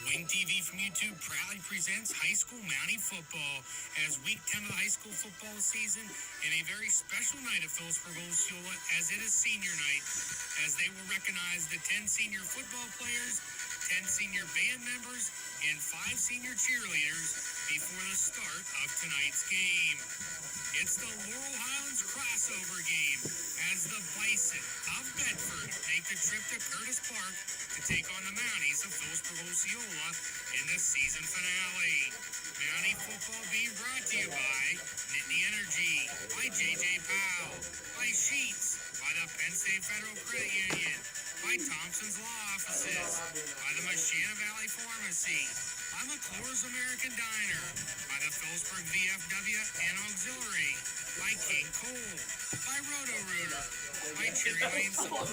Wing TV from YouTube proudly presents high school Mountie football as week 10 of the high school football season and a very special night at Philipsburg-Osceola as it is senior night, as they will recognize the 10 senior football players, 10 senior band members, and 5 senior cheerleaders before the start of tonight's game. It's the Laurel Highlands crossover game as the Bison of Bedford make the trip to Curtis Park to take on the Mounties of Philipsburg-Osceola in the season finale. Mountie football being brought to you by Nittany Energy, by J.J. Powell, by Sheets, by the Penn State Federal Credit Union, by Thompson's Law Offices, by the Machina Valley Pharmacy, by McClure's American Diner, by the Philipsburg VFW and Auxiliary, by King Cole, by Roto-Rooter, by Cherry Lane Salon.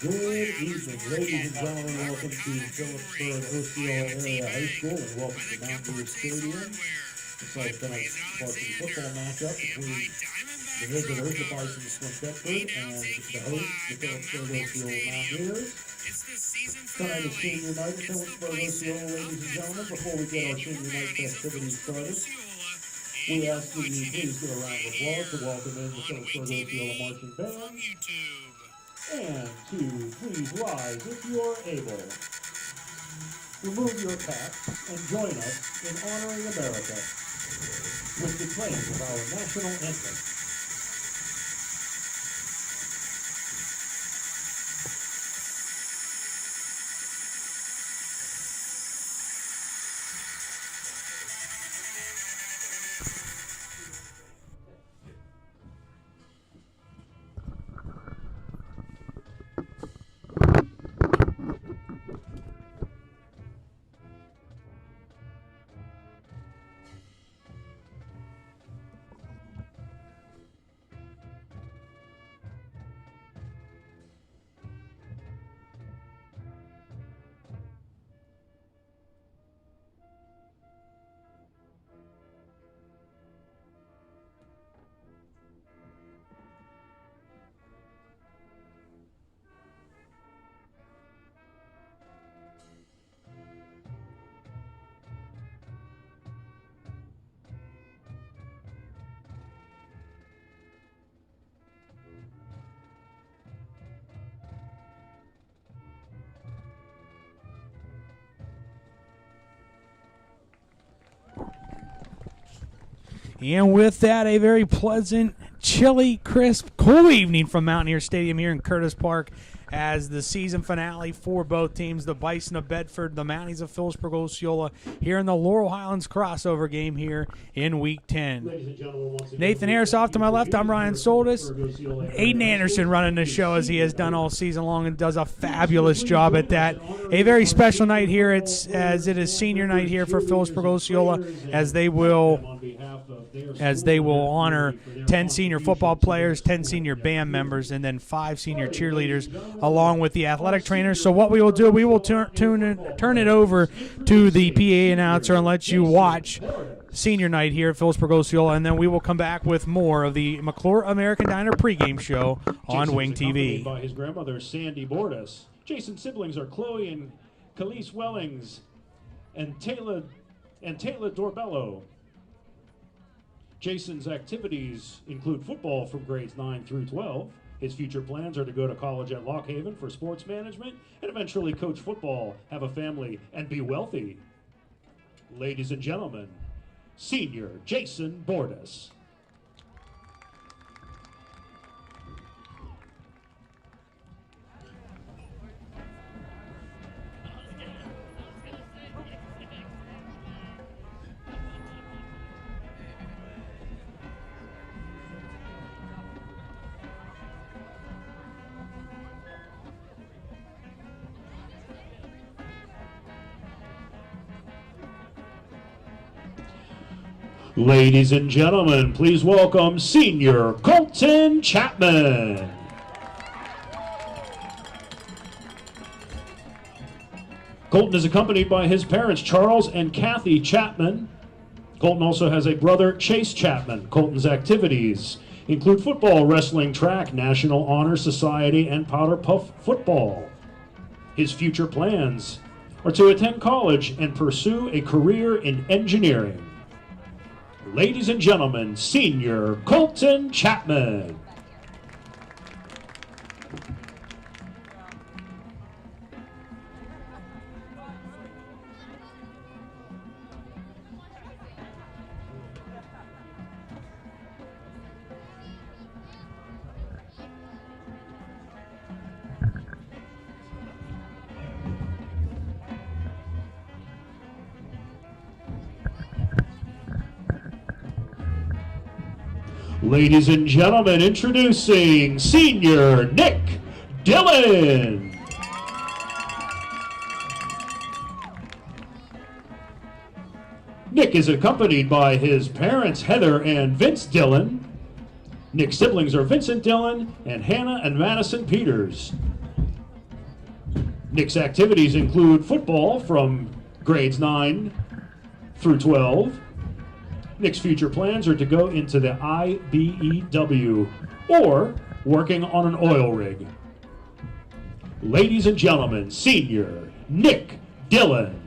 Good evening, ladies and gentlemen. Welcome to Philipsburg-Osceola Area High School and welcome to Mount View Stadium. It's like tonight's varsity football matchup between the visitors, the Bisons from Bedford, and the hosts, the Philipsburg-Osceola Mountaineers. Tonight is senior night at Philipsburg-Osceola, ladies and gentlemen. Before we get our senior night festivities started, we ask that you please give a round of applause to welcome in the Philipsburg-Osceola Marching Band, and to please rise if you are able. Remove your cap and join us in honoring America with the playing of our national anthem. And with that, a very pleasant, chilly, crisp, cool evening from Mountaineer Stadium here in Curtis Park as the season finale for both teams, the Bison of Bedford, the Mounties of Philipsburg-Osceola, here in the Laurel Highlands crossover game here in Week 10. Nathan Harris off to my left. I'm Ryan Soldis. Aiden Anderson running the show as he has done all season long and does a fabulous job at that. A very special night here. As it is senior night here for Philipsburg-Osceola as they will honor 10 senior football players, 10 senior band members, and then 5 senior cheerleaders, along with the athletic trainers. So what we will do, we will turn it over to the PA announcer and let you watch senior night here at Philipsburg-Osceola, and then we will come back with more of the McClure American Diner pregame show on Wing TV. By his grandmother, Sandy Bordas. Jason's siblings are Chloe and Khalees Wellings and Taylor Dorbello. Jason's activities include football from grades 9 through 12. His future plans are to go to college at Lock Haven for sports management and eventually coach football, have a family, and be wealthy. Ladies and gentlemen, Senior Jason Bordas. Ladies and gentlemen, please welcome Senior Colton Chapman. Colton is accompanied by his parents, Charles and Kathy Chapman. Colton also has a brother, Chase Chapman. Colton's activities include football, wrestling, track, National Honor Society, and powder puff football. His future plans or to attend college and pursue a career in engineering. Ladies and gentlemen, senior Colton Chapman. Ladies and gentlemen, introducing senior Nick Dillon. Nick is accompanied by his parents, Heather and Vince Dillon. Nick's siblings are Vincent Dillon and Hannah and Madison Peters. Nick's activities include football from grades 9 through 12. Nick's future plans are to go into the IBEW or working on an oil rig. Ladies and gentlemen, senior Nick Dillon.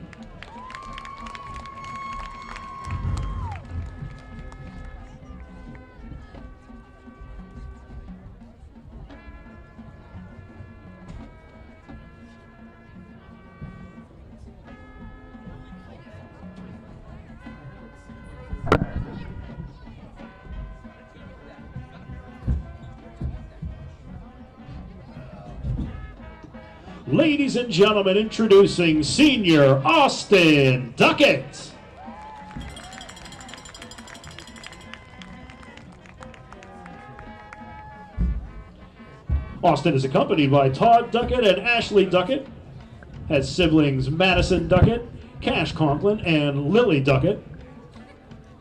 Ladies and gentlemen, introducing senior Austin Duckett. Austin is accompanied by Todd Duckett and Ashley Duckett. Has siblings Madison Duckett, Cash Conklin, and Lily Duckett.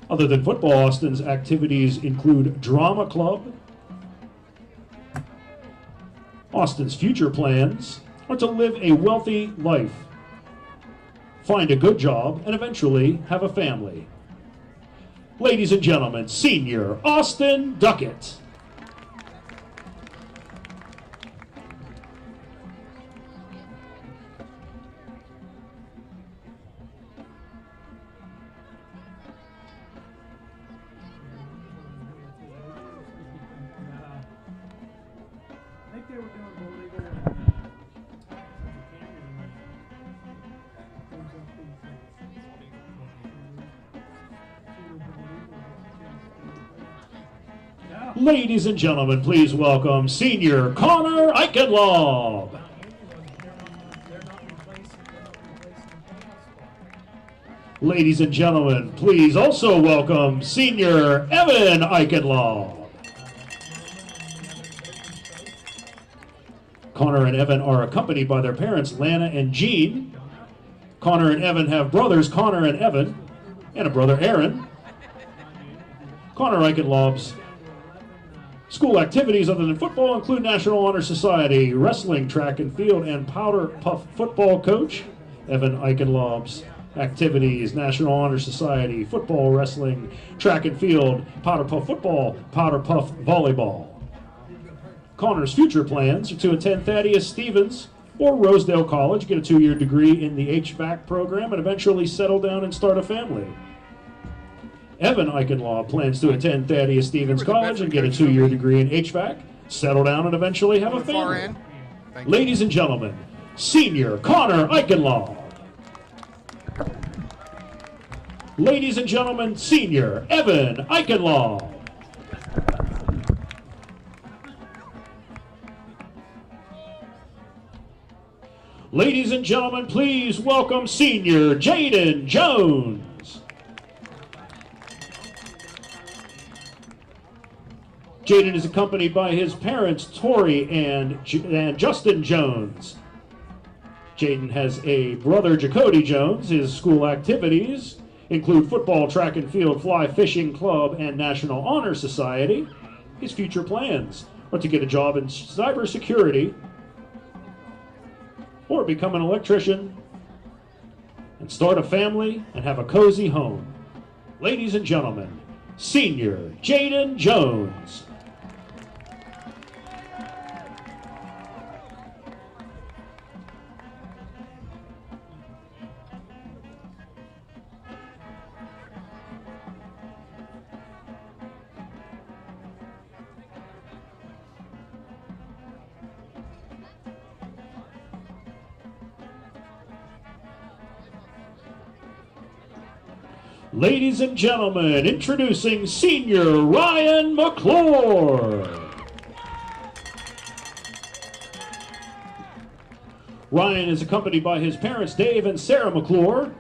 Other than football, Austin's activities include drama club. Austin's future plans are to live a wealthy life, find a good job, and eventually have a family. Ladies and gentlemen, senior Austin Duckett. Ladies and gentlemen, please welcome senior Connor Eichenlob. Ladies and gentlemen, please also welcome senior Evan Eichenlob. Connor and Evan are accompanied by their parents, Lana and Jean. Connor and Evan have brothers, Connor and Evan, and a brother, Aaron. Connor Eichenlob's school activities other than football include National Honor Society, wrestling, track and field, and powder puff football coach. Evan Eichenlob's activities, National Honor Society, football, wrestling, track and field, powder puff football, powder puff volleyball. Connor's future plans are to attend Thaddeus Stevens or Rosedale College, get a 2-year degree in the HVAC program, and eventually settle down and start a family. Evan Eichenlob plans to attend Thaddeus Stevens College and get a 2-year degree in HVAC, settle down, and eventually have a family. Ladies and gentlemen, senior Connor Eichenlob. Ladies and gentlemen, senior Evan Eichenlob. Ladies and gentlemen, please welcome senior Jaden Jones. Jaden is accompanied by his parents, Tori and Justin Jones. Jaden has a brother, Jacody Jones. His school activities include football, track and field, fly fishing club, and National Honor Society. His future plans are to get a job in cybersecurity or become an electrician and start a family and have a cozy home. Ladies and gentlemen, senior Jaden Jones. Ladies and gentlemen, introducing senior Ryan McClure. Ryan is accompanied by his parents, Dave and Sarah McClure.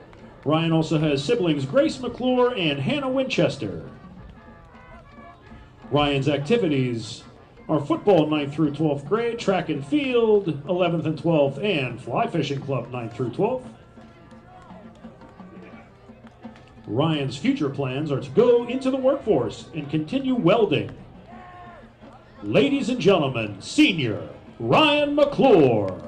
Ryan also has siblings Grace McClure and Hannah Winchester. Ryan's activities are football 9th through 12th grade, track and field 11th and 12th, and fly fishing club 9th through 12th. Ryan's future plans are to go into the workforce and continue welding. Ladies and gentlemen, senior Ryan McClure.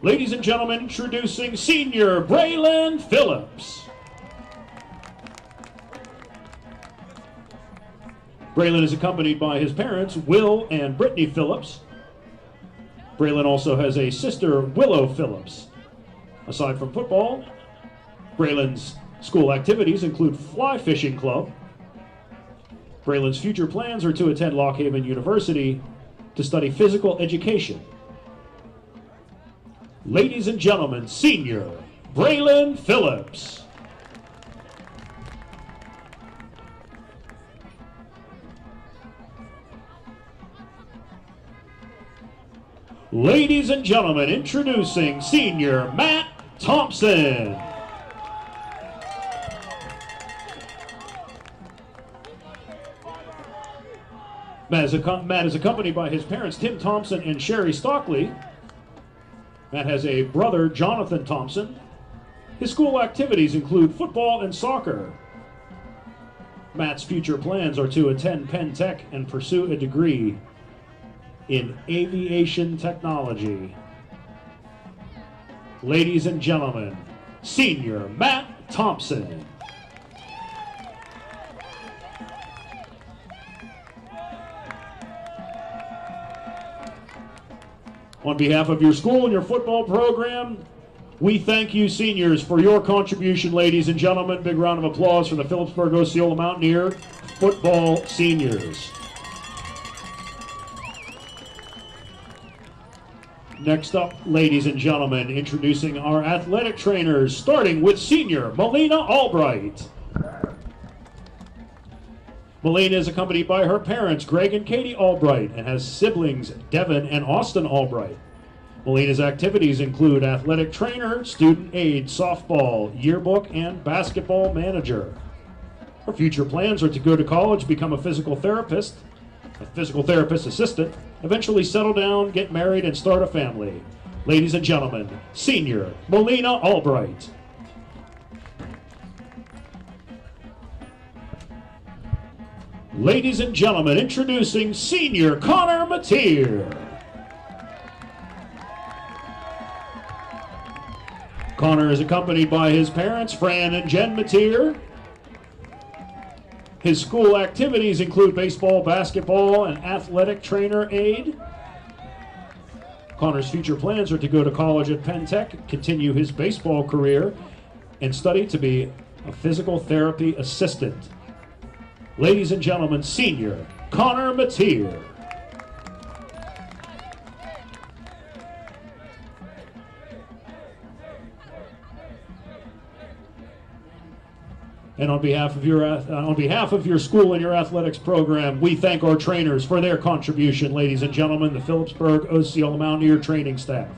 Ladies and gentlemen, introducing senior Braylon Phillips. Braylon is accompanied by his parents, Will and Brittany Phillips. Braylon also has a sister, Willow Phillips. Aside from football, Braylon's school activities include fly fishing club. Braylon's future plans are to attend Lock Haven University to study physical education. Ladies and gentlemen, senior Braylon Phillips. Ladies and gentlemen, introducing senior Matt Thompson. Matt is accompanied by his parents, Tim Thompson and Sherry Stockley. Matt has a brother, Jonathan Thompson. His school activities include football and soccer. Matt's future plans are to attend Penn Tech and pursue a degree in aviation technology. Ladies and gentlemen, senior Matt Thompson. On behalf of your school and your football program, we thank you seniors for your contribution, ladies and gentlemen. Big round of applause for the Philipsburg-Osceola Mountaineer football seniors. Next up, ladies and gentlemen, introducing our athletic trainers, starting with senior Melina Albright. Melina is accompanied by her parents, Greg and Katie Albright, and has siblings, Devin and Austin Albright. Melina's activities include athletic trainer, student aide, softball, yearbook, and basketball manager. Her future plans are to go to college, become a physical therapist assistant, eventually settle down, get married, and start a family. Ladies and gentlemen, senior Melina Albright. Ladies and gentlemen, introducing senior Connor Mateer. Connor is accompanied by his parents, Fran and Jen Mateer. His school activities include baseball, basketball, and athletic trainer aide. Connor's future plans are to go to college at Penn Tech, continue his baseball career, and study to be a physical therapy assistant. Ladies and gentlemen, senior Connor Mateer. And on behalf of your school and your athletics program, we thank our trainers for their contribution, ladies and gentlemen, the Philipsburg-Osceola Mountaineer training staff.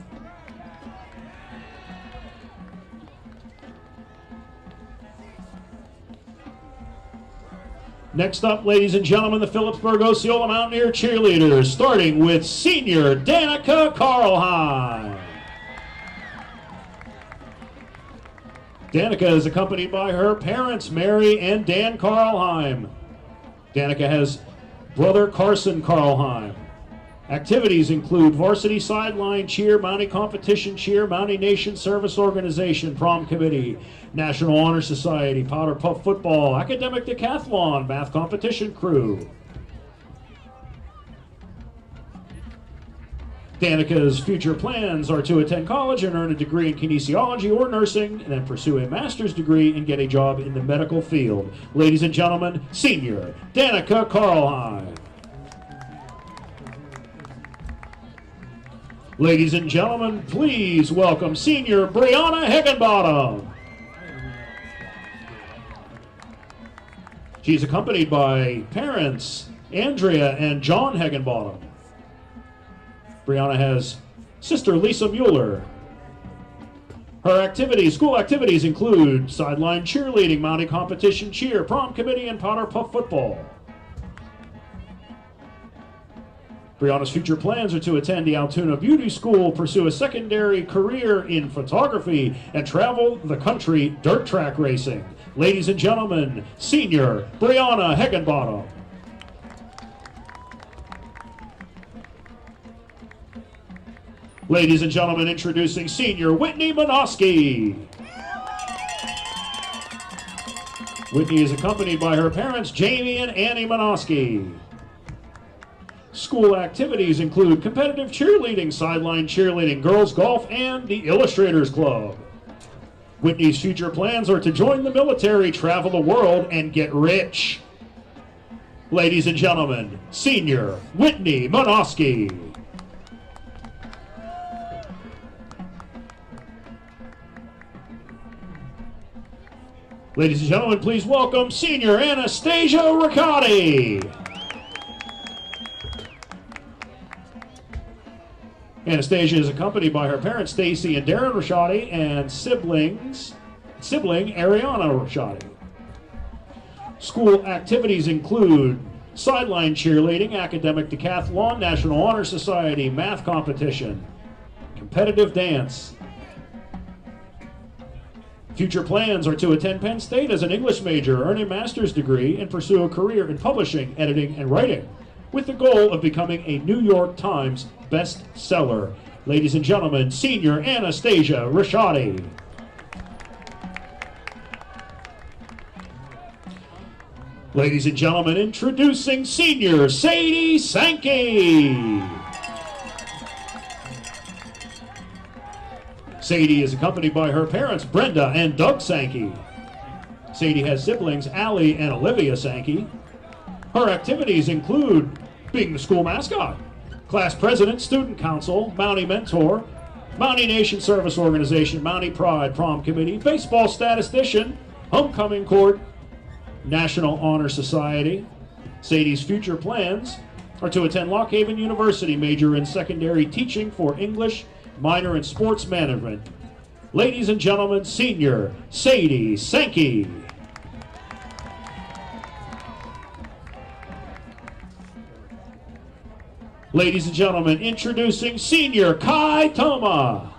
Next up, ladies and gentlemen, the Philipsburg-Osceola Mountaineer cheerleaders, starting with senior Danica Karlheim. Danica is accompanied by her parents, Mary and Dan Karlheim. Danica has brother Carson Karlheim. Activities include varsity sideline cheer, Mountie competition cheer, Mountie Nation Service Organization, prom committee, National Honor Society, powder puff football, academic decathlon, math competition crew. Danica's future plans are to attend college and earn a degree in kinesiology or nursing, and then pursue a master's degree and get a job in the medical field. Ladies and gentlemen, senior Danica Karlheim. Ladies and gentlemen, please welcome senior Brianna Higginbottom. She's accompanied by parents Andrea and John Higginbottom. Brianna has sister Lisa Mueller. Her school activities include sideline cheerleading, mounting competition cheer, prom committee, and powder puff football. Brianna's future plans are to attend the Altoona Beauty School, pursue a secondary career in photography, and travel the country dirt track racing. Ladies and gentlemen, senior Brianna Higginbottom. Ladies and gentlemen, introducing senior Whitney Minoski. Whitney is accompanied by her parents, Jamie and Annie Minoski. School activities include competitive cheerleading, sideline cheerleading, girls golf, and the Illustrators Club. Whitney's future plans are to join the military, travel the world, and get rich. Ladies and gentlemen, senior Whitney Minoski. Ladies and gentlemen, please welcome senior Anastasia Riccati. Anastasia is accompanied by her parents, Stacy and Darren Riccati, and sibling Ariana Riccati. School activities include sideline cheerleading, academic decathlon, National Honor Society, math competition, competitive dance. Future plans are to attend Penn State as an English major, earn a master's degree, and pursue a career in publishing, editing, and writing, with the goal of becoming a New York Times bestseller. Ladies and gentlemen, senior Anastasia Riccati. Ladies and gentlemen, introducing senior Sadie Sankey. Sadie is accompanied by her parents, Brenda and Doug Sankey. Sadie has siblings, Allie and Olivia Sankey. Her activities include being the school mascot, class president, student council, Mountie mentor, Mountie Nation Service Organization, Mountie Pride Prom Committee, baseball statistician, homecoming court, National Honor Society. Sadie's future plans are to attend Lock Haven University, major in secondary teaching for English, minor in sports management. Ladies and gentlemen, senior Sadie Sankey. Ladies and gentlemen, introducing senior Kai Toma.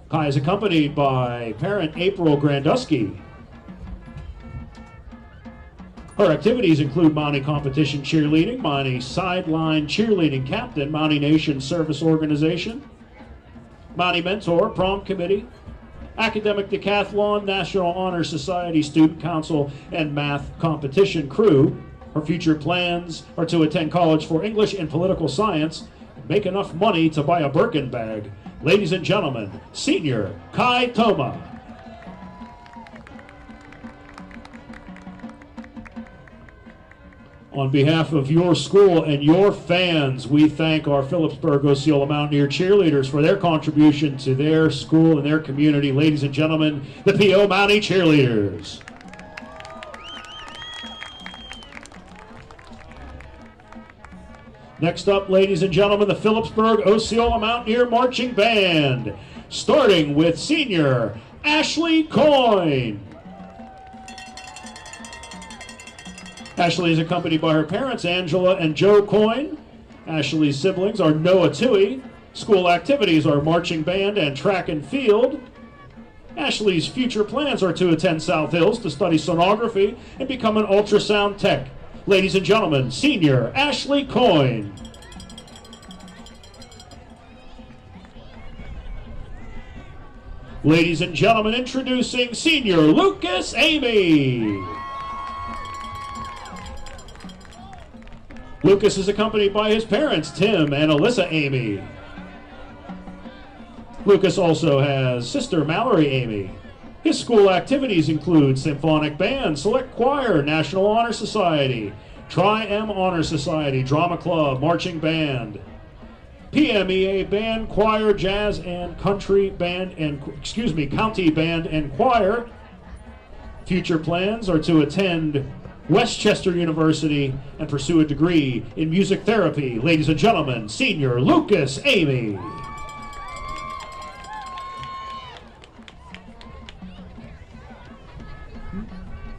Kai is accompanied by parent April Granduski. Her activities include Mountie competition cheerleading, Mountie sideline cheerleading captain, Mountie Nation Service Organization, Mountie mentor, prom committee, academic decathlon, National Honor Society, student council, and math competition crew. Her future plans are to attend college for English and political science and make enough money to buy a Birkin bag. Ladies and gentlemen, senior Kai Toma. On behalf of your school and your fans, we thank our Philipsburg-Osceola Mountaineer cheerleaders for their contribution to their school and their community. Ladies and gentlemen, the P.O. Mountie cheerleaders. Next up, ladies and gentlemen, the Philipsburg-Osceola Mountaineer Marching Band, starting with senior Ashley Coyne. Ashley is accompanied by her parents, Angela and Joe Coyne. Ashley's siblings are Noah Tui. School activities are marching band and track and field. Ashley's future plans are to attend South Hills to study sonography and become an ultrasound tech. Ladies and gentlemen, senior Ashley Coyne. Ladies and gentlemen, introducing senior Lucas Amy. Lucas is accompanied by his parents, Tim and Alyssa Amy. Lucas also has sister Mallory Amy. His school activities include symphonic band, select choir, National Honor Society, Tri-M Honor Society, Drama Club, Marching Band, PMEA Band, Choir, Jazz and Country Band, and County Band and Choir. Future plans are to attend Westchester University and pursue a degree in music therapy. Ladies and gentlemen, Senior Lucas Amy.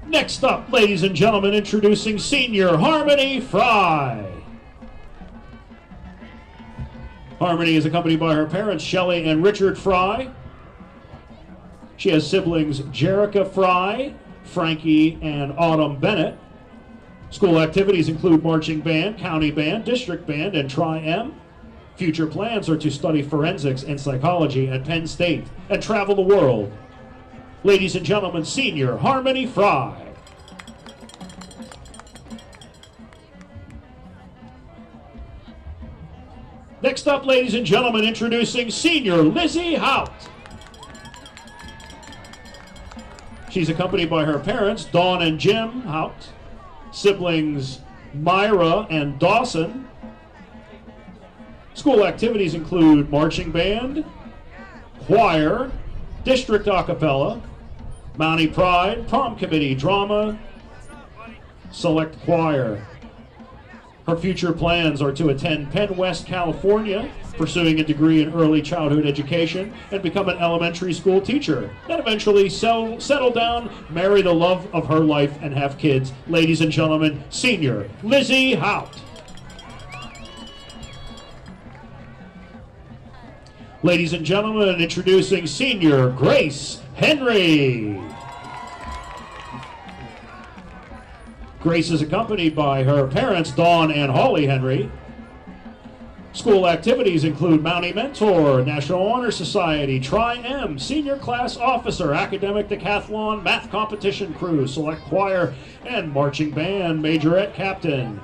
Next up, ladies and gentlemen, introducing Senior Harmony Fry. Harmony is accompanied by her parents, Shelley and Richard Fry. She has siblings Jerica Fry, Frankie, and Autumn Bennett. School activities include marching band, county band, district band, and Tri-M. Future plans are to study forensics and psychology at Penn State and travel the world. Ladies and gentlemen, Senior Harmony Fry. Next up, ladies and gentlemen, introducing Senior Lizzie Hout. She's accompanied by her parents, Dawn and Jim Hout, siblings Myra and Dawson. School activities include marching band, choir, district a cappella, Mountie Pride, prom committee, drama, select choir. Her future plans are to attend Penn West, California, pursuing a degree in early childhood education and become an elementary school teacher. Then eventually settle down, marry the love of her life, and have kids. Ladies and gentlemen, Senior Lizzie Hout. Ladies and gentlemen, introducing Senior Grace Henry. Grace is accompanied by her parents, Dawn and Holly Henry. School activities include Mountie Mentor, National Honor Society, Tri-M, Senior Class Officer, Academic Decathlon, Math Competition Crew, Select Choir, and Marching Band Majorette Captain.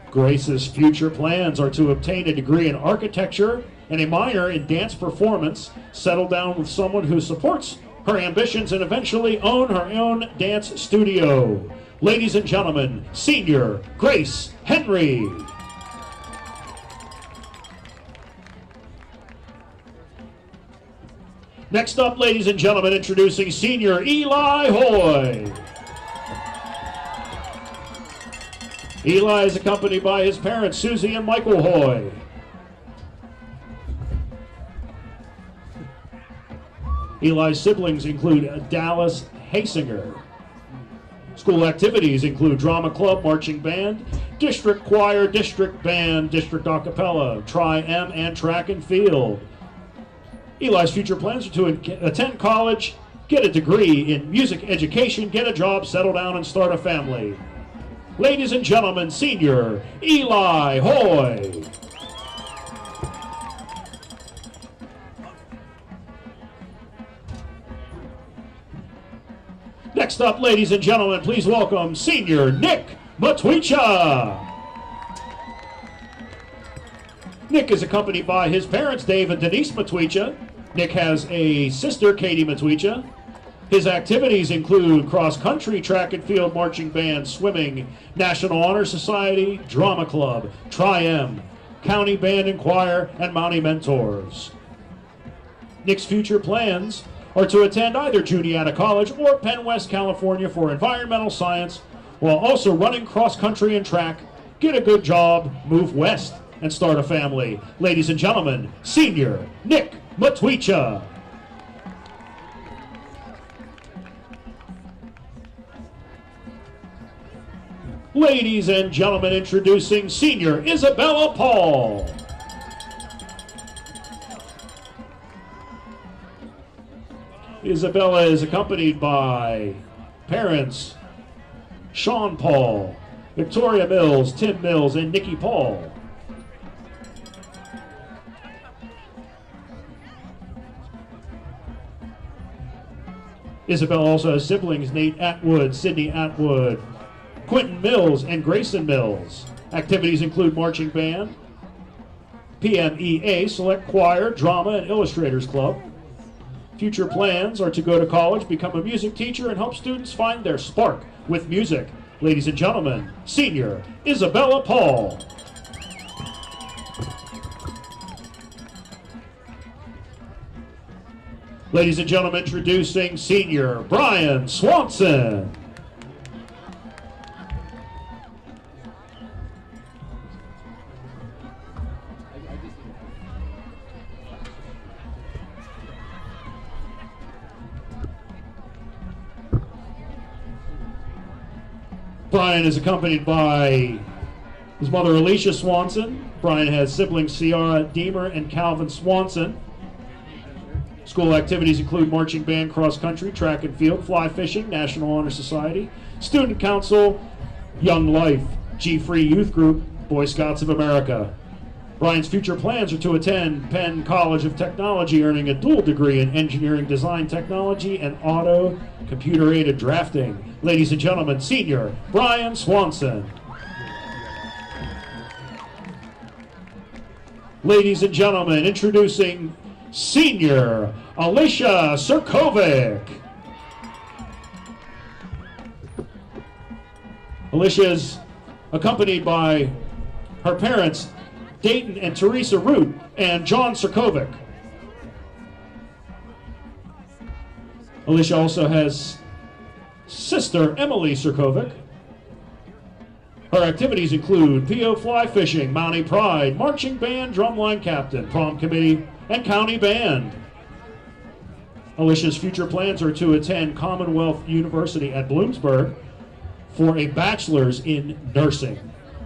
Grace's future plans are to obtain a degree in architecture and a minor in dance performance, settle down with someone who supports her ambitions, and eventually own her own dance studio. Ladies and gentlemen, Senior Grace Henry. Next up, ladies and gentlemen, introducing Senior Eli Hoy. Eli is accompanied by his parents, Susie and Michael Hoy. Eli's siblings include Dallas Hasinger. School activities include drama club, marching band, district choir, district band, district a cappella, Tri-M, and track and field. Eli's future plans are to attend college, get a degree in music education, get a job, settle down, and start a family. Ladies and gentlemen, Senior Eli Hoy. Next up, ladies and gentlemen, please welcome Senior Nick Matwicha. Nick is accompanied by his parents, Dave and Denise Matwicha. Nick has a sister, Katie Matwicha. His activities include cross-country, track and field, marching band, swimming, National Honor Society, Drama Club, Tri-M, County Band and Choir, and Mountie Mentors. Nick's future plans are to attend either Juniata College or Penn West, California for environmental science, while also running cross-country and track, get a good job, move west, and start a family. Ladies and gentlemen, Senior Nick Matwicha. Ladies and gentlemen, introducing Senior Isabella Paul. Isabella is accompanied by parents Sean Paul, Victoria Mills, Tim Mills, and Nikki Paul. Isabella also has siblings Nate Atwood, Sydney Atwood, Quentin Mills, and Grayson Mills. Activities include marching band, PMEA, select choir, drama, and illustrators club. Future plans are to go to college, become a music teacher, and help students find their spark with music. Ladies and gentlemen, senior Isabella Paul. Ladies and gentlemen, introducing senior Brian Swanson. Brian is accompanied by his mother, Alicia Swanson. Brian has siblings, Ciara Deemer and Calvin Swanson. School activities include marching band, cross country, track and field, fly fishing, National Honor Society, Student Council, Young Life, G-Free Youth Group, Boy Scouts of America. Brian's future plans are to attend Penn College of Technology, earning a dual degree in engineering design technology and auto computer-aided drafting. Ladies and gentlemen, senior Brian Swanson. Ladies and gentlemen, introducing senior Alicia Sirkovic. Alicia is accompanied by her parents, Dayton and Teresa Root, and John Sirkovic. Alicia also has sister Emily Sirkovic. Her activities include PO fly fishing, Mountie Pride, marching band, drumline captain, prom committee, and county band. Alicia's future plans are to attend Commonwealth University at Bloomsburg for a bachelor's in nursing.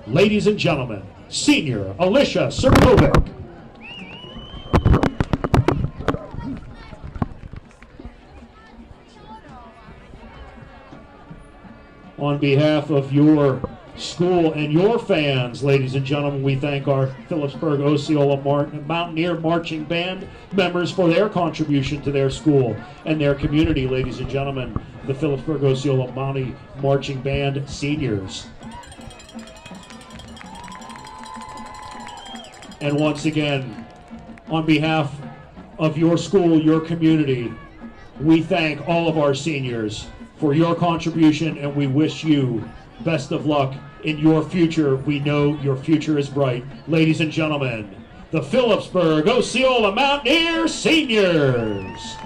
Ladies and gentlemen, senior Alicia Sirkovic. On behalf of your school and your fans, ladies and gentlemen, we thank our Philipsburg-Osceola Mountaineer Marching Band members for their contribution to their school and their community. Ladies and gentlemen, the Philipsburg-Osceola Mountie Marching Band seniors. And once again, on behalf of your school, your community, we thank all of our seniors for your contribution, and we wish you best of luck in your future. We know your future is bright. Ladies and gentlemen, the Philipsburg-Osceola Mountaineer Seniors.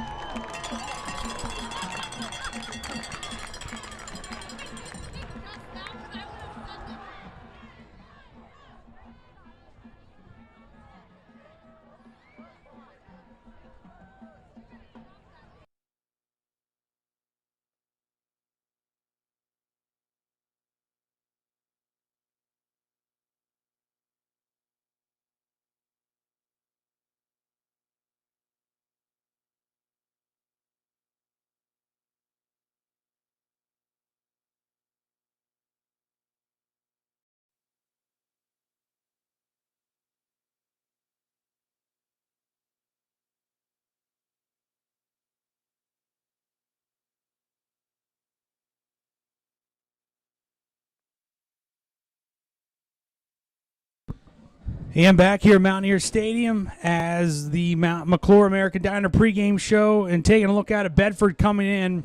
And back here at Mountaineer Stadium as the McClure American Diner pregame show, and taking a look at Bedford coming in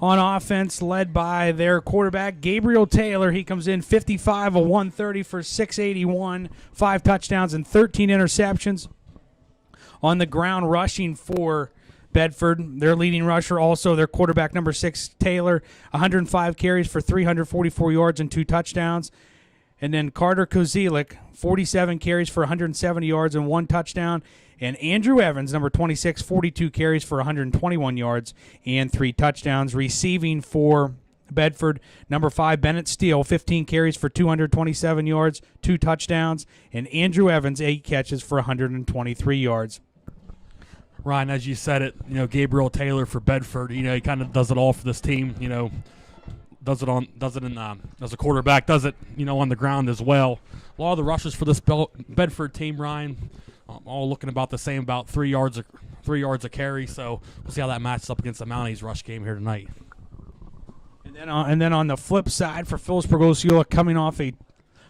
on offense, led by their quarterback, Gabriel Taylor. He comes in 55 of 130 for 681, 5 touchdowns and 13 interceptions. On the ground rushing for Bedford, their leading rusher, also their quarterback number 6, Taylor, 105 carries for 344 yards and 2 touchdowns. And then Carter Kozelik, 47 carries for 170 yards and 1 touchdown. And Andrew Evans, number 26, 42 carries for 121 yards and 3 touchdowns. Receiving for Bedford, number 5, Bennett Steele, 15 carries for 227 yards, 2 touchdowns. And Andrew Evans, 8 catches for 123 yards. Ryan, as you said it, Gabriel Taylor for Bedford, he kind of does it all for this team, does it as a quarterback, does it, on the ground as well. A lot of the rushes for this Bedford team, Ryan, all looking about the same, about 3 yards a carry. So we'll see how that matches up against the Mounties rush game here tonight. And then on the flip side for Philipsburg-Osceola, coming off a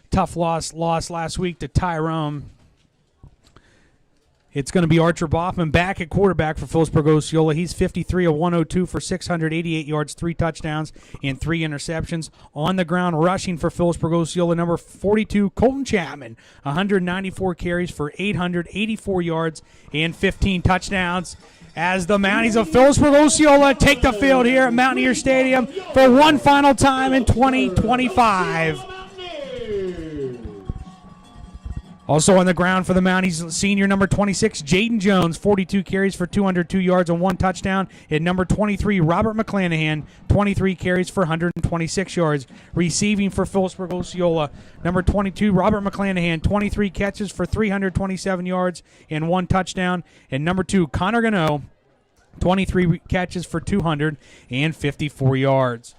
tough loss last week to Tyrone. It's going to be Archer Boffman back at quarterback for Philipsburg-Osceola. He's 53 of 102 for 688 yards, 3 touchdowns, and 3 interceptions. On the ground, rushing for Philipsburg-Osceola, number 42, Colton Chapman, 194 carries for 884 yards and 15 touchdowns. As the Mounties of Philipsburg-Osceola take the field here at Mountaineer Stadium for one final time in 2025. Also on the ground for the Mounties, senior number 26, Jaden Jones, 42 carries for 202 yards and 1 touchdown. And number 23, Robert McClanahan, 23 carries for 126 yards. Receiving for Philipsburg-Osceola, number 22, Robert McClanahan, 23 catches for 327 yards and 1 touchdown. And number 2, Connor Gano, 23 catches for 254 yards.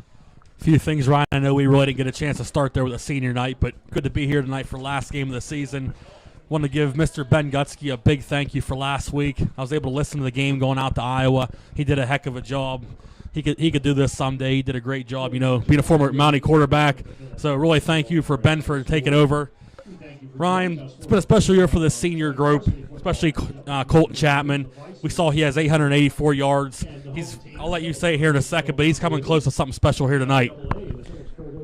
Few things, Ryan. I know we really didn't get a chance to start there with a senior night, but good to be here tonight for last game of the season. Want to give Mr. Ben Gutsky a big thank you for last week. I was able to listen to the game going out to Iowa. He did a heck of a job. He could do this someday. He did a great job, being a former Mountie quarterback. So really thank you for Ben for taking over. Ryan, it's been a special year for the senior group, especially Colton Chapman. We saw he has 884 yards. I'll let you say it here in a second, but he's coming close to something special here tonight.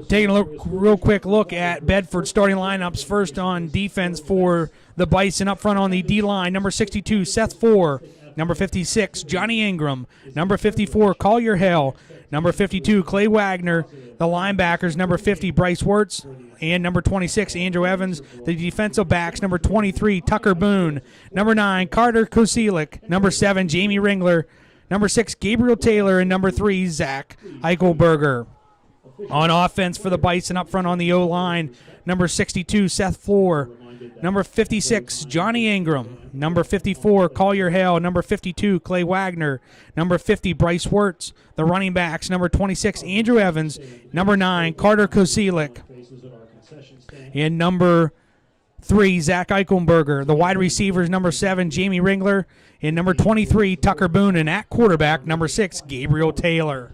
Taking a real quick look at Bedford starting lineups. First on defense for the Bison, up front on the D-line, number 62, Seth Four. Number 56, Johnny Ingram. Number 54, Collier Hale. Number 52, Clay Wagner. The linebackers, number 50, Bryce Wirtz. And number 26, Andrew Evans. The defensive backs, number 23, Tucker Boone. Number 9, Carter Kosilik. Number 7, Jamie Ringler. Number 6, Gabriel Taylor. And number 3, Zach Eichelberger. On offense for the Bison, up front on the O-line, number 62, Seth Floor. Number 56, Johnny Ingram. Number 54, Collier Hale. Number 52, Clay Wagner. Number 50, Bryce Wirtz. The running backs, number 26, Andrew Evans. Number 9, Carter Kosilik. And number 3, Zach Eichelberger. The wide receivers, number 7, Jamie Ringler. And number 23, Tucker Boone. And at quarterback, number 6, Gabriel Taylor.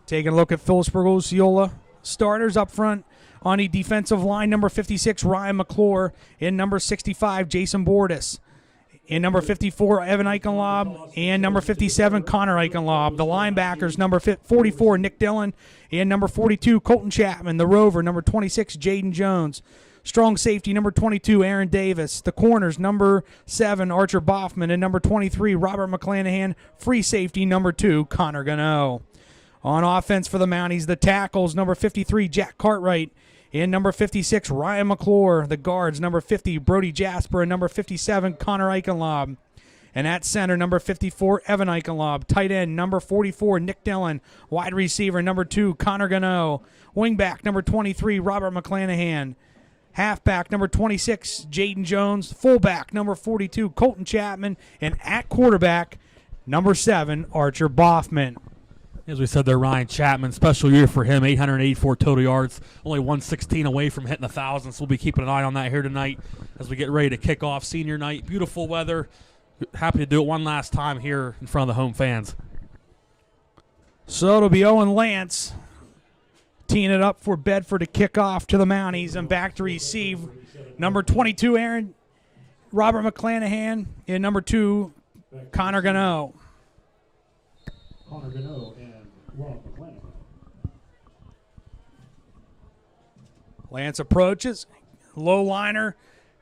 Taking a look at Philipsburg-Osceola starters up front. On the defensive line, number 56, Ryan McClure. And number 65, Jason Bordis. And number 54, Evan Eichenlob. And number 57, Connor Eichenlob. The linebackers, number 44, Nick Dillon. And number 42, Colton Chapman. The rover, number 26, Jaden Jones. Strong safety, number 22, Aaron Davis. The corners, number 7, Archer Boffman. And number 23, Robert McClanahan. Free safety, number 2, Connor Gano. On offense for the Mounties, the tackles, number 53, Jack Cartwright. And number 56, Ryan McClure. The guards, number 50, Brody Jasper. And number 57, Connor Eichenlob. And at center, number 54, Evan Eichenlob. Tight end, number 44, Nick Dillon. Wide receiver, number 2, Connor Gano. Wingback, number 23, Robert McClanahan. Halfback, number 26, Jaden Jones. Fullback, number 42, Colton Chapman. And at quarterback, number 7, Archer Boffman. As we said there, Ryan Chapman, special year for him, 884 total yards, only 116 away from hitting 1,000, so we'll be keeping an eye on that here tonight as we get ready to kick off senior night. Beautiful weather. Happy to do it one last time here in front of the home fans. So it'll be Owen Lance teeing it up for Bedford to kick off to the Mounties, and back to receive number 22, Robert McClanahan, and number 2, Connor Gano. Connor Gano and Rob McClanahan. Lance approaches, low liner,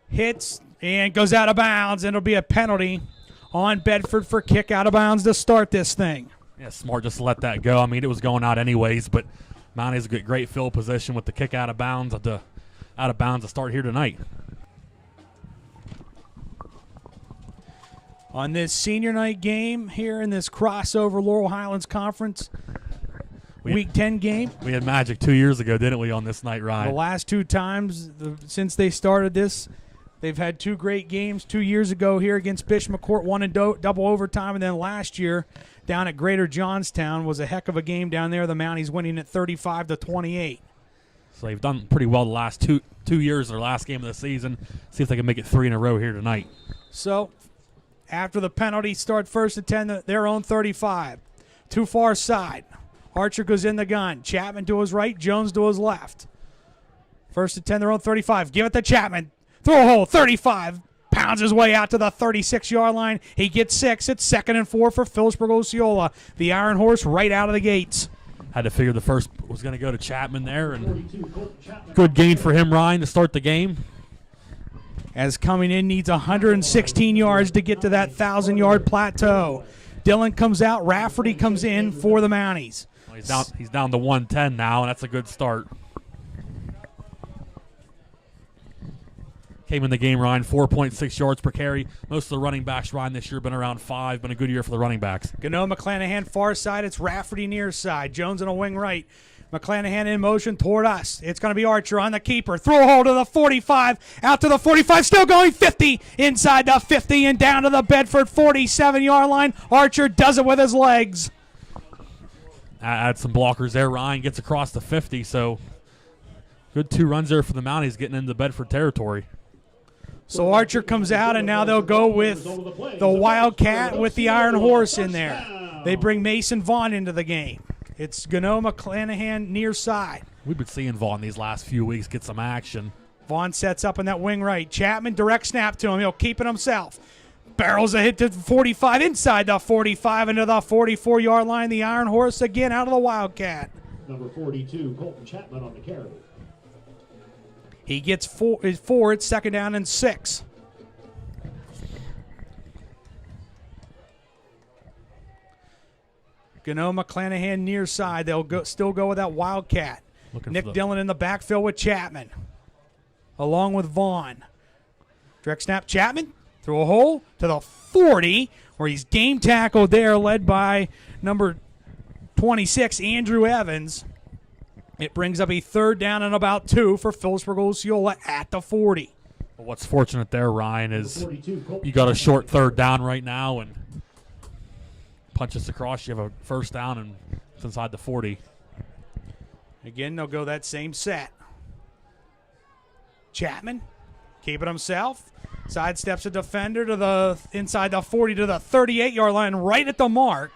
hits, and goes out of bounds, and it'll be a penalty on Bedford for kick out of bounds to start this thing. Yeah, smart just to let that go. I mean, it was going out anyways, but Mounties a great field position with the kick out of bounds to start here tonight. On this senior night game here in this crossover Laurel Highlands Conference Week 10 game. We had magic 2 years ago, didn't we, on this night, Ryan? The last 2 times since they started this, they've had 2 great games. 2 years ago here against Bishop McCourt, one in double overtime, and then last year down at Greater Johnstown was a heck of a game down there. The Mounties winning at 35-28. So they've done pretty well the last two years, their last game of the season. See if they can make it 3 in a row here tonight. So after the penalty, start first and 10, their own 35. Too far side. Archer goes in the gun. Chapman to his right, Jones to his left. First and 10, their own 35. Give it to Chapman. throw a hole, 35. Pounds his way out to the 36-yard line. He gets 6. It's 2nd and 4 for Philipsburg-Osceola. The Iron Horse right out of the gates. Had to figure the first was going to go to Chapman there, and good gain for him, Ryan, to start the game. As coming in needs 116 yards to get to that 1,000-yard plateau. Dillon comes out. Rafferty comes in for the Mounties. Well, he's down to 110 now, and that's a good start. Came in the game, Ryan, 4.6 yards per carry. Most of the running backs, Ryan, this year been around 5. Been a good year for the running backs. Gano McClanahan far side. It's Rafferty near side. Jones on a wing right. McClanahan in motion toward us. It's going to be Archer on the keeper. Throw a hole to the 45. Out to the 45. Still going 50. Inside the 50 and down to the Bedford 47-yard line. Archer does it with his legs. Add some blockers there. Ryan gets across the 50. So good 2 runs there for the Mounties getting into Bedford territory. So Archer comes out, and now they'll go with the Wildcat with the Iron Horse in there. They bring Mason Vaughn into the game. It's Gano McClanahan near side. We've been seeing Vaughn these last few weeks get some action. Vaughn sets up in that wing right. Chapman direct snap to him. He'll keep it himself. Barrels a hit to 45, inside the 45 into the 44-yard line. The Iron Horse again out of the Wildcat. Number 42, Colton Chapman on the carry. He gets 4. It's 2nd down and 6. Gano McClanahan near side. They'll still go with that Wildcat. Nick Dillon in the backfield with Chapman, along with Vaughn. Direct snap, Chapman. Through a hole to the 40, where he's game tackled there, led by number 26, Andrew Evans. It brings up a 3rd down and about 2 for Philipsburg-Osceola at the 40. Well, what's fortunate there, Ryan, is you got a short 3rd down right now, and punch us across. You have a 1st down, and it's inside the 40. Again, they'll go that same set. Chapman, keep it himself. Sidesteps a defender to the inside the 40 to the 38-yard line, right at the mark.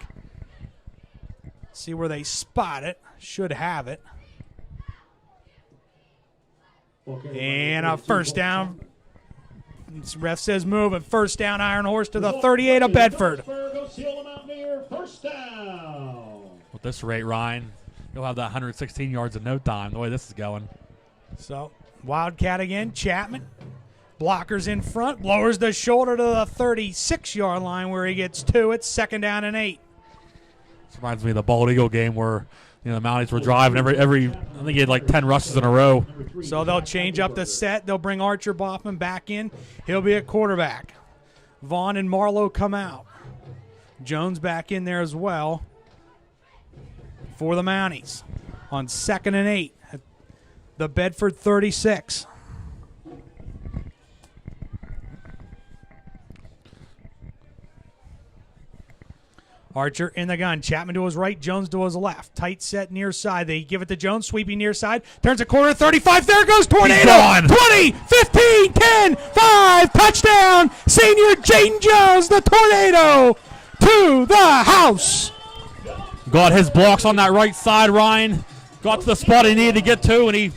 See where they spot it. Should have it. And a 1st down. Ref says move, and 1st down, Iron Horse to the 38 of Bedford. First down. At this rate, Ryan, you'll have that 116 yards in no time, the way this is going. So, Wildcat again, Chapman. Blockers in front, lowers the shoulder to the 36-yard line where he gets 2. It's 2nd down and 8. This reminds me of the Bald Eagle game where the Mounties were driving every. I think he had like 10 rushes in a row. So they'll change up the set. They'll bring Archer Boffman back in. He'll be at quarterback. Vaughn and Marlowe come out. Jones back in there as well for the Mounties on 2nd and 8 at the Bedford 36. Archer in the gun. Chapman to his right. Jones to his left. Tight set near side. They give it to Jones. Sweeping near side. Turns a corner. 35. There goes Tornado. 20, 15, 10, 5. Touchdown. Senior Jaden Jones, the Tornado, to the house. Got his blocks on that right side, Ryan. Got to the spot he needed to get to, and he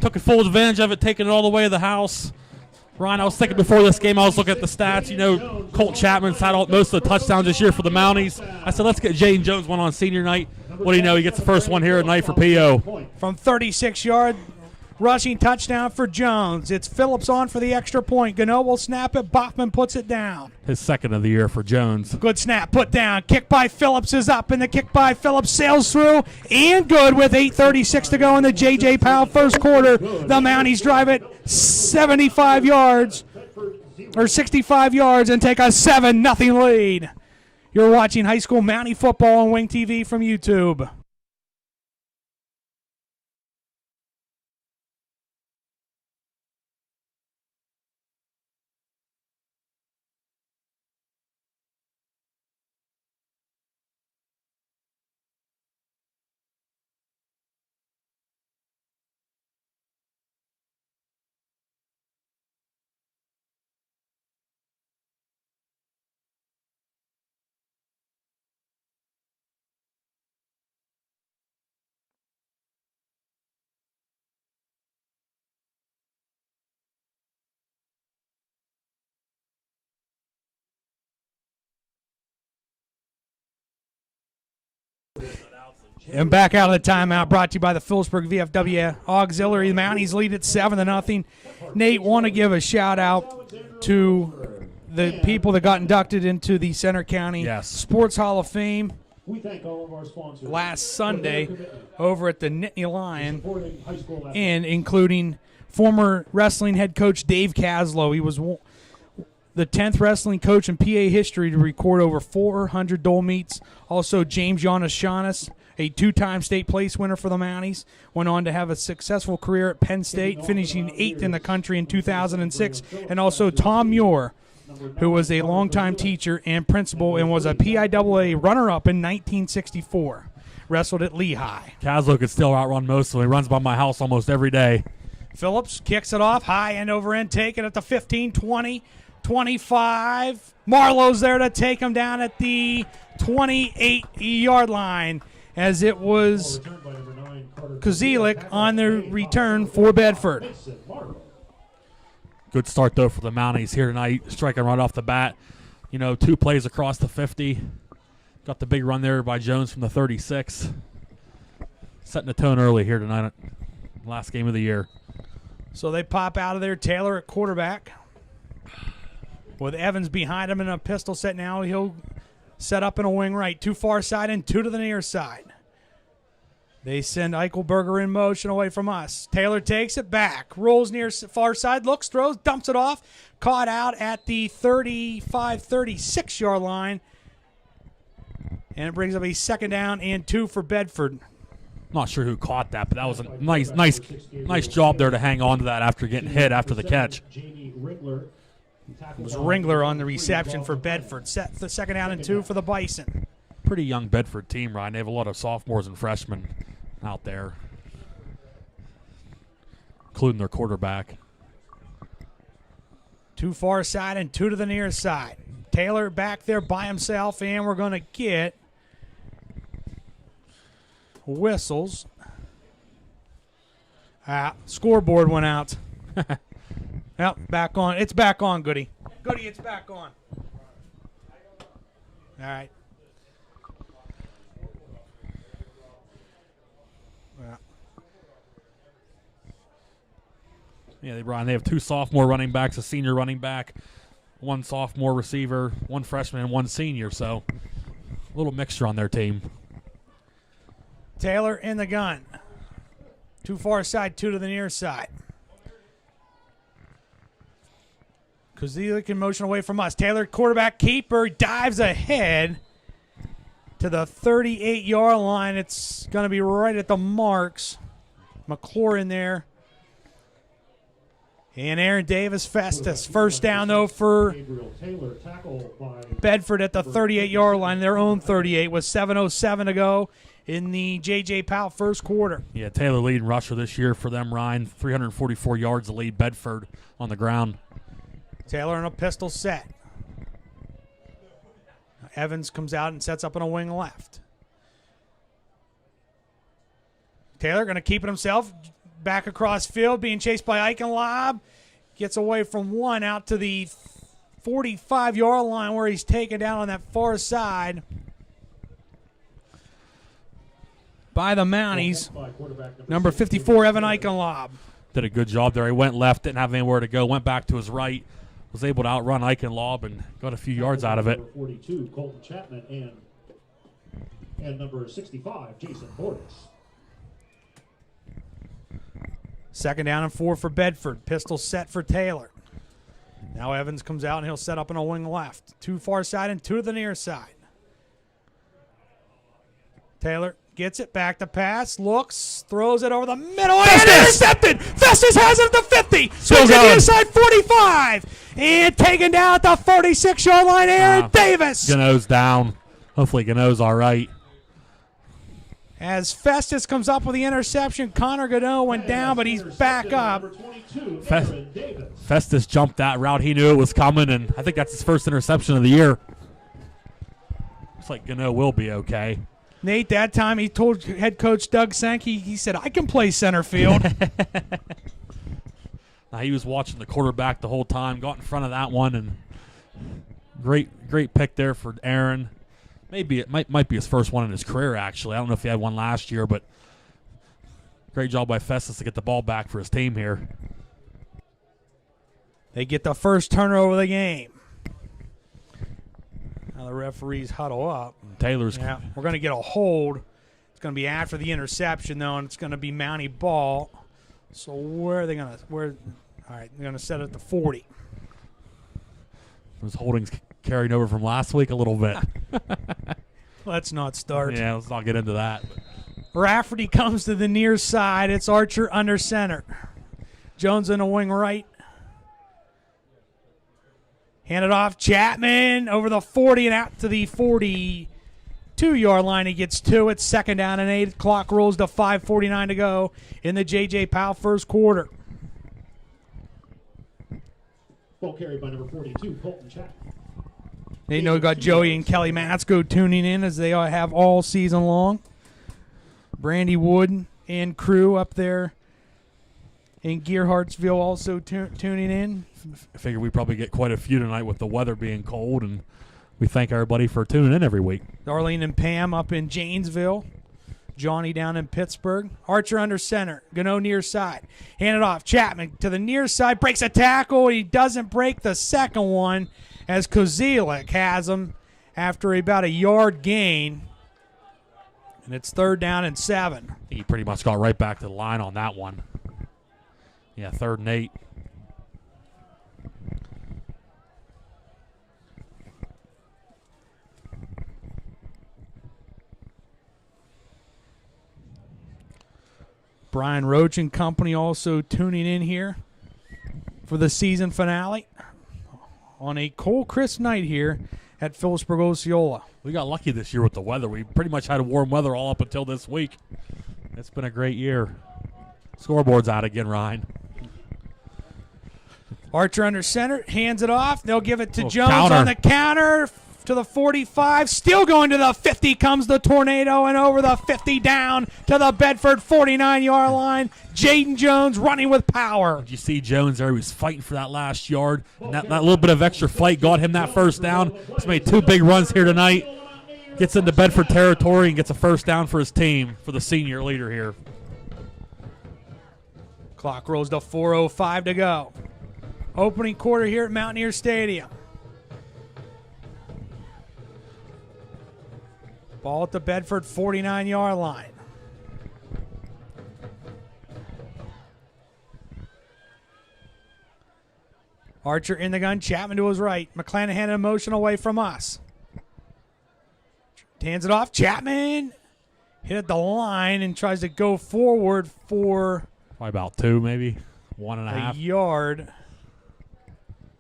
took full advantage of it, taking it all the way to the house. Ryan, I was thinking before this game, I was looking at the stats. Colt Chapman's had most of the touchdowns this year for the Mounties. I said, let's get Jaden Jones one on senior night. What do you know? He gets the first one here tonight for PO. From 36-yard rushing touchdown for Jones. It's Phillips on for the extra point. Gano will snap it. Boffman puts it down. His 2nd of the year for Jones. Good snap. Put down. Kick by Phillips is up, and the kick by Phillips sails through. And good with 8:36 to go in the J.J. Powell first quarter. The Mounties drive it 75 yards, or 65 yards, and take a 7-0 lead. You're watching high school Mountie football on Wing TV from YouTube. And back out of the timeout, brought to you by the Philipsburg VFW Auxiliary. The Mounties lead at 7-0. Nate, want to give a shout out to the people that got inducted into the Center County Sports Hall of Fame We thank all of our sponsors last Sunday over at the Nittany Lion, and including former wrestling head coach Dave Caslow. He was the 10th wrestling coach in PA history to record over 400 dole meets. Also, James Yanashanis, a two-time state place winner for the Mounties, went on to have a successful career at Penn State, finishing 8th in the country in 2006. And also Tom Muir, who was a longtime teacher and principal and was a PIAA runner-up in 1964. Wrestled at Lehigh. Caslow could still outrun most of them. He runs by my house almost every day. Phillips kicks it off, high end over end, taken at the 15, 20, 25. Marlowe's there to take him down at the 28-yard line, as it was Kozelik on the return for Bedford. Good start, though, for the Mounties here tonight, striking right off the bat. 2 plays across the 50. Got the big run there by Jones from the 36. Setting the tone early here tonight, last game of the year. So they pop out of there. Taylor at quarterback, with Evans behind him in a pistol set now. He'll set up in a wing right. 2 far side and 2 to the near side. They send Eichelberger in motion away from us. Taylor takes it back. Rolls near far side. Looks, throws, dumps it off. Caught out at the 35, 36-yard line. And it brings up a 2nd down and 2 for Bedford. Not sure who caught that, but that was a nice job there to hang on to that after getting hit after the catch. It was Ringler on the reception for Bedford. Set the 2nd down and 2 for the Bison. Pretty young Bedford team, Ryan. They have a lot of sophomores and freshmen out there, including their quarterback. 2 far side and 2 to the near side. Taylor back there by himself, and we're going to get whistles. Scoreboard went out. Yep, back on. It's back on, Goody. Goody, it's back on. All right. Yeah, Brian, they have 2 sophomore running backs, a senior running back, 1 sophomore receiver, 1 freshman, and 1 senior. So a little mixture on their team. Taylor in the gun. 2 far side, 2 to the near side. Kozelik in motion away from us. Taylor, quarterback keeper, dives ahead to the 38-yard line. It's going to be right at the marks. McClure in there. And Aaron Davis, Festus. First down, though, for Bedford at the 38-yard line. Their own 38 with 7:07 to go in the J.J. Powell first quarter. Yeah, Taylor leading rusher this year for them, Ryan. 344 yards to lead Bedford on the ground. Taylor in a pistol set. Evans comes out and sets up in a wing left. Taylor going to keep it himself. Back across field, being chased by Eichenlob. Gets away from 1 out to the 45-yard line where he's taken down on that far side by the Mounties. Number 54, Evan Eichenlob. Did a good job there. He went left, didn't have anywhere to go, went back to his right, was able to outrun Eichenlob and got a few yards out of it. 42, Colton Chapman, and number 65, Jason Borges. 2nd down and 4 for Bedford. Pistol set for Taylor. Now Evans comes out and he'll set up in a wing left. 2 far side and 2 to the near side. Taylor gets it back to pass, looks, throws it over the middle, and intercepted! Festus has it at the 50. Swings to the inside 45. And taken down at the 46-yard line, Aaron Davis. Gano's down. Hopefully Gano's all right. As Festus comes up with the interception, Connor Godot went down, but he's back up. Festus jumped that route. He knew it was coming, and I think that's his first interception of the year. Looks like Godot will be okay. Nate, that time he told head coach Doug Sankey, he said, I can play center field. Now, he was watching the quarterback the whole time, got in front of that one, and great pick there for Aaron. Maybe it might be his first one in his career, actually. I don't know if he had one last year, but great job by Festus to get the ball back for his team here. They get the first turnover of the game. Now the referees huddle up. Taylor's. Yeah, we're going to get a hold. It's going to be after the interception, though, and it's going to be Mountie ball. So where are they going to – all right, they're going to set it at the 40. Those holdings carried over from last week a little bit. Let's not start. Yeah, let's not get into that. Rafferty comes to the near side. It's Archer under center. Jones in a wing right. Hand it off. Chapman over the 40 and out to the 42-yard line. He gets 2. It's 2nd down and 8. Clock rolls to 5:49 to go in the J.J. Powell first quarter. Ball carried by number 42, Colton Chapman. You know, we got Joey and Kelly Matsko tuning in as they have all season long. Brandy Wood and crew up there in Gearhartsville also tuning in. I figure we probably get quite a few tonight with the weather being cold, and we thank everybody for tuning in every week. Darlene and Pam up in Janesville. Johnny down in Pittsburgh. Archer under center. Gano near side. Hand it off. Chapman to the near side. Breaks a tackle. He doesn't break the second one as Kozelik has him after about a yard gain. And it's 3rd down and 7. I think he pretty much got right back to the line on that one. Yeah, 3rd and 8. Brian Roach and company also tuning in here for the season finale on a cold, crisp night here at Philipsburg-Osceola. We got lucky this year with the weather. We pretty much had warm weather all up until this week. It's been a great year. Scoreboard's out again, Ryan. Archer under center, hands it off. They'll give it to Oh, Jones counter. on the counter to the 45. Still going to the 50 comes the tornado, and over the 50 down to the Bedford 49-yard line. Jaden Jones running with power. Did you see Jones there? He was fighting for that last yard. And that little bit of extra fight got him that first down. He's made 2 big runs here tonight. Gets into Bedford territory and gets a first down for his team, for the senior leader here. Clock rolls to 4:05 to go. Opening quarter here at Mountaineer Stadium. Ball at the Bedford 49-yard line. Archer in the gun. Chapman to his right. McClanahan in motion away from us. Hands it off. Chapman hit at the line and tries to go forward for Probably about 2, maybe. a 1.5. yard.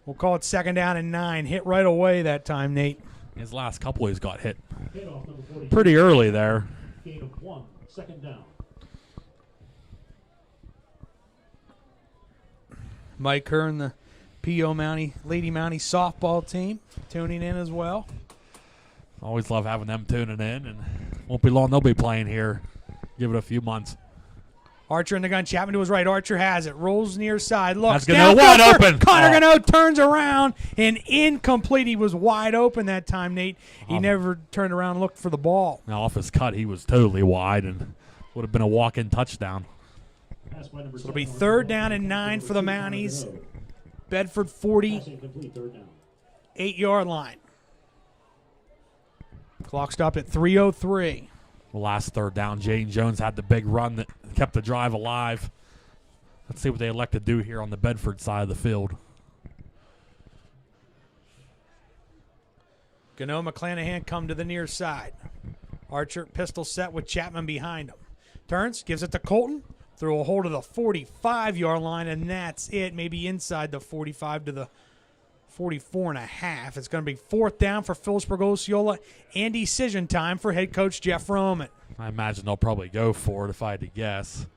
We'll call it 2nd down and 9. Hit right away that time, Nate. His last couple he's got hit Hit off number 42. pretty early there. Gain of 1, 2nd down. Mike Kern, the P.O. Mountie, Lady Mountie softball team, tuning in as well. Always love having them tuning in, and won't be long they'll be playing here. Give it a few months. Archer in the gun. Chapman to his right. Archer has it. Rolls near side. Looks That's down. Gano wide Bedford. open. Connor Oh. Gano turns around and incomplete. He was wide open that time, Nate. He never turned around and looked for the ball. Now off his cut, he was totally wide and would have been a walk-in touchdown. Pass by number So it'll be 7, 3rd down and 9 for the Mounties. Bedford 48-yard Passing complete, 3rd down. line. Clock stopped at 3:03. The last 3rd down, Jane Jones had the big run that kept the drive alive. Let's see what they elect to do here on the Bedford side of the field. Gano McClanahan come to the near side. Archer pistol set with Chapman behind him. Turns, gives it to Colton. Through a hold of the 45-yard line, and that's it. Maybe inside the 45 to the 44.5. It's going to be 4th down for Philipsburg-Osceola and decision time for head coach Jeff Roman. I imagine they'll probably go for it if I had to guess.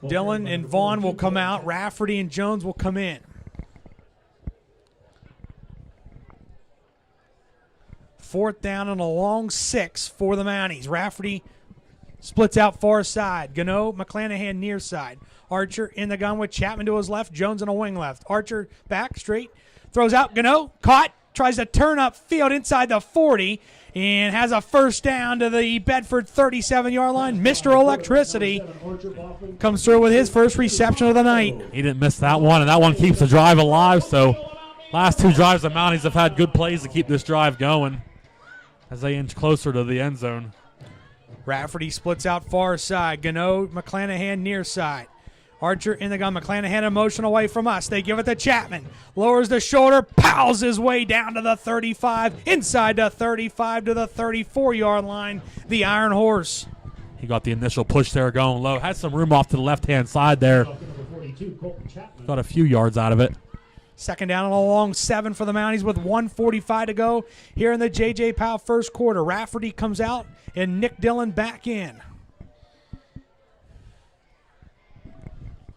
Dillon and Vaughn will come out. Rafferty and Jones will come in. 4th down and a long 6 for the Mounties. Rafferty splits out far side. Gano, McClanahan near side. Archer in the gun with Chapman to his left. Jones on a wing left. Archer back straight. Throws out. Gano caught. Tries to turn up field inside the 40. and has a first down to the Bedford 37-yard line. Mr. Electricity comes through with his first reception of the night. He didn't miss that one, and that one keeps the drive alive. So last two drives, the Mounties have had good plays to keep this drive going as they inch closer to the end zone. Rafferty splits out far side. Gano, McClanahan near side. Archer in the gun. McClanahan in motion away from us. They give it to Chapman. Lowers the shoulder. Pals his way down to the 35. Inside the 35 to the 34-yard line. The Iron Horse. He got the initial push there going low. Had some room off to the left-hand side there. Got a few yards out of it. Second down and a long 7 for the Mounties with 1:45 to go here in the J.J. Powell first quarter. Rafferty comes out and Nick Dillon back in.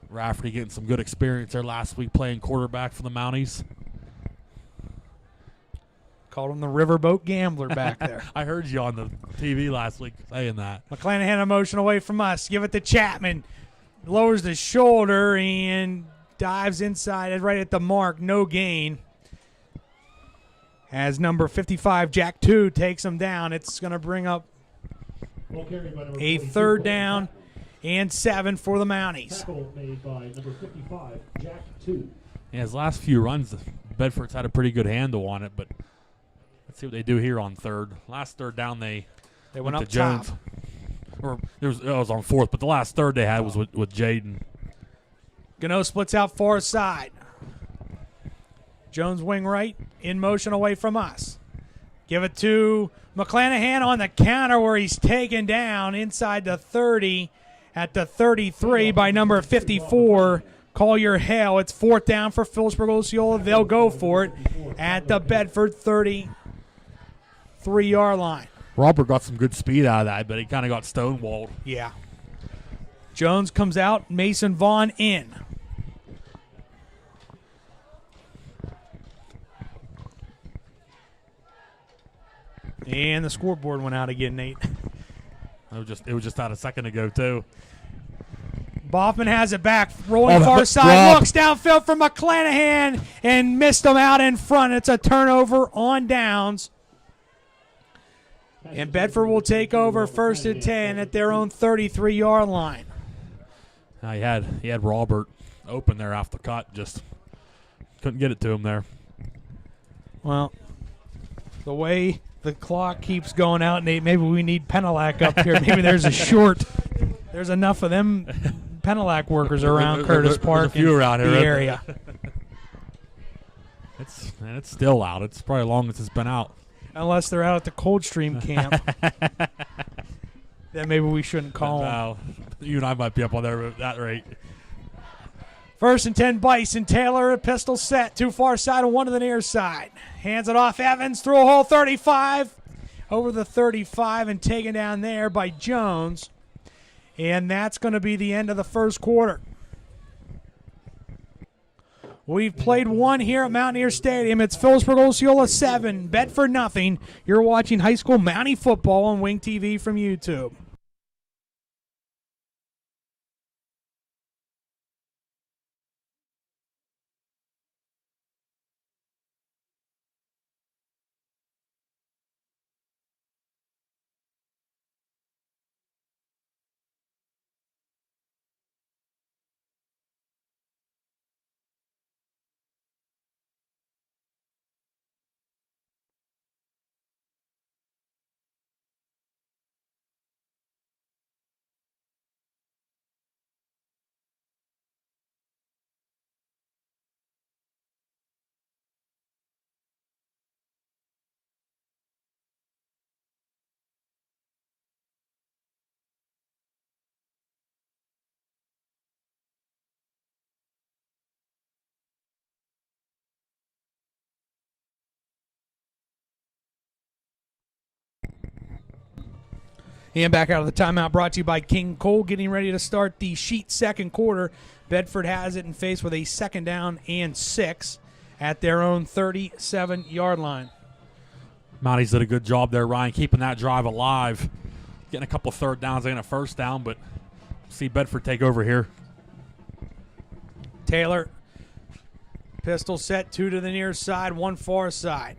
Rafferty getting some good experience there last week playing quarterback for the Mounties. Called him the Riverboat Gambler back there. I heard you on the TV last week saying that. McClanahan in motion away from us. Give it to Chapman. Lowers the shoulder and dives inside right at the mark. No gain. As number 55, Jack 2, takes him down. It's going to bring up a third down and 7 for the Mounties. Tackle made by number 55, Jack 2. Yeah, his last few runs, Bedford's had a pretty good handle on it, but let's see what they do here on third. Last third down, they went to up Jones. top. Or it was on fourth, but the last third they had was with Jaden. Gano splits out far side. Jones wing right, in motion away from us. Give it to McClanahan on the counter where he's taken down inside the 30 at the 33 by number 54, Collier Hale. It's fourth down for Philipsburg-Osceola. They'll go for it at the Bedford 33-yard line. Robert got some good speed out of that, but he kind of got stonewalled. Yeah. Jones comes out, Mason Vaughn in. And the scoreboard went out again, Nate. It was just out a second ago, too. Boffman has it back, rolling far side, looks downfield for McClanahan and missed him out in front. It's a turnover on downs. And Bedford will take over first and 10 at their own 33-yard line. He had Robert open there off the cut, just couldn't get it to him there. Well, the way the clock keeps going out, Nate, maybe we need Penelac up here. Maybe there's a short. There's enough of them Penelac workers around Curtis Park there's a few around here, the area. It's still out. It's probably long as it's been out. Unless they're out at the Coldstream camp. Then maybe we shouldn't call them. No, you and I might be up on there at that rate. First and 10, Bison. Taylor, a pistol set. Two far side and one to the near side. Hands it off. Evans through a hole 35. Over the 35 and taken down there by Jones. And that's going to be the end of the first quarter. We've played one here at Mountaineer Stadium. It's Philipsburg-Osceola 7, Bedford nothing. You're watching high school Mountie football on Wing TV from YouTube. And back out of the timeout, brought to you by King Cole, getting ready to start the Sheet second quarter. Bedford has it and faced with a second down and 6 at their own 37-yard line. Mounties did a good job there, Ryan, keeping that drive alive. Getting a couple third downs and a first down, but see Bedford take over here. Taylor, pistol set, 2 to the near side, 1 far side.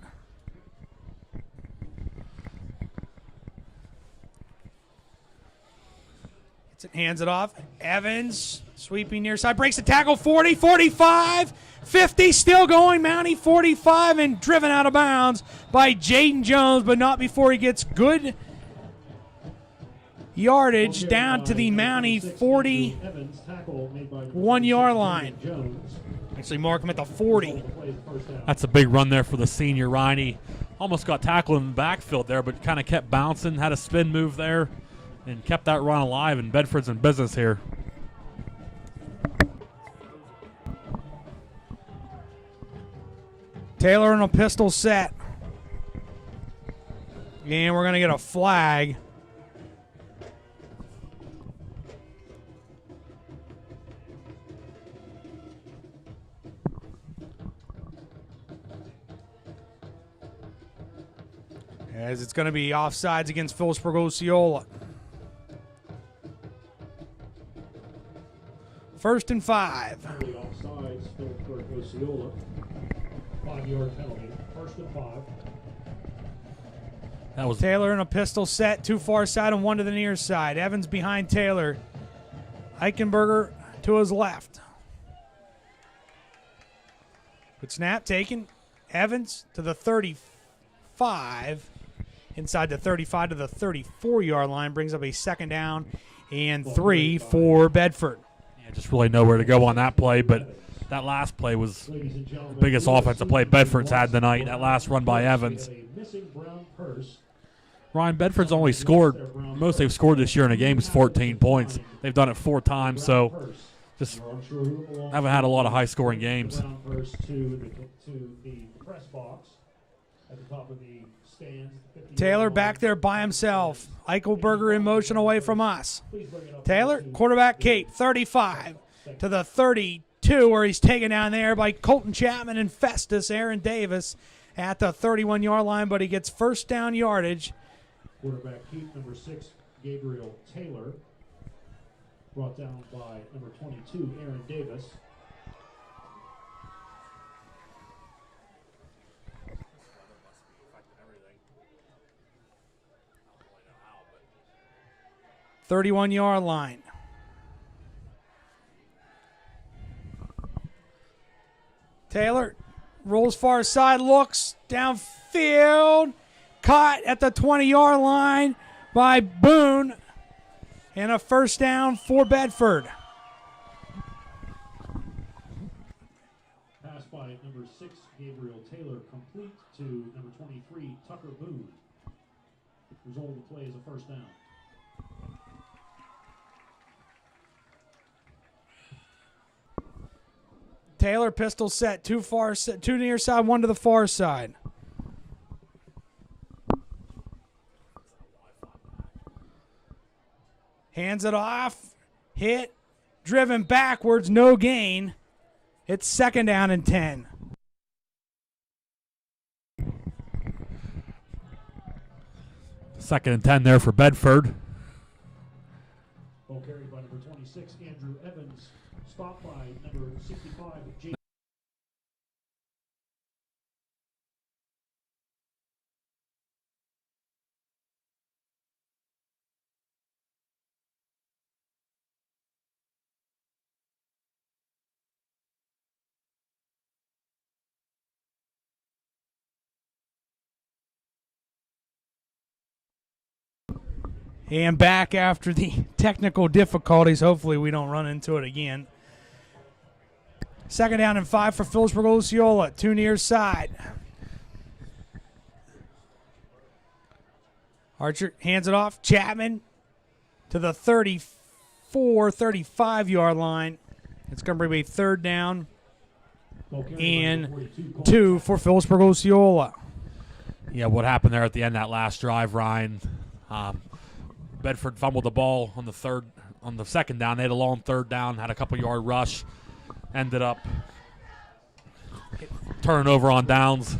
hands it off. Evans sweeping near side, breaks the tackle, 40, 45, 50, still going. Mountie 45 and driven out of bounds by Jaden Jones, but not before he gets good yardage down to the Mountie 41-yard line. Actually mark him at the 40. That's a big run there for the senior. Ryan almost got tackled in the backfield there, but kind of kept bouncing, had a spin move there, and kept that run alive, and Bedford's in business here. Taylor in a pistol set. And we're going to get a flag. As it's going to be offsides against Philipsburg-Osceola. 1st and 5. Offsides, Philipsburg-Osceola. 5-yard penalty. 1st and 5. That was Taylor in a pistol set, 2 far side and 1 to the near side. Evans behind Taylor. Eichenberger to his left. Good snap taken. Evans to the 35. Inside the 35 to the 34-yard line, brings up a 2nd down and 3 for Bedford. Yeah, just really nowhere to go on that play, but that last play was the biggest offensive play Bedford's had tonight. That last run by Evans. Ryan, Bedford's only scored, most they've scored this year in a game is 14 points. They've done it 4 times, so just haven't had a lot of high-scoring games. Taylor back there by himself. Eichelberger in motion away from us. Taylor, quarterback Cape, 35 to the 32, where he's taken down there by Colton Chapman and Festus Aaron Davis at the 31-yard line, but he gets 1st down yardage. Quarterback Cape, number 6, Gabriel Taylor. Brought down by number 22, Aaron Davis. .31-yard line. Taylor rolls far side, looks downfield, caught at the 20-yard line by Boone, and a 1st down for Bedford. Pass by number 6, Gabriel Taylor, complete to number 23, Tucker Boone. Result of the play is a 1st down. Taylor pistol set, 2 near side, 1 to the far side. Hands it off, hit, driven backwards, no gain. It's 2nd down and 10. Second and 10 there for Bedford. Ball carried by number 26, Andrew Evans. Stopped by number 65, James. And back after the technical difficulties. Hopefully we don't run into it again. 2nd down and 5 for Philipsburg-Osceola. 2 near side. Archer hands it off. Chapman to the 34, 35-yard line. It's going to be a 3rd down and 2 for Philipsburg-Osceola. Yeah, what happened there at the end of that last drive, Ryan? Bedford fumbled the ball on the 2nd down. They had a long 3rd down, had a couple-yard rush, ended up turning over on downs.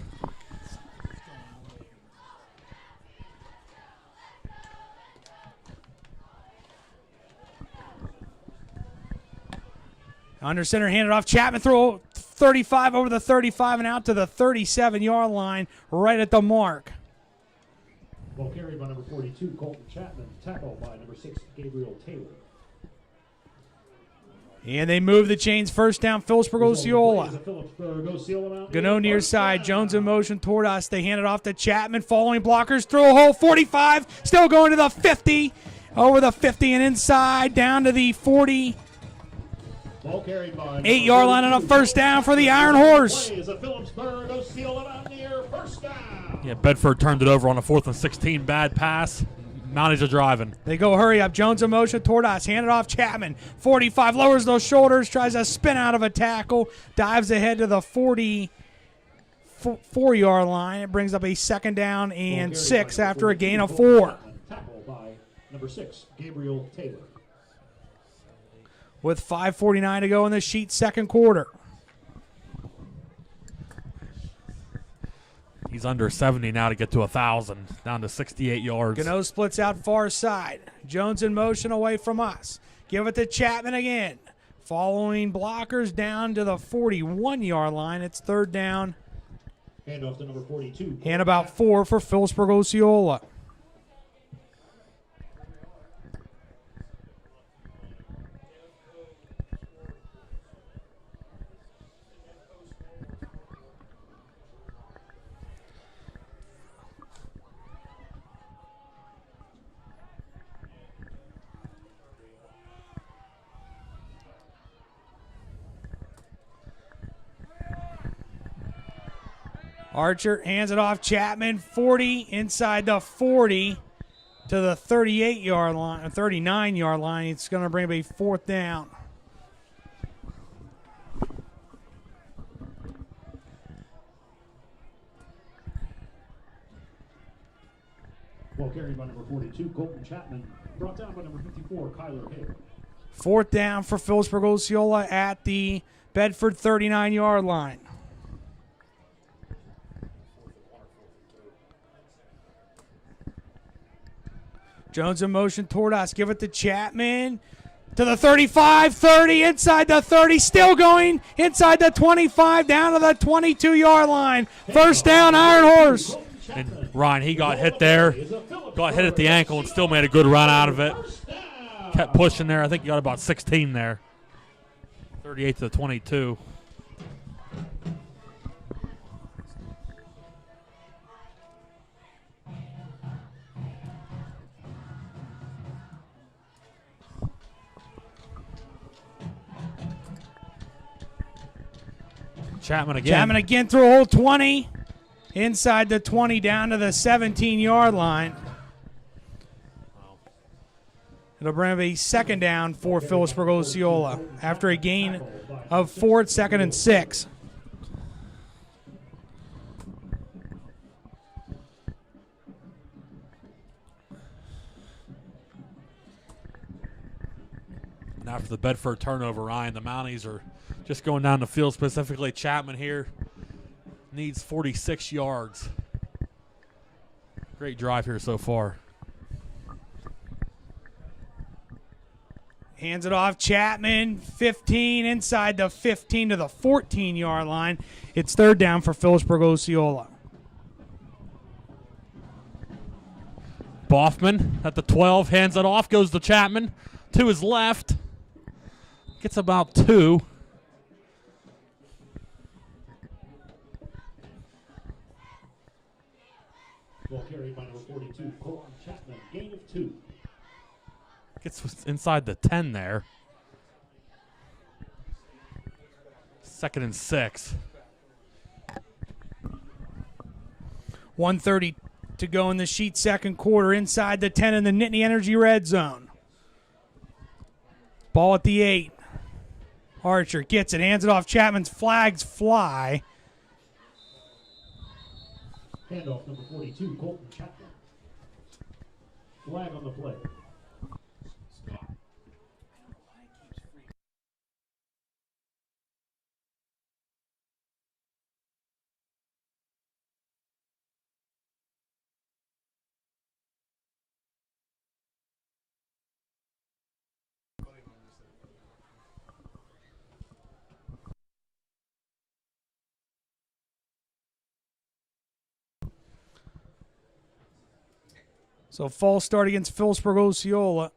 Under center, handed off. Chapman throw 35 over the 35 and out to the 37-yard line, right at the mark. Ball carried by number 42, Colton Chapman. Tackle by number 6, Gabriel Taylor. And they move the chains. First down, Philipsburg-Osceola. Philipsburg-Osceola. Gano near side. Jones in motion toward us. They hand it off to Chapman. Following blockers through a hole. 45. Still going to the 50. Over the 50 and inside. Down to the 40. 8-yard line on a first down for the Iron Horse. Yeah, Bedford turned it over on a 4th and 16. Bad pass. Mounties are driving. They go hurry up. Jones in motion toward us. Hand it off Chapman. 45. Lowers those shoulders. Tries a spin out of a tackle. Dives ahead to the 44-yard line. It brings up a second down and 6 after a gain of 4. Tackle by number 6, Gabriel Taylor. With 5:49 to go in the Sheet second quarter. He's under 70 now to get to 1,000. Down to 68 yards. Gano splits out far side. Jones in motion away from us. Give it to Chapman again. Following blockers down to the 41-yard line. It's third down. Hand off to number 42. And about 4 for Philipsburg-Osceola. Archer hands it off. Chapman, 40, inside the 40 to the 38-yard line, or 39-yard line. It's going to bring up a fourth down. Ball carried by number 42, Colton Chapman. Brought down by number 54, Kyler Hale. Fourth down for Philipsburg-Osceola at the Bedford 39-yard line. Jones in motion toward us. Give it to Chapman. To the 35, 30, inside the 30. Still going inside the 25, down to the 22-yard line. First down, Iron Horse. And Ryan, he got hit there. Got hit at the ankle and still made a good run out of it. Kept pushing there. I think he got about 16 there. 38 to the 22. Chapman again. Chapman again through a hole 20. Inside the 20, down to the 17-yard line. It'll bring up a second down for Philipsburg-Osceola. After a gain of 4, it's second and 6. And after the Bedford turnover, Ryan, the Mounties are just going down the field, specifically Chapman here. Needs 46 yards. Great drive here so far. Hands it off. Chapman, 15, inside the 15 to the 14-yard line. It's third down for Philipsburg-Osceola. Boffman at the 12, hands it off, goes to Chapman. To his left. Gets about 2. Ball carried by number 42, Colton Chapman. Gain of 2. Gets inside the 10 there. Second and 6. 1:30 to go in the Sheet second quarter. Inside the 10 in the Nittany Energy red zone. Ball at the 8. Archer gets it, hands it off. Chapman's flags fly. Handoff number 42, Colton Chapman. Flag on the play. So false start against Philipsburg-Osceola.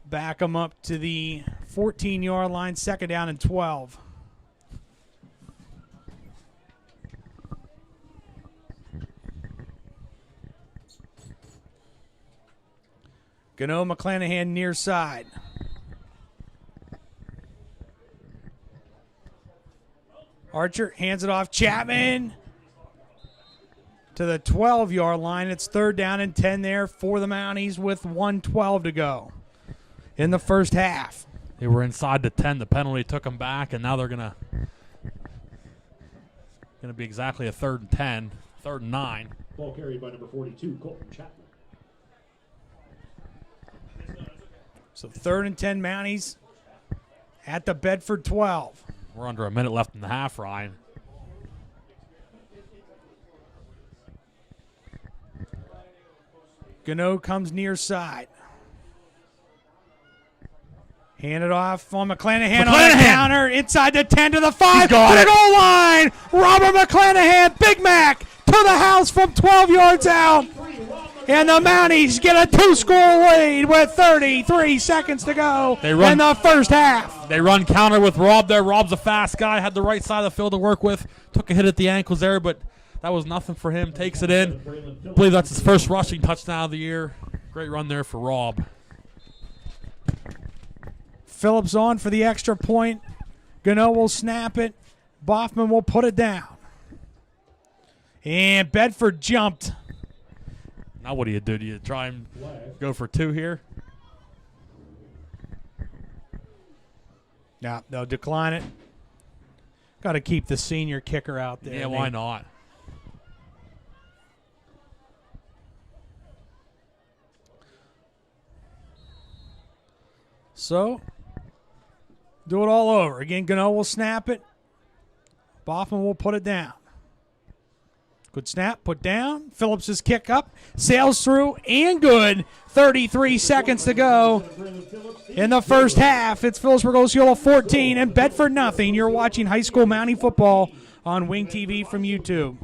Back them up to the 14-yard line, second down and 12. Gano McClanahan near side. Archer hands it off. Chapman to the 12-yard line. It's third down and 10 there for the Mounties with 1:12 to go in the first half. They were inside the 10. The penalty took them back, and now they're gonna be exactly a 3rd and 10, 3rd and 9. Ball carried by number 42, Colton Chapman. So 3rd and 10 Mounties at the Bedford 12. We're under a minute left in the half, Ryan. Gano comes near side. Hand it off on McClanahan on the counter. Inside the 10 to the 5. To the goal line. Robert McClanahan, Big Mac, to the house from 12 yards out. And the Mounties get a 2-score lead with 33 seconds to go in the first half. They run counter with Rob there. Rob's a fast guy, had the right side of the field to work with. Took a hit at the ankles there, but that was nothing for him. Takes it in. I believe that's his first rushing touchdown of the year. Great run there for Rob. Phillips on for the extra point. Gano will snap it. Boffman will put it down. And Bedford jumped. Now what do you do? Do you try and go for 2 here? No, they'll decline it. Got to keep the senior kicker out there. Yeah, why not? So, do it all over. Again, Gano will snap it. Boffman will put it down. Good snap, put down. Phillips' kick up, sails through, and good. 33 seconds to go in the first half. It's Philipsburg-Osceola 14 and Bedford nothing. You're watching high school Mountie football on Wing TV from YouTube.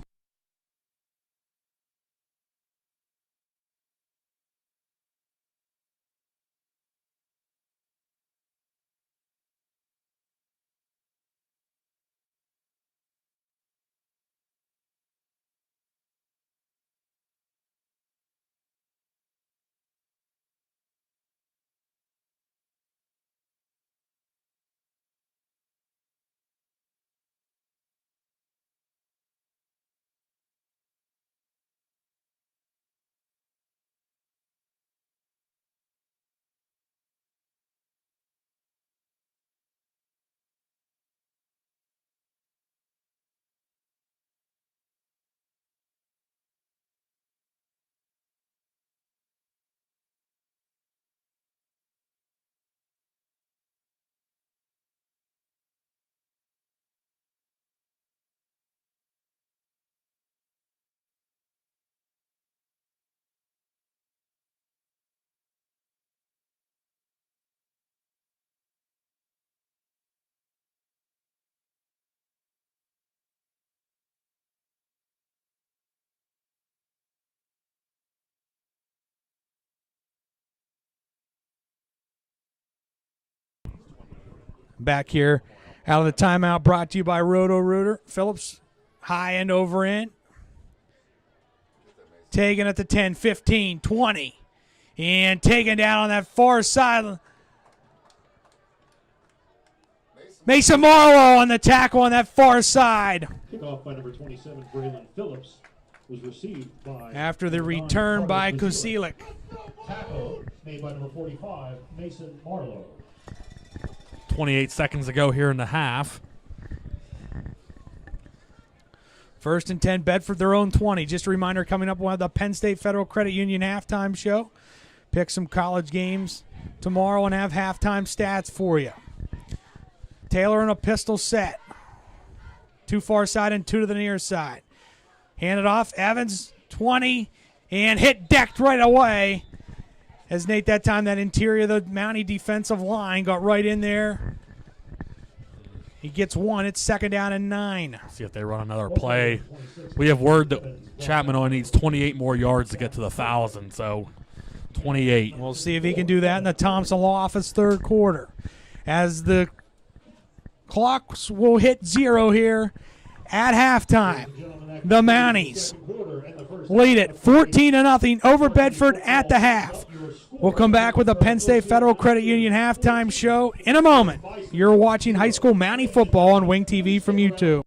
Back here out of the timeout, brought to you by Roto-Rooter. Phillips, high end over in. Taken at the 10, 15, 20. And taken down on that far side. Mason Marlowe on the tackle on that far side. Kickoff by number 27, Braylon Phillips, was received by... After the return by Kusilik. Tackle made by number 45, Mason Marlowe. 28 seconds to go here in the half. First and 10, Bedford, their own 20. Just a reminder, coming up, we'll have the Penn State Federal Credit Union halftime show. Pick some college games tomorrow and have halftime stats for you. Taylor in a pistol set. 2 far side and 2 to the near side. Hand it off, Evans, 20, and hit decked right away. As Nate, that time, that interior of the Mountie defensive line got right in there. He gets 1. It's second down and 9. See if they run another play. We have word that Chapman only needs 28 more yards to get to the 1,000, so 28. We'll see if he can do that in the Thompson Law Office third quarter. as the clocks will hit 0 here at halftime. The Mounties lead it 14-0 over Bedford at the half. We'll come back with the Penn State Federal Credit Union halftime show in a moment. You're watching high school Mountie football on Wing TV from YouTube.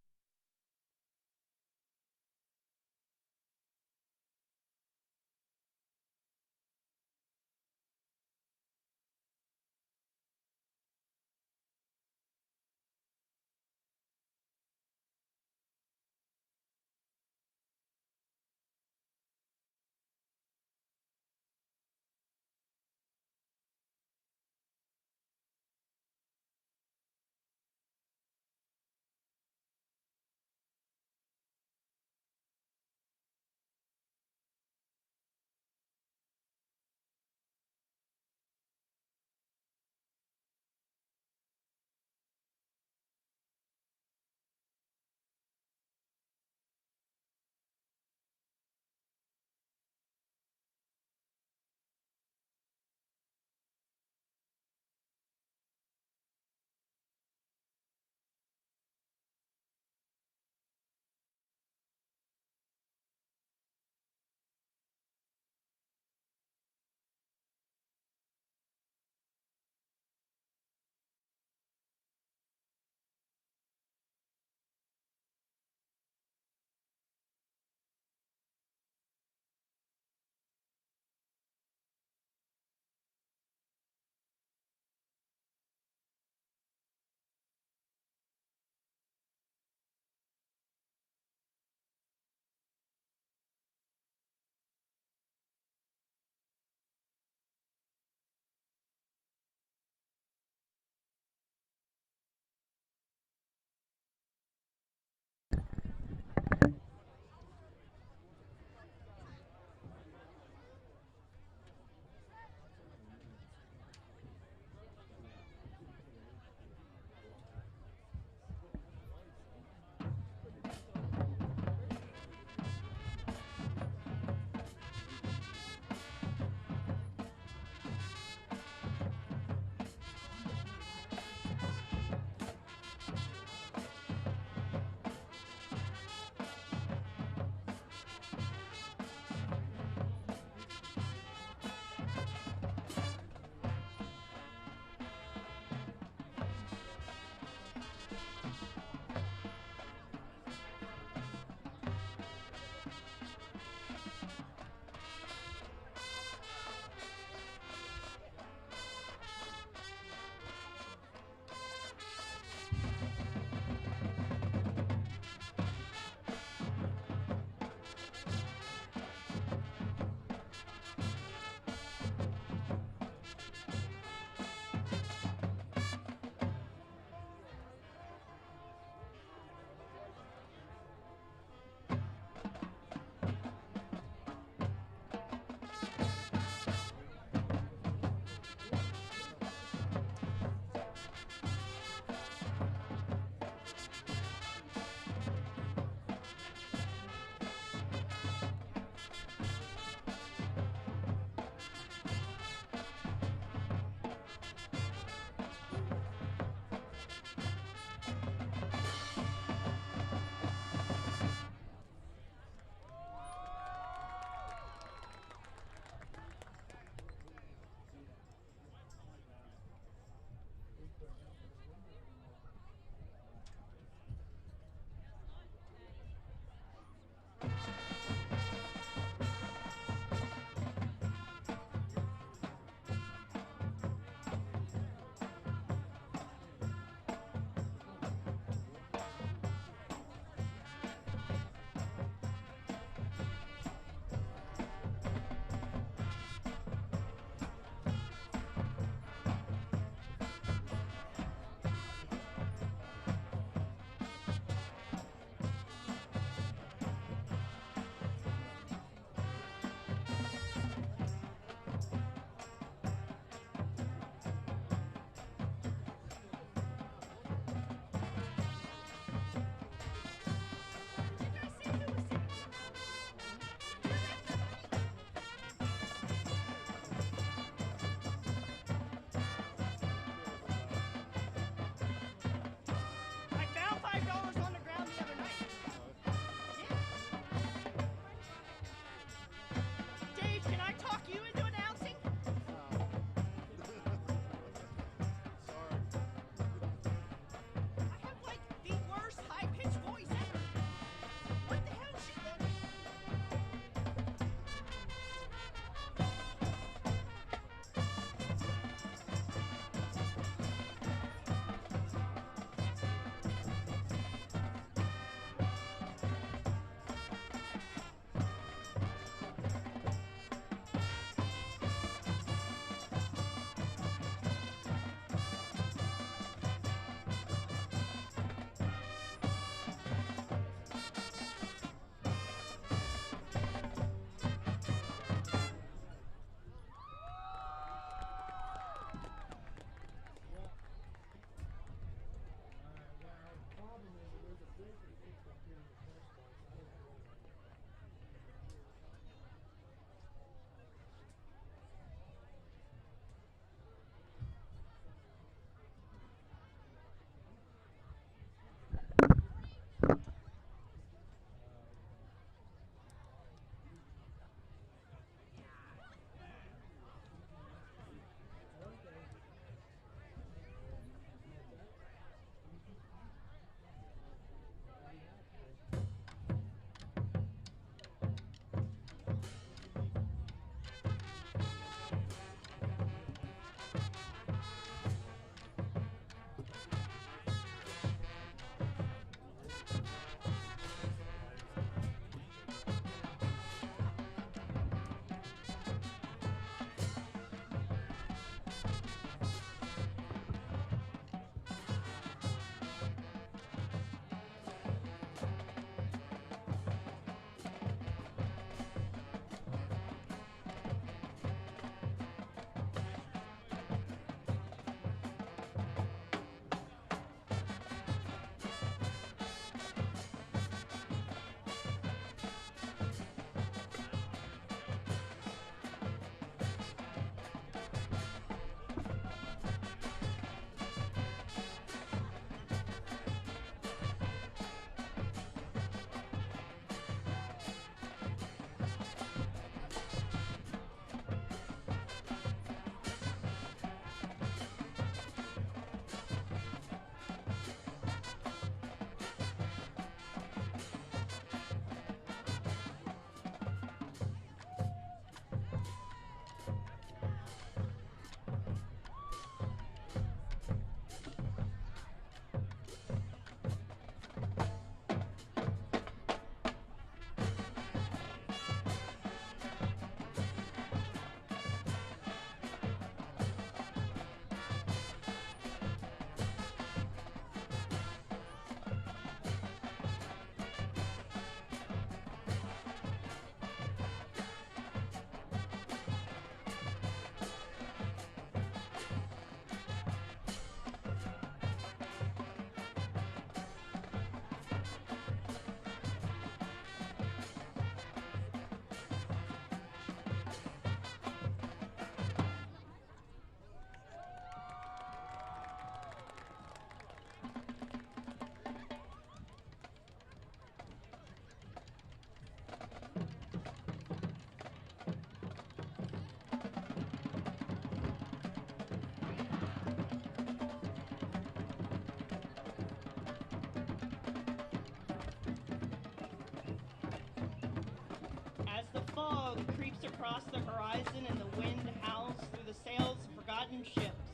As the fog creeps across the horizon and the wind howls through the sails of forgotten ships,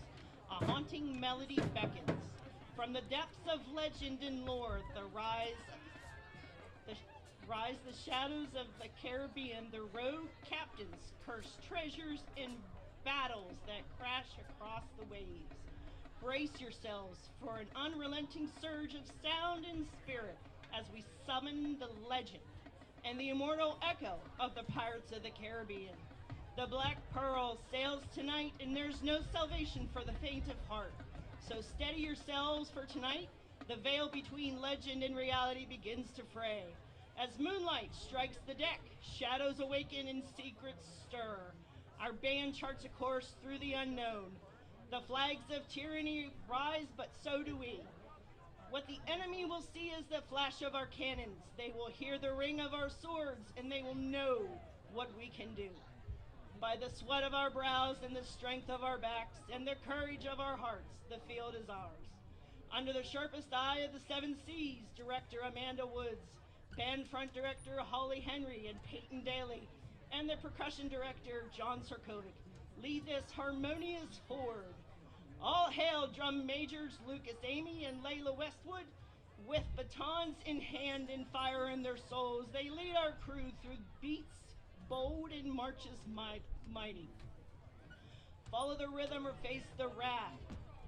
a haunting melody beckons. From the depths of legend and lore, rise the shadows of the Caribbean, the rogue captains curse treasures in battles that crash across the waves. Brace yourselves for an unrelenting surge of sound and spirit as we summon the legend and the immortal echo of the Pirates of the Caribbean. The Black Pearl sails tonight, and there's no salvation for the faint of heart. So steady yourselves, for tonight, the veil between legend and reality begins to fray. As moonlight strikes the deck, shadows awaken and secrets stir. Our band charts a course through the unknown. The flags of tyranny rise, but so do we. What the enemy will see is the flash of our cannons. They will hear the ring of our swords, and they will know what we can do. By the sweat of our brows and the strength of our backs and the courage of our hearts, the field is ours. Under the sharpest eye of the seven seas, Director Amanda Woods, band front director Holly Henry and Peyton Daly, and the percussion director John Sarkovic, lead this harmonious horde. All hail drum majors Lucas Amy and Layla Westwood. With batons in hand and fire in their souls, they lead our crew through beats bold and marches mighty. Follow the rhythm or face the wrath.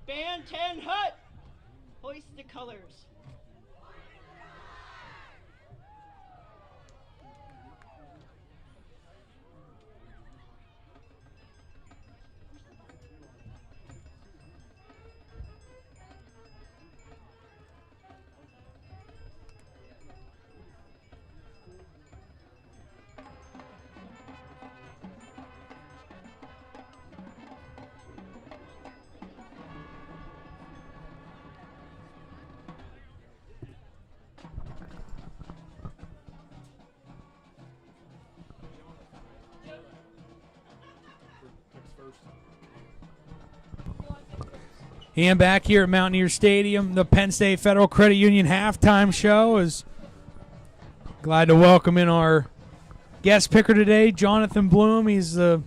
Band 10 Hut! Hoist the colors. And back here at Mountaineer Stadium, the Penn State Federal Credit Union halftime show is glad to welcome in our guest picker today, Jonathan Bloom. He's the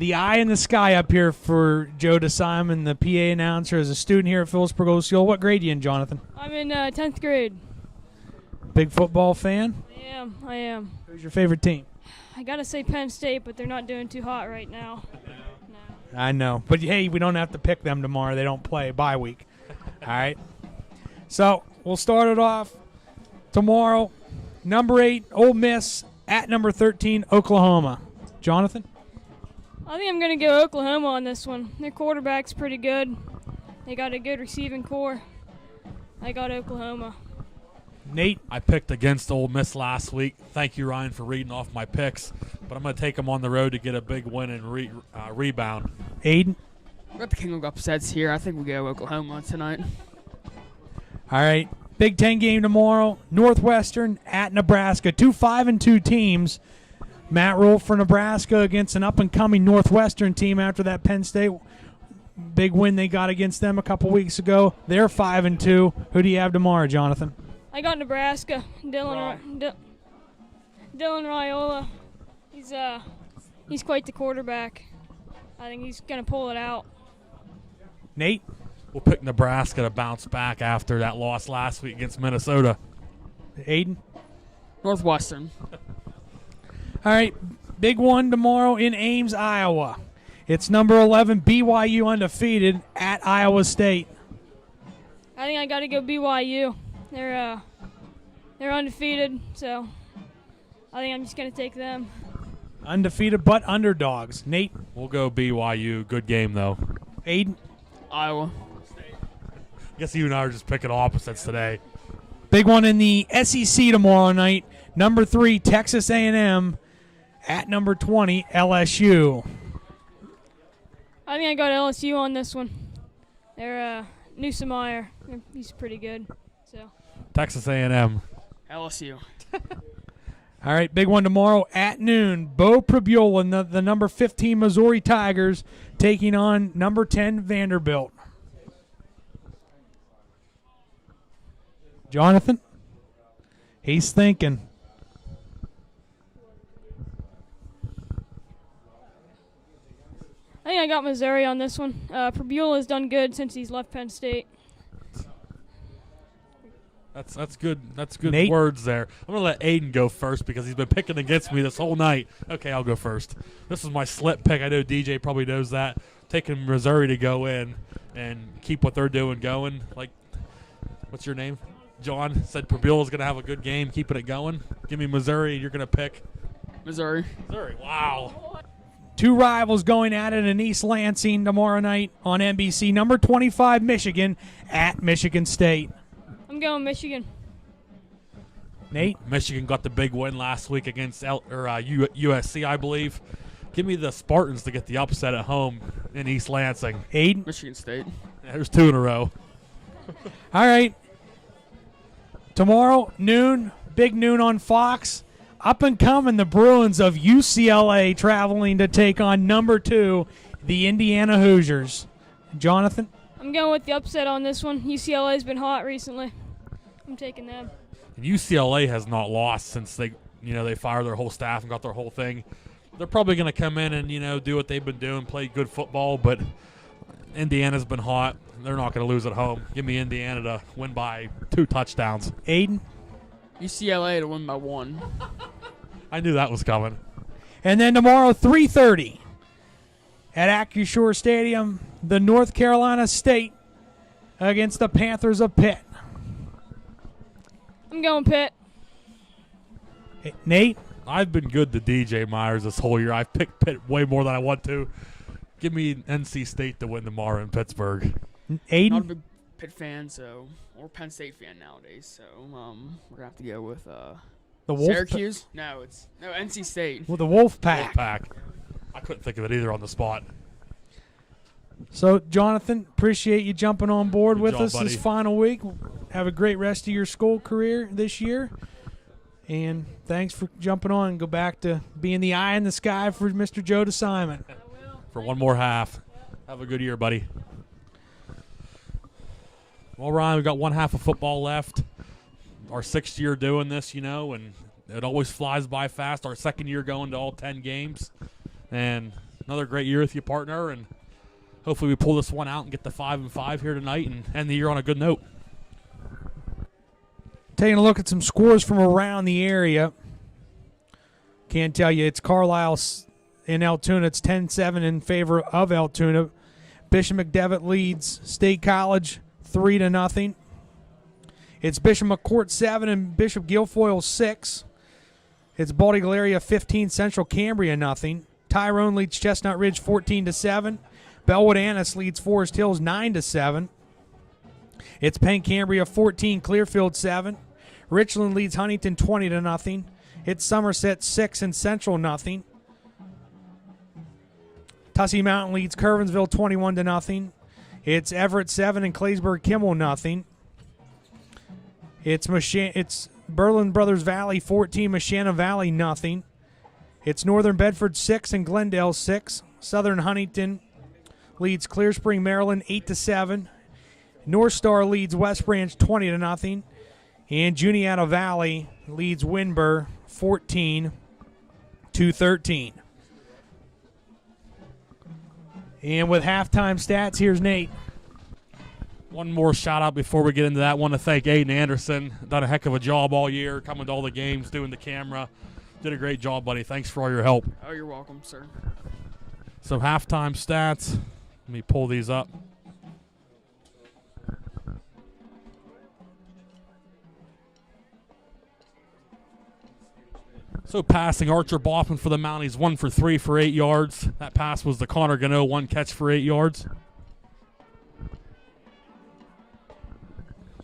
eye in the sky up here for Joe DeSimon, the PA announcer, as a student here at Philipsburg-Osceola. What grade are you in, Jonathan? I'm in 10th grade. Big football fan? I am. Who's your favorite team? I got to say Penn State, but they're not doing too hot right now. No. I know. But, hey, we don't have to pick them tomorrow. They don't play bye week. All right? So we'll start it off tomorrow. Number 8, Ole Miss, at number 13, Oklahoma. Jonathan? I think I'm going to go Oklahoma on this one. Their quarterback's pretty good. They got a good receiving core. I got Oklahoma. Nate? I picked against Ole Miss last week. Thank you, Ryan, for reading off my picks. But I'm going to take them on the road to get a big win and rebound. Aiden? Got the king of upsets here. I think we go Oklahoma tonight. All right. Big Ten game tomorrow. Northwestern at Nebraska. 2 5-2 teams. Matt Rule for Nebraska against an up-and-coming Northwestern team after that Penn State big win they got against them a couple weeks ago. They're 5-2. Who do you have tomorrow, Jonathan? I got Nebraska. Dylan Raiola. He's quite the quarterback. I think he's going to pull it out. Nate? We'll pick Nebraska to bounce back after that loss last week against Minnesota. Aiden? Northwestern. All right, big one tomorrow in Ames, Iowa. It's number 11, BYU undefeated at Iowa State. I think I got to go BYU. They're undefeated, so I think I'm just going to take them. Undefeated but underdogs. Nate? We'll go BYU. Good game, though. Aiden? Iowa. I guess you and I are just picking opposites today. Big one in the SEC tomorrow night. Number 3, Texas A&M at number 20, LSU. I think I got LSU on this one. They're Newsom Meyer. He's pretty good. So Texas A&M. LSU. All right, big one tomorrow at noon. Bo Prabula and the number 15 Missouri Tigers taking on number 10 Vanderbilt. Jonathan? He's thinking. I think I got Missouri on this one. Prabula has done good since he's left Penn State. That's good. That's good Nate? words there. I'm gonna let Aiden go first because he's been picking against me this whole night. Okay, I'll go first. This is my slip pick. I know DJ probably knows that. Taking Missouri to go in and keep what they're doing going. Like, what's your name? John said Prabula's gonna have a good game, keeping it going. Give me Missouri. You're gonna pick Missouri. Missouri. Wow. Two rivals going at it in East Lansing tomorrow night on NBC. Number 25, Michigan at Michigan State. I'm going Michigan. Nate? Michigan got the big win last week against USC, I believe. Give me the Spartans to get the upset at home in East Lansing. Aiden? Michigan State. Yeah, there's 2 in a row. All right. Tomorrow, noon, big noon on Fox. Up and coming, the Bruins of UCLA traveling to take on number 2, the Indiana Hoosiers. Jonathan? I'm going with the upset on this one. UCLA's been hot recently. I'm taking them. And UCLA has not lost since they fired their whole staff and got their whole thing. They're probably going to come in and do what they've been doing, play good football. But Indiana's been hot. They're not going to lose at home. Give me Indiana to win by 2 touchdowns. Aiden? UCLA to win by 1. I knew that was coming. And then tomorrow, 3:30 at Acrisure Stadium, the North Carolina State against the Panthers of Pitt. I'm going Pitt. Hey, Nate? I've been good to DJ Myers this whole year. I've picked Pitt way more than I want to. Give me NC State to win tomorrow in Pittsburgh. Aiden? Not a big Pitt fan, or Penn State fan nowadays, so we're gonna have to go with The Wolf Syracuse. No, NC State. With the Wolf Pack. Wolfpack. I couldn't think of it either on the spot. So, Jonathan, appreciate you jumping on board Good with job, us buddy. this final week. Have a great rest of your school career this year. And thanks for jumping on and go back to being the eye in the sky for Mr. Joe DeSimon. For one more half. Have a good year, buddy. Well, Ryan, we've got one half of football left. Our 6th year doing this, and it always flies by fast. Our 2nd year going to all 10 games. And another great year with you, partner. And hopefully we pull this one out and get the 5-5 here tonight and end the year on a good note. Taking a look at some scores from around the area. Can't tell you, it's Carlisle in Altoona. It's 10-7 in favor of Altoona. Bishop McDevitt leads State College 3-0. It's Bishop McCourt 7 and Bishop Guilfoyle 6. It's Baldy Galeria 15, Central Cambria 0. Tyrone leads Chestnut Ridge 14-7. Bellwood Annis leads Forest Hills 9-7. It's Penn Cambria 14, Clearfield 7. Richland leads Huntington 20-0. It's Somerset 6 and Central 0. Tussey Mountain leads Curwensville 21-0. It's Everett 7 and Claysburg Kimmel 0. It's Berlin Brothers Valley 14, Mashana Valley 0. It's Northern Bedford 6 and Glendale 6. Southern Huntington leads Clear Spring, Maryland 8-7. North Star leads West Branch 20-0. And Juniata Valley leads Winburn 14-13. And with halftime stats, here's Nate. One more shout out before we get into that. I want to thank Aiden Anderson. Done a heck of a job all year, coming to all the games, doing the camera. Did a great job, buddy. Thanks for all your help. Oh, you're welcome, sir. So halftime stats. Let me pull these up. So passing, Archer Boffman for the Mounties, 1 for 3 for 8 yards. That pass was the Connor Gano, 1 catch for 8 yards.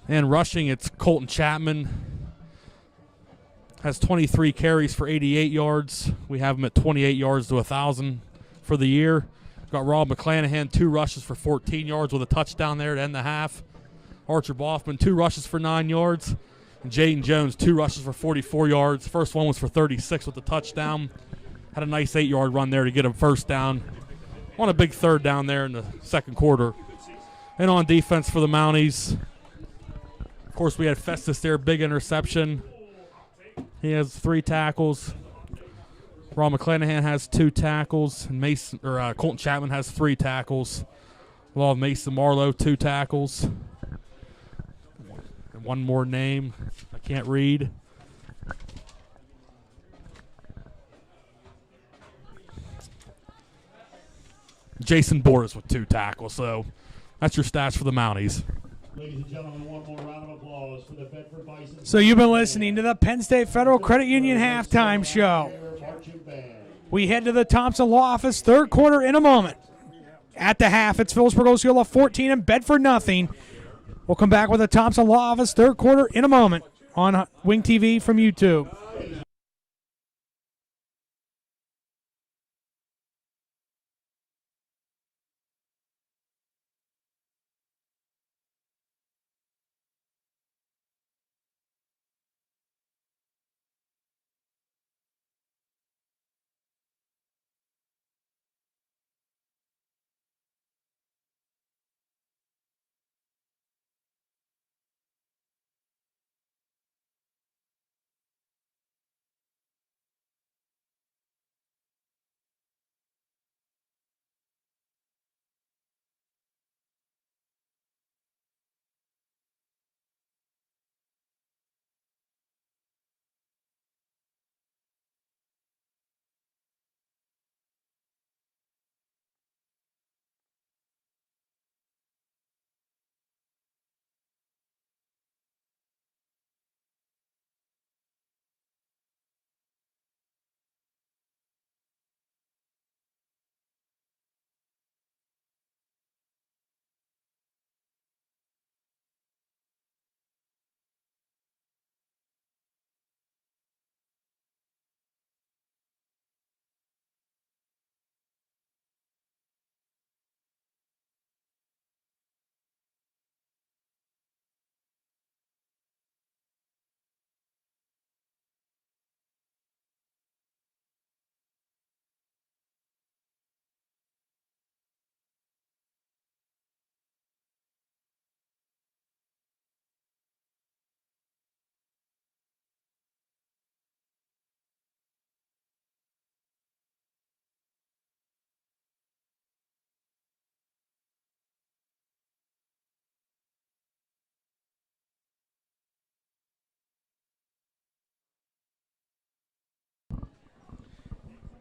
And rushing, it's Colton Chapman. Has 23 carries for 88 yards. We have him at 28 yards to 1,000 for the year. Got Rob McClanahan, 2 rushes for 14 yards with a touchdown there to end the half. Archer Boffman, 2 rushes for 9 yards. And Jaden Jones, 2 rushes for 44 yards. First one was for 36 with a touchdown. Had a nice 8-yard run there to get him first down. On a big third down there in the second quarter. And on defense for the Mounties, of course, we had Festus there, big interception. He has 3 tackles. Rob McClanahan has 2 tackles. And Colton Chapman has 3 tackles. We'll have Mason Marlowe, 2 tackles. And one more name I can't read. Jason Boris with 2 tackles. So that's your stats for the Mounties. Ladies and gentlemen, one more round of applause for the Bedford Bison. So you've been listening to the Penn State Federal Credit Union halftime show. We head to the Thompson Law Office, third quarter in a moment. At the half, it's Philipsburg-Osceola 14 and Bedford 0. We'll come back with the Thompson Law Office, third quarter in a moment on Wing TV from YouTube.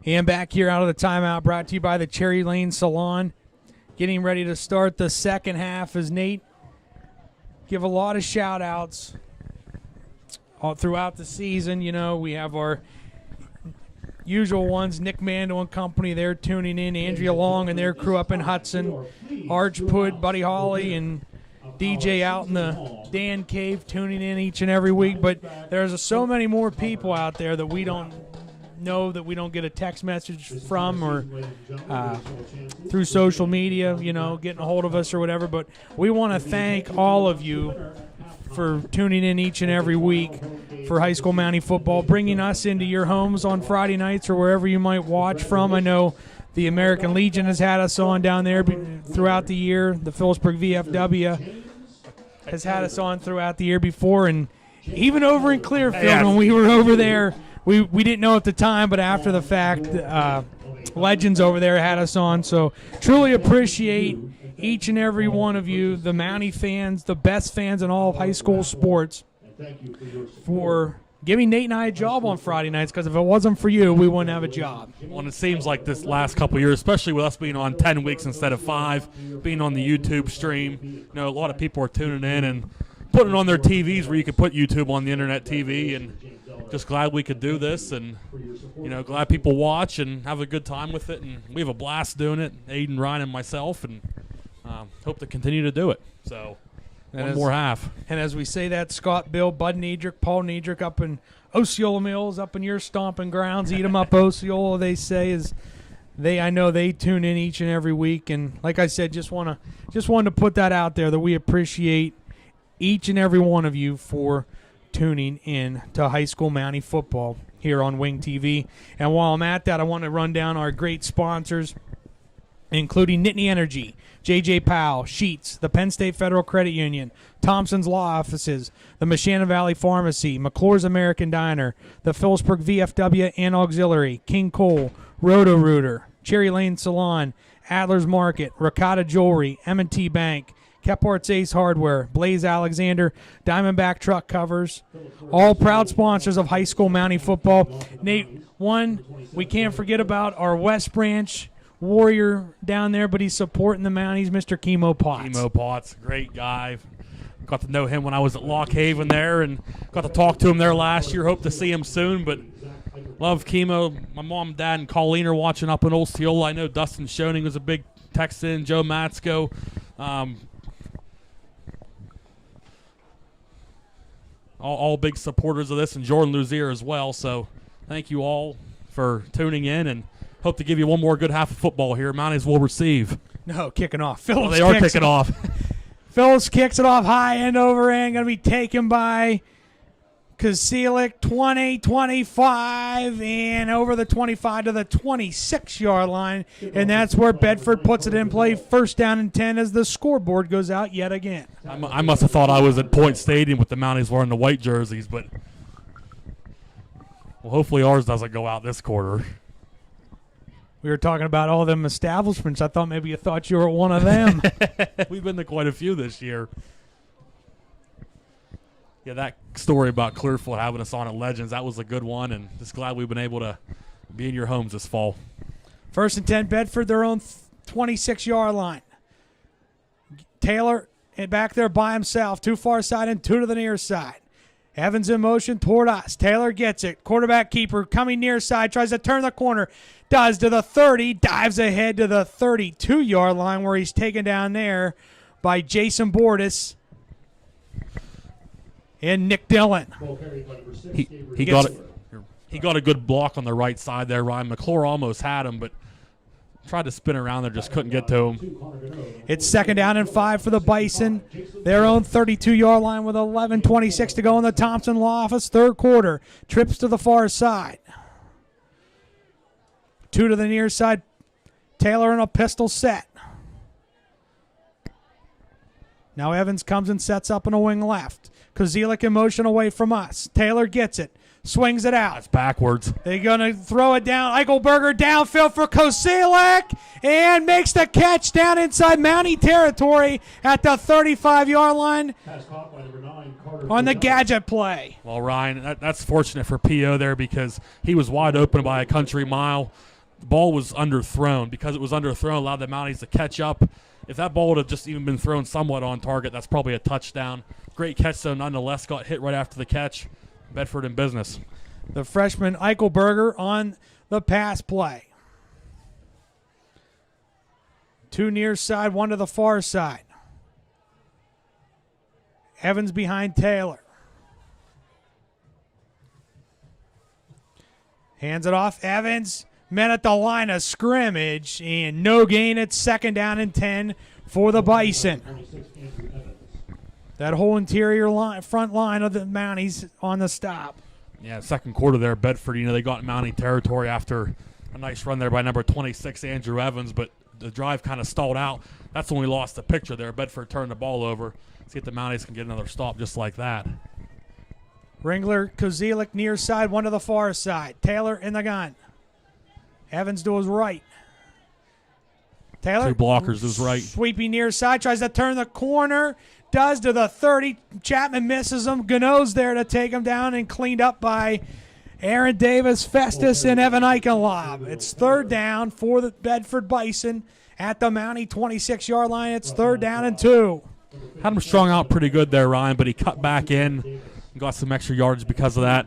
And back here out of the timeout, brought to you by the Cherry Lane Salon. Getting ready to start the second half as Nate give a lot of shout-outs all throughout the season. You know, we have our usual ones, Nick Mandel and company, they're tuning in, Andrea Long and their crew up in Hudson, Arch Put, Buddy Holly, and DJ out in the Dan Cave tuning in each and every week. But there's so many more people out there that we don't know, that we don't get a text message from or through social media, you know, getting a hold of us or whatever. But we want to thank all of you for tuning in each and every week for high school Mountie football, bringing us into your homes on Friday nights or wherever you might watch from. I know the American Legion has had us on down there throughout the year. The Philipsburg VFW has had us on throughout the year before, and even over in Clearfield when we were over there, we didn't know at the time, but after the fact, Legends over there had us on. So truly appreciate each and every one of you, the Mountie fans, the best fans in all of high school sports, for giving Nate and I a job on Friday nights, because if it wasn't for you, we wouldn't have a job. Well, it seems like this last couple of years, especially with us being on 10 weeks instead of 5, being on the YouTube stream, you know, a lot of people are tuning in and putting it on their TVs where you could put YouTube on the internet TV, and just glad we could do this, and, you know, glad people watch and have a good time with it, and we have a blast doing it, Aiden, Ryan, and myself, and hope to continue to do it. So one more half. And as we say that, Scott, Bill, Bud Niedrich, Paul Niedrich up in Osceola Mills, up in your stomping grounds, eat 'em up Osceola, they say, I know they tune in each and every week. And like I said, just wanted to put that out there, that we appreciate each and every one of you for tuning in to high school Mountie football here on Wing TV. And while I'm at that, I want to run down our great sponsors, including Nittany Energy, J.J. Powell, Sheets, the Penn State Federal Credit Union, Thompson's Law Offices, the Moshannon Valley Pharmacy, McClure's American Diner, the Philipsburg VFW and Auxiliary, King Cole, Roto-Rooter, Cherry Lane Salon, Adler's Market, Ricotta Jewelry, M&T Bank, Kephardt's Ace Hardware, Blaze Alexander, Diamondback Truck Covers, all proud sponsors of high school Mountie football. Nate, one, we can't forget about our West Branch Warrior down there, but he's supporting the Mounties, Mr. Chemo Potts. Chemo Potts, great guy. Got to know him when I was at Lock Haven there, and got to talk to him there last year. Hope to see him soon, but love Chemo. My mom, dad, and Colleen are watching up in Osceola. I know Dustin Schoening was a big Texan, Joe Matsko. All big supporters of this, and Jordan Luzier as well. So thank you all for tuning in, and hope to give you one more good half of football here. Mounties will receive. No, kicking off. Phillips they are kicking off. Phillips kicks it off high end over end. Going to be taken by Kozielik, 20-25, and over the 25 to the 26-yard line. And that's where Bedford puts it in play. First down and 10 as the scoreboard goes out yet again. I must have thought I was at Point Stadium with the Mounties wearing the white jerseys, but well, hopefully ours doesn't go out this quarter. We were talking about all them establishments. I thought maybe you thought you were one of them. We've been to quite a few this year. Yeah, that story about Clearfield having us on at Legends, that was a good one, and just glad we've been able to be in your homes this fall. First and 10, Bedford, their own 26-yard line. Taylor back there by himself, too far side and two to the near side. Evans in motion toward us. Taylor gets it. Quarterback keeper coming near side, tries to turn the corner. Does to the 30, dives ahead to the 32-yard line where he's taken down there by Jason Bordis and Nick Dillon. He got a good block on the right side there, Ryan. McClure almost had him, but tried to spin around there, just couldn't get to him. It's second down and 5 for the Bison. Their own 32-yard line with 11:26 to go in the Thompson Law Office. Third quarter. Trips to the far side. Two to the near side. Taylor in a pistol set. Now Evans comes and sets up in a wing left. Kozielik in motion away from us. Taylor gets it. Swings it out. That's backwards. They're going to throw it down. Eichelberger downfield for Kozielik and makes the catch down inside Mountie territory at the 35-yard line on the gadget play. Well, Ryan, that's fortunate for P.O. there because he was wide open by a country mile. the ball was underthrown. Because it was underthrown, allowed the Mounties to catch up. If that ball would have just even been thrown somewhat on target, that's probably a touchdown. Great catch, though, nonetheless. Got hit right after the catch. Bedford in business. The freshman Eichelberger on the pass play. 2 near side, 1 to the far side. Evans behind Taylor. Hands it off. Evans met at the line of scrimmage, and no gain. It's 2nd down and 10 for the Bison. That whole interior line, front line of the Mounties on the stop. Yeah, second quarter there, Bedford, they got in Mountie territory after a nice run there by number 26, Andrew Evans, but the drive kind of stalled out. That's when we lost the picture there. Bedford turned the ball over. See if the Mounties can get another stop just like that. Ringler, Kozelik near side, 1 to the far side. Taylor in the gun. Evans to his right. Taylor. 2 blockers to his right. Sweeping near side, tries to turn the corner. Does to the 30. Chapman misses him. Gano's there to take him down and cleaned up by Aaron Davis, Festus, and Evan Eichenlob. It's 3rd down for the Bedford Bison at the Mountie 26-yard line. It's 3rd down and 2. Had him strung out pretty good there, Ryan, but he cut back in and got some extra yards because of that.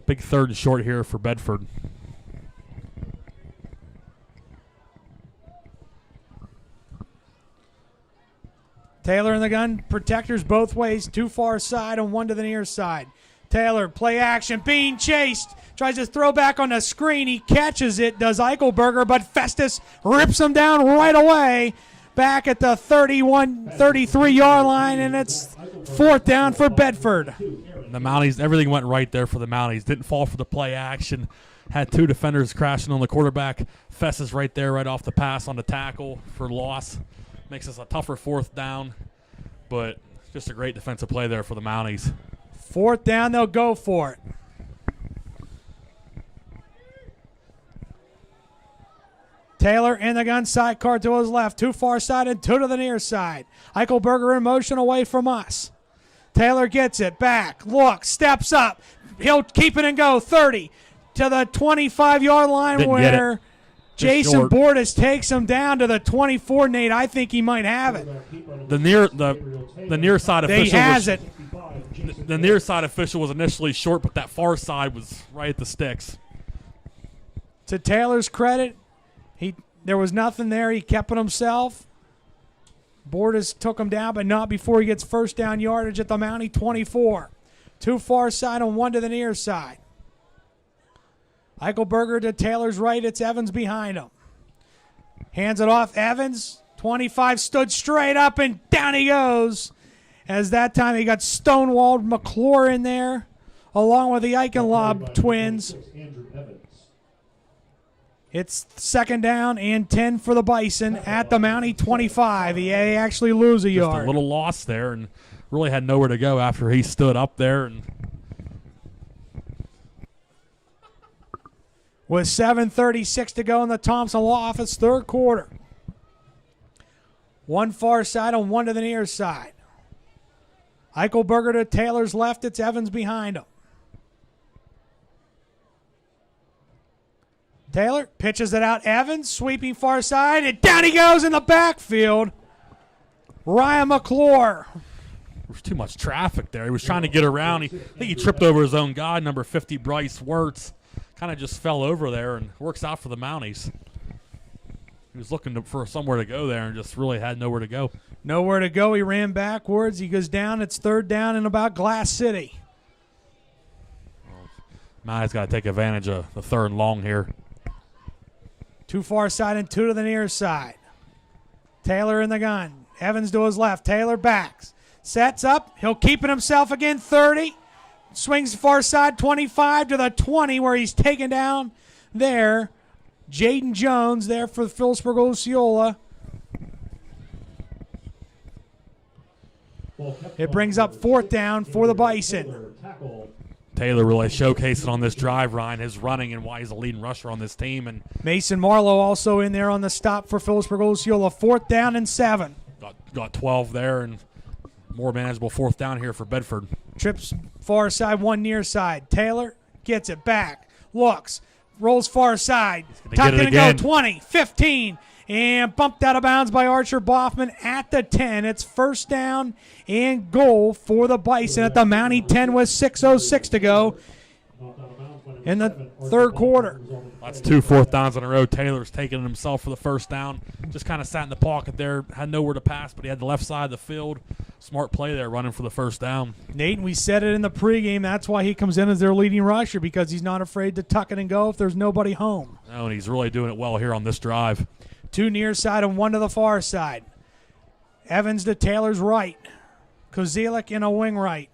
Big 3rd and short here for Bedford. Taylor in the gun, protectors both ways, 2 far side and 1 to the near side. Taylor, play action, being chased, tries to throw back on the screen. He catches it, does Eichelberger, but Festus rips him down right away. Back at the 33-yard line, and it's 4th down for Bedford. The Mounties, everything went right there for the Mounties. Didn't fall for the play action. Had 2 defenders crashing on the quarterback. Festus right there, right off the pass on the tackle for loss. Makes us a tougher 4th down, but just a great defensive play there for the Mounties. 4th down, they'll go for it. Taylor in the gun, sidecar to his left, 2 far side and 2 to the near side. Eichelberger in motion away from us. Taylor gets it back, looks, steps up. He'll keep it and go 30 to the 25-yard line. Didn't where Jason short. Bordas takes him down to the 24. Nate, I think he might have it. The near side official He has it. The near side official was initially short, but that far side was right at the sticks. To Taylor's credit, there was nothing there. He kept it himself. Bordas took him down, but not before he gets 1st down yardage at the Mountie 24. 2 far side and 1 to the near side. Eichelberger to Taylor's right. It's Evans behind him. Hands it off. Evans, 25, stood straight up, and down he goes. As that time he got stonewalled. McClure in there, along with the Eichenlob twins. It's 2nd down and 10 for the Bison at the Mountie 25. They actually lose a yard. Just a little loss there, and really had nowhere to go after he stood up there. And with 7:36 to go in the Thompson Law Office 3rd quarter. 1 far side and 1 to the near side. Eichelberger to Taylor's left. It's Evans behind him. Taylor pitches it out. Evans sweeping far side, and down he goes in the backfield. Ryan McClure. There's too much traffic there. He was trying to get around. I think he tripped over his own guy, number 50, Bryce Wirtz. Kind of just fell over there, and works out for the Mounties. He was looking for somewhere to go there and just really had nowhere to go. Nowhere to go. He ran backwards. He goes down. It's 3rd down and about Glass City. Mounties got to take advantage of the 3rd and long here. 2 far side and 2 to the near side. Taylor in the gun. Evans to his left. Taylor backs. Sets up. He'll keep it himself again. 30. Swings far side. 25 to the 20 where he's taken down there. Jaden Jones there for Philipsburg-Osceola. It brings up 4th down for the Bison. Taylor really showcasing on this drive, Ryan, his running and why he's the leading rusher on this team. And Mason Marlowe also in there on the stop for Philipsburg-Osceola. 4th down and 7. Got 12 there, and more manageable 4th down here for Bedford. Trips far side, 1 near side. Taylor gets it back. Looks. rolls far side. gonna Tucked get it in and again. go 20, 15, and bumped out of bounds by Archer Boffman at the 10. It's first down and goal for the Bison at the Mountie 10 with 6:06 to go in the third quarter. That's 2 fourth downs in a row. Taylor's taking it himself for the first down. Just kind of sat in the pocket there, had nowhere to pass, but he had the left side of the field. Smart play there, running for the first down. Nate, we said it in the pregame. That's why he comes in as their leading rusher, because he's not afraid to tuck it and go if there's nobody home. No, and he's really doing it well here on this drive. 2 near side and 1 to the far side. Evans to Taylor's right. Kozelik in a wing right.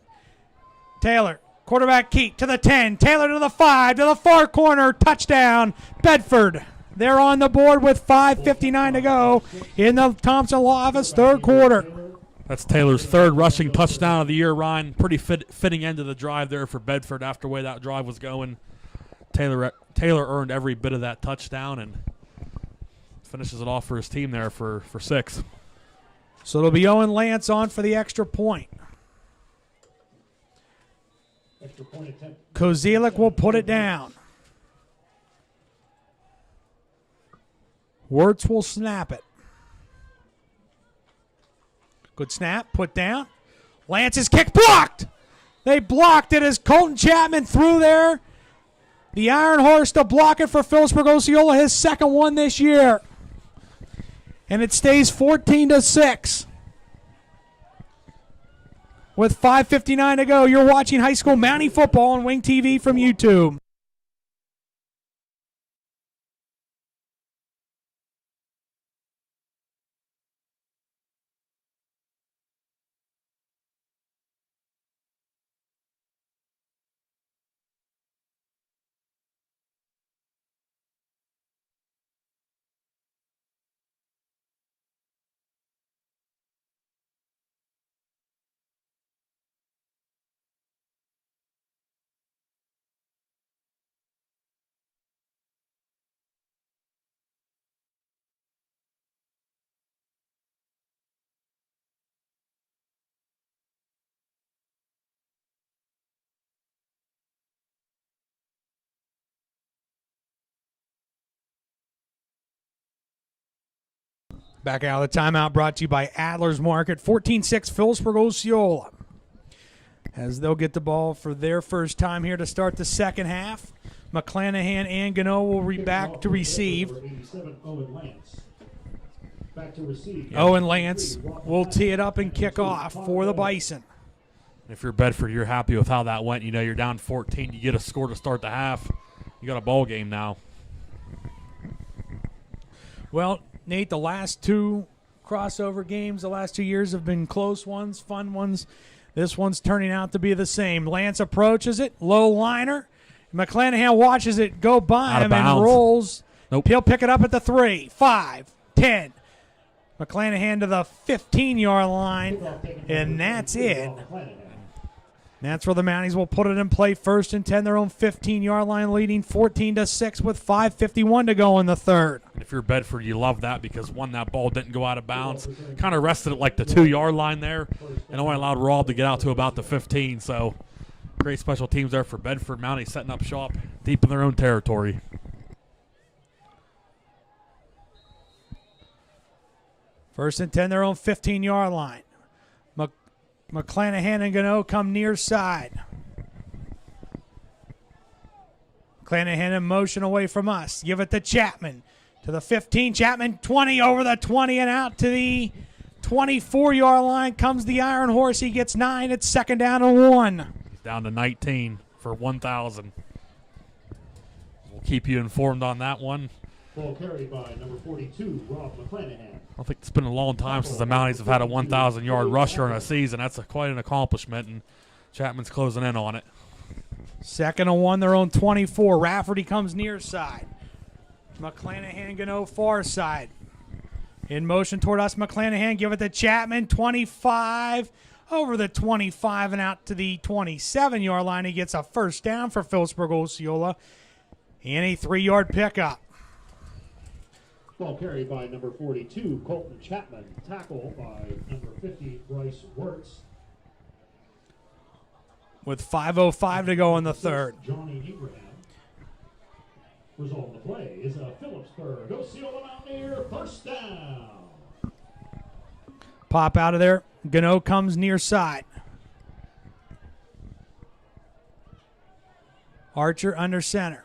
Taylor, quarterback keep to the 10. Taylor to the 5, to the far corner. Touchdown, Bedford. They're on the board with 5:59 to go in the Thompson Law Office third quarter. That's Taylor's third rushing touchdown of the year, Ryan. Pretty fitting end of the drive there for Bedford after the way that drive was going. Taylor earned every bit of that touchdown and finishes it off for his team there for 6. So it'll be Owen Lance on for the extra point. Kozelik will put it down. Wirtz will snap it. Good snap, put down. Lance's kick blocked. They blocked it as Colton Chapman threw there. The Iron Horse to block it for Philipsburg-Osceola, his second one this year. And it stays 14-6. With 5:59 to go, you're watching high school Mountie football on Wing TV from YouTube. Back out of the timeout, brought to you by Adler's Market, 14-6 Philipsburg-Osceola. As they'll get the ball for their first time here to start the second half. McClanahan and Gano will be back to receive. Owen Lance will tee it up and kick off for the Bison. If you're Bedford, you're happy with how that went. You know, you're down 14. You get a score to start the half. You got a ball game now. Well, Nate, the last 2 crossover games, the last 2 years have been close ones, fun ones. This one's turning out to be the same. Lance approaches it, low liner. McClanahan watches it go by him and rolls. Nope. He'll pick it up at the 3, 5, 10. McClanahan to the 15-yard line, and that's it. That's where the Mounties will put it in play. First and 10, their own 15-yard line, leading 14-6 with 5:51 to go in the third. If you're Bedford, you love that because, one, that ball didn't go out of bounds. Kind of rested at like the 2-yard line there and only allowed Rob to get out to about the 15. So great special teams there for Bedford. Mountie setting up shop deep in their own territory. First and 10, their own 15-yard line. McClanahan and Gano come near side. McClanahan in motion away from us. Give it to Chapman. To the 15. Chapman 20 over the 20 and out to the 24-yard line comes the Iron Horse. He gets 9. It's second down and 1. He's down to 19 for 1,000. We'll keep you informed on that one. Ball carried by number 42, Rob McClanahan. I think it's been a long time since the Mounties have had a 1,000-yard rusher in a season. That's quite an accomplishment, and Chapman's closing in on it. Second and 1, their own 24. Rafferty comes near side. McClanahan Gano far side. In motion toward us, McClanahan. Give it to Chapman. 25 over the 25 and out to the 27-yard line. He gets a first down for Philipsburg-Osceola and a 3-yard pickup. Ball carried by number 42, Colton Chapman. Tackle by number 50, Bryce Wirtz. With 5:05 to go in the third. Johnny Abraham. Result of the play is a Philipsburg-Osceola Mountaineer first down. Pop out of there. Gano comes near side. Archer under center.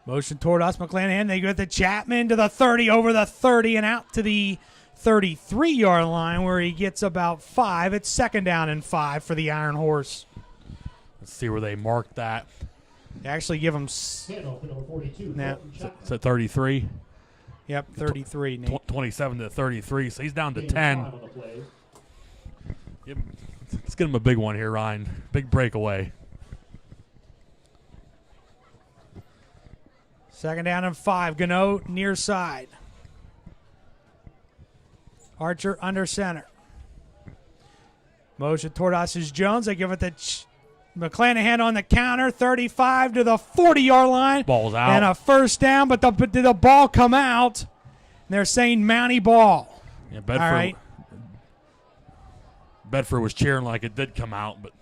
Motion toward us, McClanahan. They get the Chapman to the 30, over the 30, and out to the 33-yard line where he gets about 5. It's second down and 5 for the Iron Horse. Let's see where they marked that. They actually give him Handoff to number 42. Now, It's at 33. Yep, 33. Nate. 27 to 33, so he's down to Gain of 10. 5 on the play. Let's get him a big one here, Ryan. Big breakaway. Second down and 5. Gano near side. Archer under center. Motion toward us is Jones. They give it to McClanahan on the counter. 35 to the 40-yard line. Ball's out. And a first down, but did the ball come out? They're saying Mountie ball. Yeah, Bedford. All right. Bedford was cheering like it did come out, but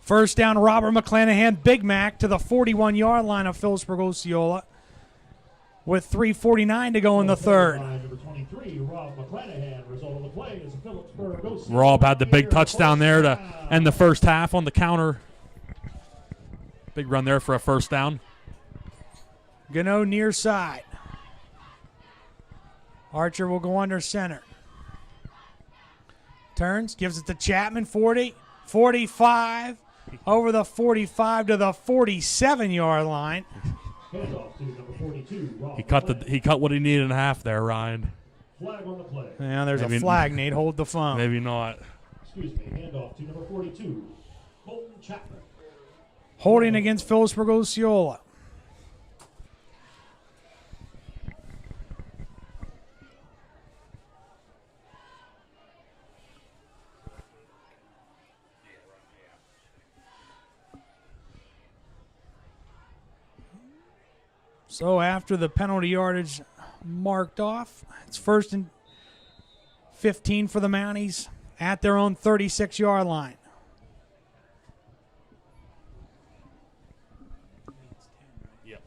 First down, Robert McClanahan, Big Mac to the 41-yard line of Philipsburg-Osceola with 3:49 to go in the third. Number 23, Rob McClanahan. Result of the play is a Philipsburg-Osceola Rob had the big Mountaineer touchdown first there to down. end the first half on the counter. Big run there for a first down. Gano near side. Archer will go under center. Turns, gives it to Chapman, 40, 45, over the 45 to the 47-yard line. Handoff to number 42, Rob He cut what he needed in half there, Ryan. Flag on the play. Yeah, there's Maybe- a flag, Nate. Hold the phone. Maybe not. Excuse me. Handoff to number 42, Colton Chapman. Holding against Philipsburg-Osceola. So after the penalty yardage marked off, it's first and 15 for the Mounties at their own 36-yard line. Yep.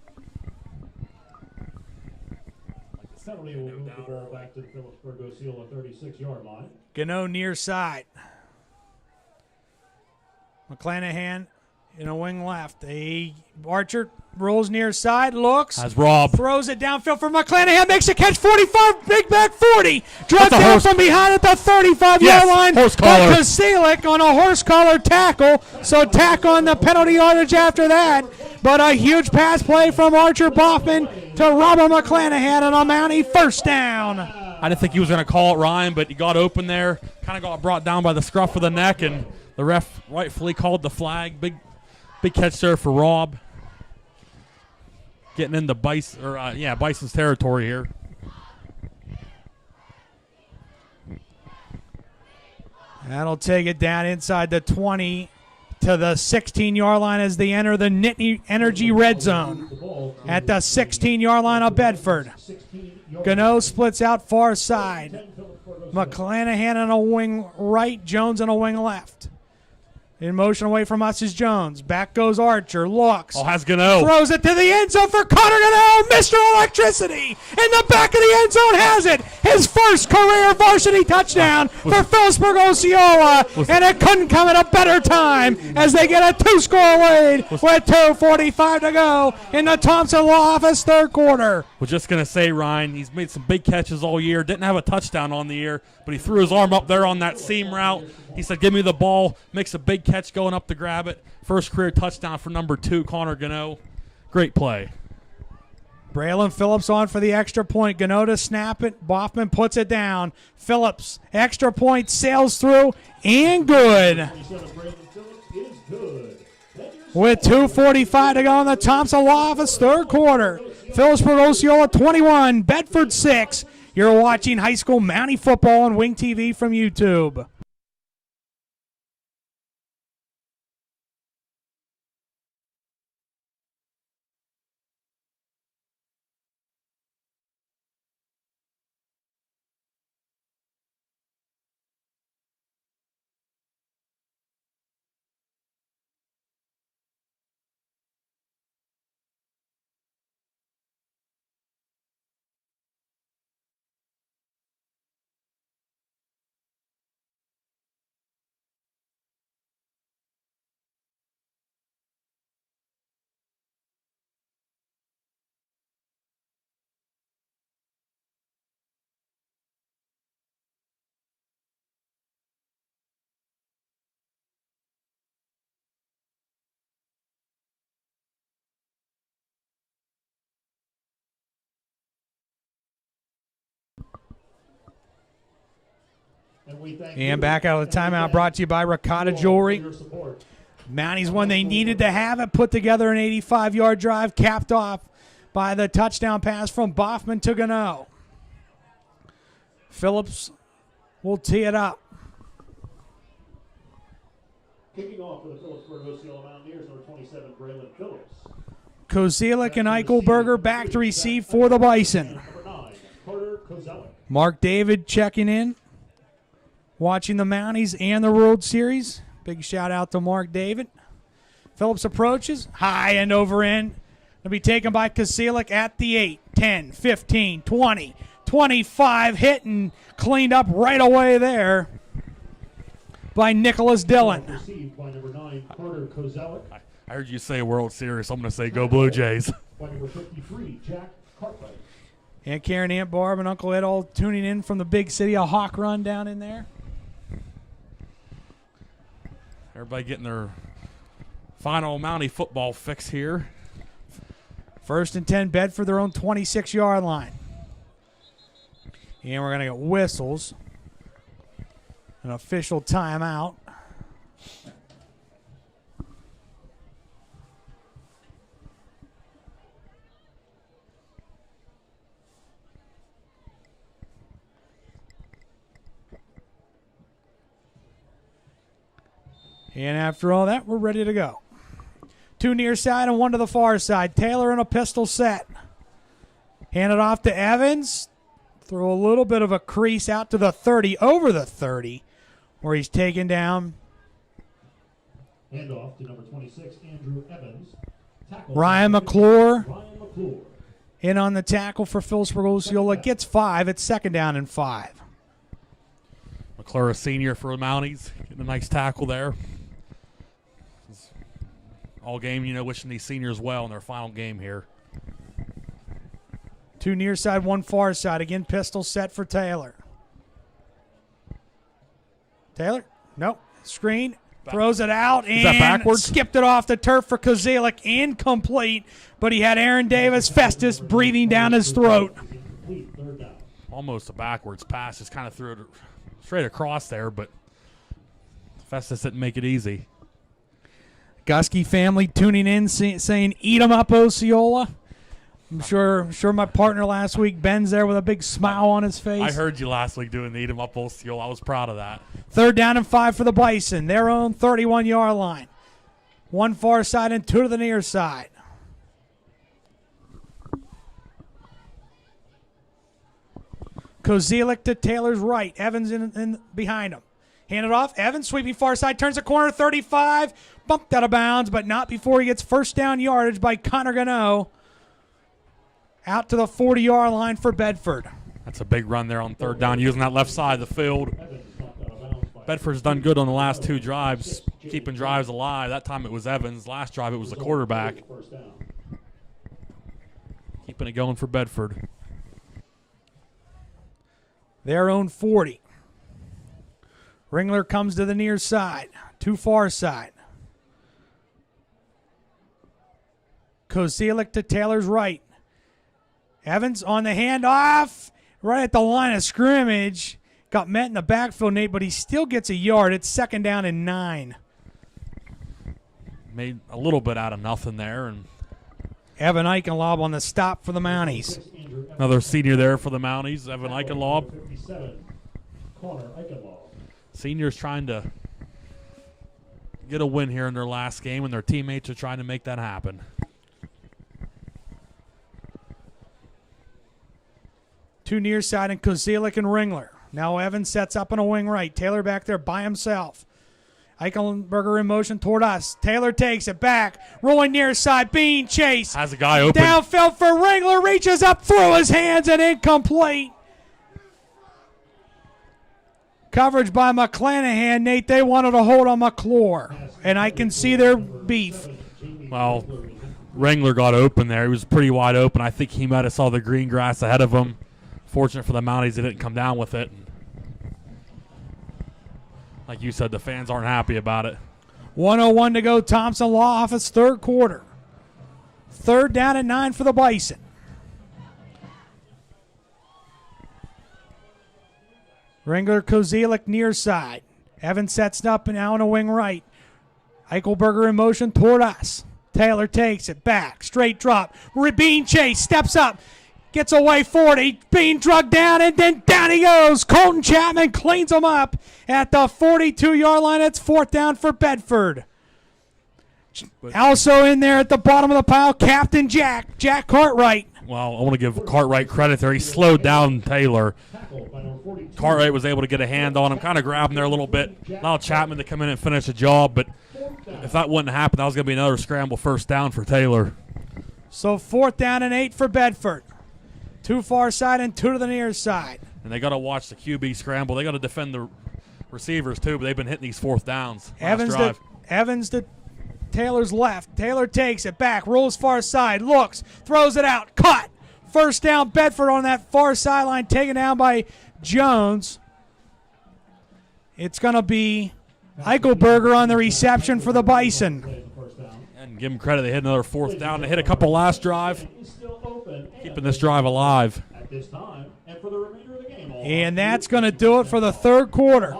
Penalty will move the ball back to the Philipsburg-Osceola 36-yard line. Gano near side. McClanahan in a wing left. Archer rolls near side, looks, As Rob. throws it downfield for McClanahan, makes a catch, 45, big back 40. Drugged That's a down horse- from behind at the 35-yard Yes, line. horse By collar. Koselic on a horse collar tackle. So tack on the penalty yardage after that. But a huge pass play from Archer Boffman to Robert McClanahan and a Mountie first down. I didn't think he was going to call it, Ryan, but he got open there. Kind of got brought down by the scruff of the neck, and the ref rightfully called the flag. Big catch there for Rob. Getting into Bison's territory here. That'll take it down inside the 20 to the 16-yard line as they enter the Nittany Energy red zone at the 16-yard line of Bedford. Gano splits out far side. McClanahan on a wing right, Jones on a wing left. In motion away from us is Jones. Back goes Archer. Looks. Oh, has Gano. Throws it to the end zone for Connor Gano. Mr. Electricity in the back of the end zone has it. His first career varsity touchdown for Philipsburg-Osceola. And it couldn't come at a better time as they get a 2-score lead with 2:45 to go in the Thompson Law Office third quarter. Was just going to say, Ryan, he's made some big catches all year. Didn't have a touchdown on the year, but he threw his arm up there on that seam route. He said, give me the ball. Makes a big catch going up to grab it. First career touchdown for number 2, Connor Gano. Great play. Braylon Phillips on for the extra point. Gano to snap it. Boffman puts it down. Phillips, extra point, sails through, and good. 27, Braylon Phillips is good. With 2:45 to go in the Thompson Law Office third quarter. Philipsburg-Osceola 21, Bedford 6. You're watching high school Mountie football on Wing TV from YouTube. we thank And you. back out of the And timeout, again, brought to you by Ricotta you all for Jewelry. your support. Mounties, when they needed to have it, put together an 85-yard drive, capped off by the touchdown pass from Boffman to Gano. Phillips will tee it up. Kicking off for the Philipsburg-Osceola Mountaineers, number 27, Braylon Phillips. Kozielik and Eichelberger back to receive for the Bison. Number 9, Carter Kozelic. Mark David checking in, watching the Mounties and the World Series. Big shout out to Mark David. Phillips approaches, high end over end. It'll be taken by Kozielik at the 8, 10, 15, 20, 25. Hit and cleaned up right away there by Nicholas Dillon. Received by number 9, Carter Kozelic. I heard you say World Series, so I'm going to say go Blue Jays. By number 53, Jack Cartwright. Aunt Karen, Aunt Barb, and Uncle Ed all tuning in from the big city. A Hawk Run down in there. Everybody getting their final Mountie football fix here. 1st and 10, Bedford, their own 26-yard line. And we're going to get whistles. An official timeout. And after all that, we're ready to go. 2 near side and 1 to the far side. Taylor in a pistol set. Hand it off to Evans. Throw a little bit of a crease out to the 30, over the 30, where he's taken down. Handoff to number 26, Andrew Evans. Tackle Ryan McClure Ryan McClure. in on the tackle for Philipsburg-Osceola. Gets 5. It's 2nd down and 5. McClure, a senior for the Mounties. Getting a nice tackle there. All game, wishing these seniors well in their final game here. 2 near side, 1 far side. Again, pistol set for Taylor. Taylor? Nope. Screen. Throws it out and that backwards? Skipped it off the turf for Kozielik. Incomplete, but he had Aaron Davis Festus breathing down his throat. Incomplete, 3rd down. Almost a backwards pass. Just kind of threw it straight across there, but Festus didn't make it easy. Gusky family tuning in, saying, "Eat 'em up, Osceola." I'm sure my partner last week, Ben's there with a big smile on his face. I heard you last week doing the Eat 'em up Osceola. I was proud of that. 3rd down and 5 for the Bison. Their own 31-yard line. 1 far side and 2 to the near side. Kozielik to Taylor's right. Evans in behind him. Hand it off. Evans sweeping far side. Turns the corner. 35. Bumped out of bounds, but not before he gets 1st down yardage by Connor Gano. Out to the 40-yard line for Bedford. That's a big run there on 3rd down, using that left side of the field. Evans knocked out of bounds by Bedford's done good on the last 2 drives, keeping drives alive. That time it was Evans. Last drive it was the quarterback. 1st down. Keeping it going for Bedford. Their own 40. Ringler comes to the near side. 2 far side. Kozielik to Taylor's right. Evans on the handoff. Right at the line of scrimmage. Got met in the backfield, Nate, but he still gets a yard. It's 2nd down and 9. Made a little bit out of nothing there. And Evan Eichenlob on the stop for the Mounties. Andrew Evans. another senior there for the Mounties, Evan Eichenlob. 57, Connor Eichenlob. Seniors trying to get a win here in their last game, and their teammates are trying to make that happen. Two near side and Kozielik and Ringler. Now Evans sets up on a wing right. Taylor back there by himself. Eichenberger in motion toward us. Taylor takes it back. Rolling near side. Being chased. Has a guy open. Downfield for Ringler. Reaches up through his hands and incomplete. Coverage by McClanahan. Nate, they wanted a hold on McClure. And I can see their beef. Well, Ringler got open there. He was pretty wide open. I think he might have saw the green grass ahead of him. Fortunate for the Mounties, they didn't come down with it. Like you said, the fans aren't happy about it. 1:01 to go. Thompson Law Office, third quarter. 3rd down and 9 for the Bison. Ringler Kozielik near side. Evans sets up and out on a wing right. Eichelberger in motion toward us. Taylor takes it back. Straight drop. Being chased. Steps up. Gets away 40. Being drugged down, and then down he goes. Colton Chapman cleans him up at the 42-yard line. It's 4th down for Bedford. Also in there at the bottom of the pile, Captain Jack Cartwright. Well, I want to give Cartwright credit there. He slowed down Taylor. Cartwright was able to get a hand on him, kind of grab him there a little bit. Allow Chapman to come in and finish the job, but if that wouldn't happen, that was going to be another scramble 1st down for Taylor. So 4th down and 8 for Bedford. 2 far side and 2 to the near side. And they got to watch the QB scramble. They got to defend the receivers too, but they've been hitting these 4th downs. Evans to Taylor's left. Taylor takes it back, rolls far side, looks, throws it out, caught. 1st down, Bedford on that far sideline, taken down by Jones. It's going to be Eichelberger on the reception for the Bison. And give them credit, they hit another 4th down. They hit a couple last drive, keeping this drive alive. And that's going to do it for the 3rd quarter.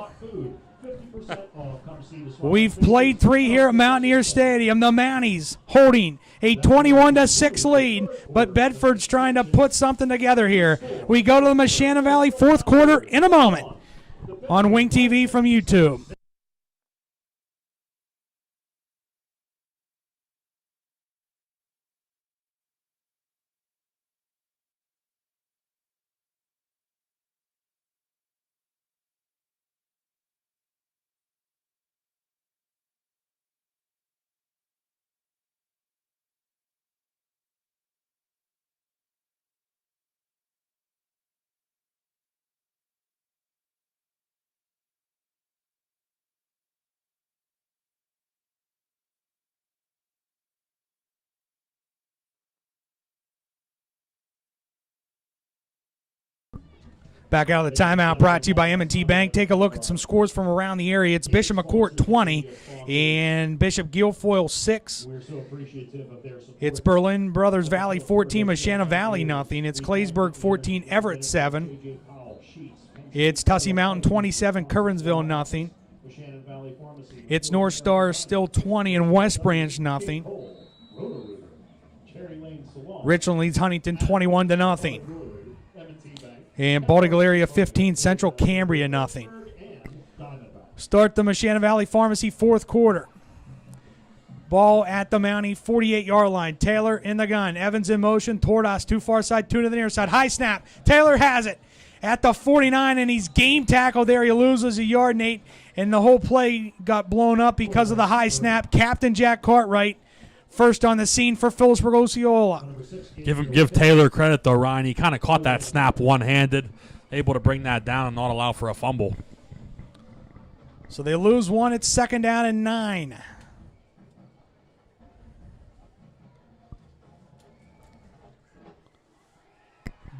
We've played 3 here at Mountaineer Stadium. The Mounties holding a 21-6 lead, but Bedford's trying to put something together here. We go to the Meshannon Valley 4th quarter in a moment on Wing TV from YouTube. Back out of the timeout, brought to you by M&T Bank. Take a look at some scores from around the area. It's Bishop McCourt 20 and Bishop Guilfoyle 6. It's Berlin Brothers Valley 14, Meshannon Valley nothing. It's Claysburg 14, Everett 7. It's Tussey Mountain 27, Curwensville nothing. It's North Star still 20 and West Branch nothing. Richland leads Huntington 21-0. And Baltic area 15, Central Cambria nothing. Start the Meshannon Valley Pharmacy 4th quarter. Ball at the Mountie 48-yard line. Taylor in the gun. Evans in motion toward us. 2 far side, 2 to the near side. High snap. Taylor has it at the 49, and he's game tackled there. He loses a yard, Nate, and the whole play got blown up because of the high snap. Captain Jack Cartwright first on the scene for Philipsburg-Osceola. Give Taylor credit, though, Ryan. He kind of caught that snap one-handed, able to bring that down and not allow for a fumble. So they lose 1. It's 2nd down and 9.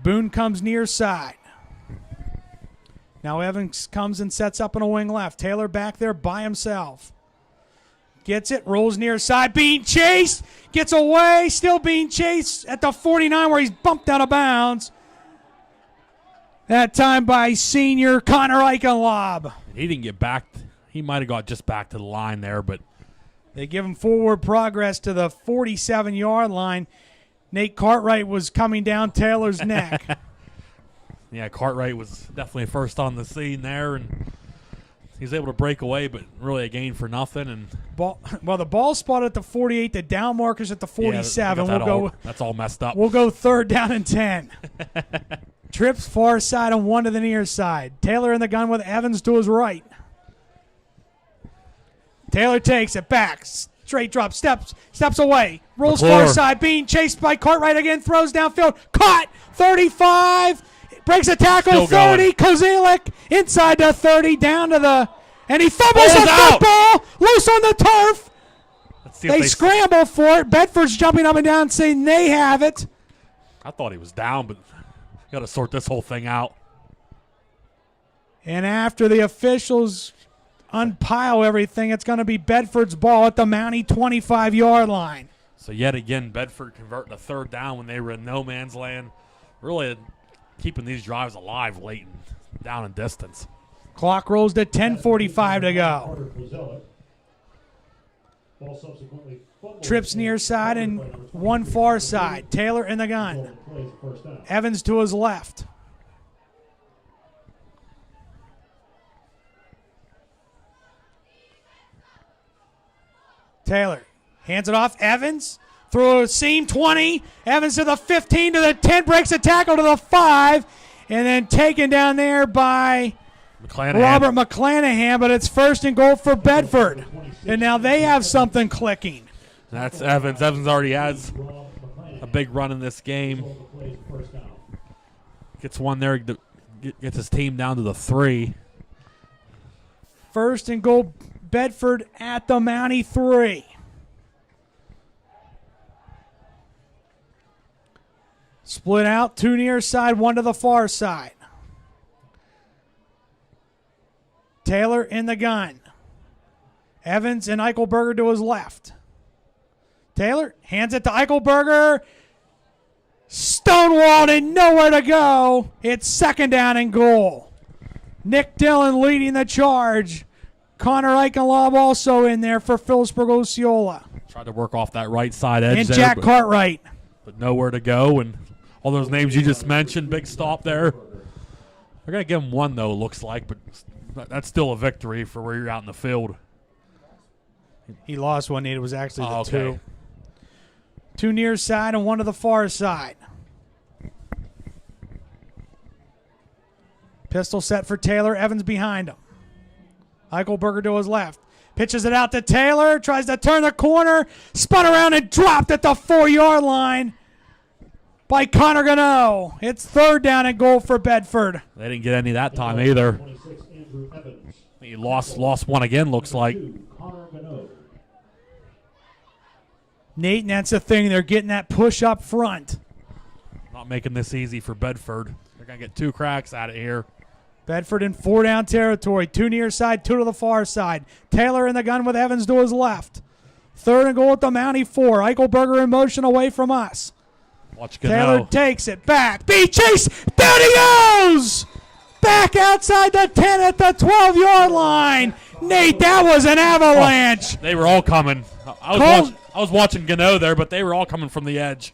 Boone comes near side. Now Evans comes and sets up on a wing left. Taylor back there by himself. Gets it, rolls near side, being chased, gets away, still being chased at the 49 where he's bumped out of bounds. That time by senior Connor Eichenlob. He didn't get back. He might have got just back to the line there, but they give him forward progress to the 47-yard line. Nate Cartwright was coming down Taylor's neck. Yeah, Cartwright was definitely first on the scene there, and he's able to break away, but really a gain for nothing. And the ball spot at the 48, the down markers at the 47. That's all messed up. We'll go 3rd down and 10. Trips far side and 1 to the near side. Taylor in the gun with Evans to his right. Taylor takes it back. Straight drop, steps away. Rolls far side, being chased by Cartwright again, throws downfield. Caught, 35. Breaks a tackle, 30. Kozielik inside the 30, down to the, and he fumbles the football, loose on the turf. They scramble for it. Bedford's jumping up and down saying they have it. I thought he was down, but got to sort this whole thing out. And after the officials unpile everything, it's going to be Bedford's ball at the Mountie 25-yard line. So yet again, Bedford converting a 3rd down when they were in no man's land. Really keeping these drives alive late and down in distance. Clock rolls to 10:45 to go. Ball subsequently fumbled. Trips near side and one far side. Taylor in the gun. Plays first down. Evans to his left. Taylor hands it off. Evans through a seam 20. Evans to the 15, to the 10, breaks a tackle to the 5, and then taken down there by Robert McClanahan, but it's first and goal for Bedford. And now they have something clicking. That's Evans. Evans already has a big run in this game. Gets one there, gets his team down to the 3. First and goal, Bedford at the Mountie 3. Split out, 2 near side, 1 to the far side. Taylor in the gun. Evans and Eichelberger to his left. Taylor hands it to Eichelberger. Stonewalled and nowhere to go. It's second down and goal. Nick Dillon leading the charge. Connor Eichenlob also in there for Philipsburg-Osceola. Tried to work off that right side edge and there, Jack Cartwright. But nowhere to go. And all those names you just mentioned, big stop there. They're going to give him one, though, looks like. But that's still a victory for where you're out in the field. He lost one. It was actually the okay. 2. 2 near side and 1 to the far side. Pistol set for Taylor. Evans behind him. Eichelberger to his left. Pitches it out to Taylor. Tries to turn the corner. Spun around and dropped at the 4-yard line by Connor Gano. It's third down and goal for Bedford. They didn't get any that time either. He lost one again, looks like. Nate, and that's the thing. They're getting that push up front. Not making this easy for Bedford. They're going to get 2 cracks at it here. Bedford in 4 down territory. 2 near side, 2 to the far side. Taylor in the gun with Evans to his left. Third and goal at the Mountie 4. Eichelberger in motion away from us. Watch Taylor Gano. takes it back. B chase. Down he goes. Back outside the 10 at the 12-yard line. Nate, that was an avalanche. They were all coming. I was watching Gano there, but they were all coming from the edge.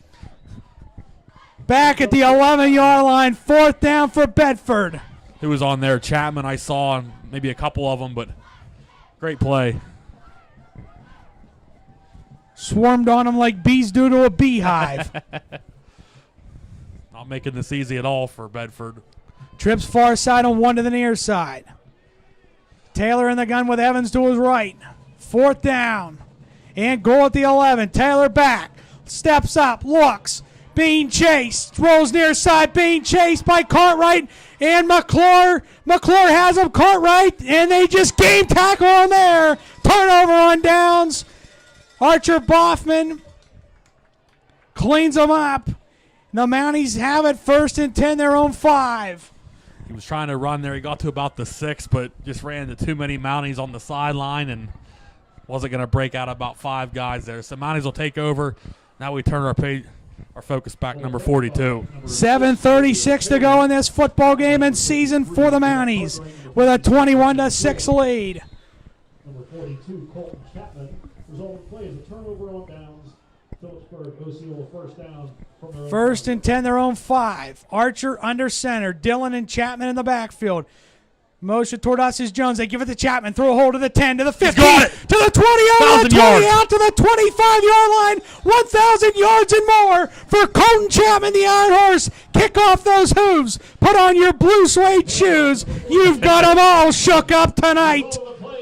Back at the 11-yard line. Fourth down for Bedford. Who was on there? Chapman, I saw, and maybe a couple of them, but great play. Swarmed on him like bees do to a beehive. Not making this easy at all for Bedford. Trips far side on 1 to the near side. Taylor in the gun with Evans to his right. Fourth down. And goal at the 11. Taylor back. Steps up. Looks. Being chased. Rolls near side. Being chased by Cartwright and McClure. McClure has him. Cartwright. And they just game tackle on there. Turnover on downs. Archer Boffman cleans them up. The Mounties have it first and 10, their own 5. He was trying to run there. He got to about the 6, but just ran into too many Mounties on the sideline and wasn't going to break out about 5 guys there. So Mounties will take over. Now we turn our focus back, number 42. 7:36 to go in this football game and season for the Mounties with a 21-6 lead. Number 42, Colton Chapman. Result of play is a turnover on downs. Philipsburg-Osceola first down. First and 10, their own 5. Archer under center. Dillon and Chapman in the backfield. Motion toward us is Jones. They give it to Chapman. Throw a hole to the 10, to the 15, to the 20, out to the 20, out to the 25-yard line. 1,000 yards and more for Colton Chapman, the Iron Horse. Kick off those hooves. Put on your blue suede shoes. You've got them all shook up tonight.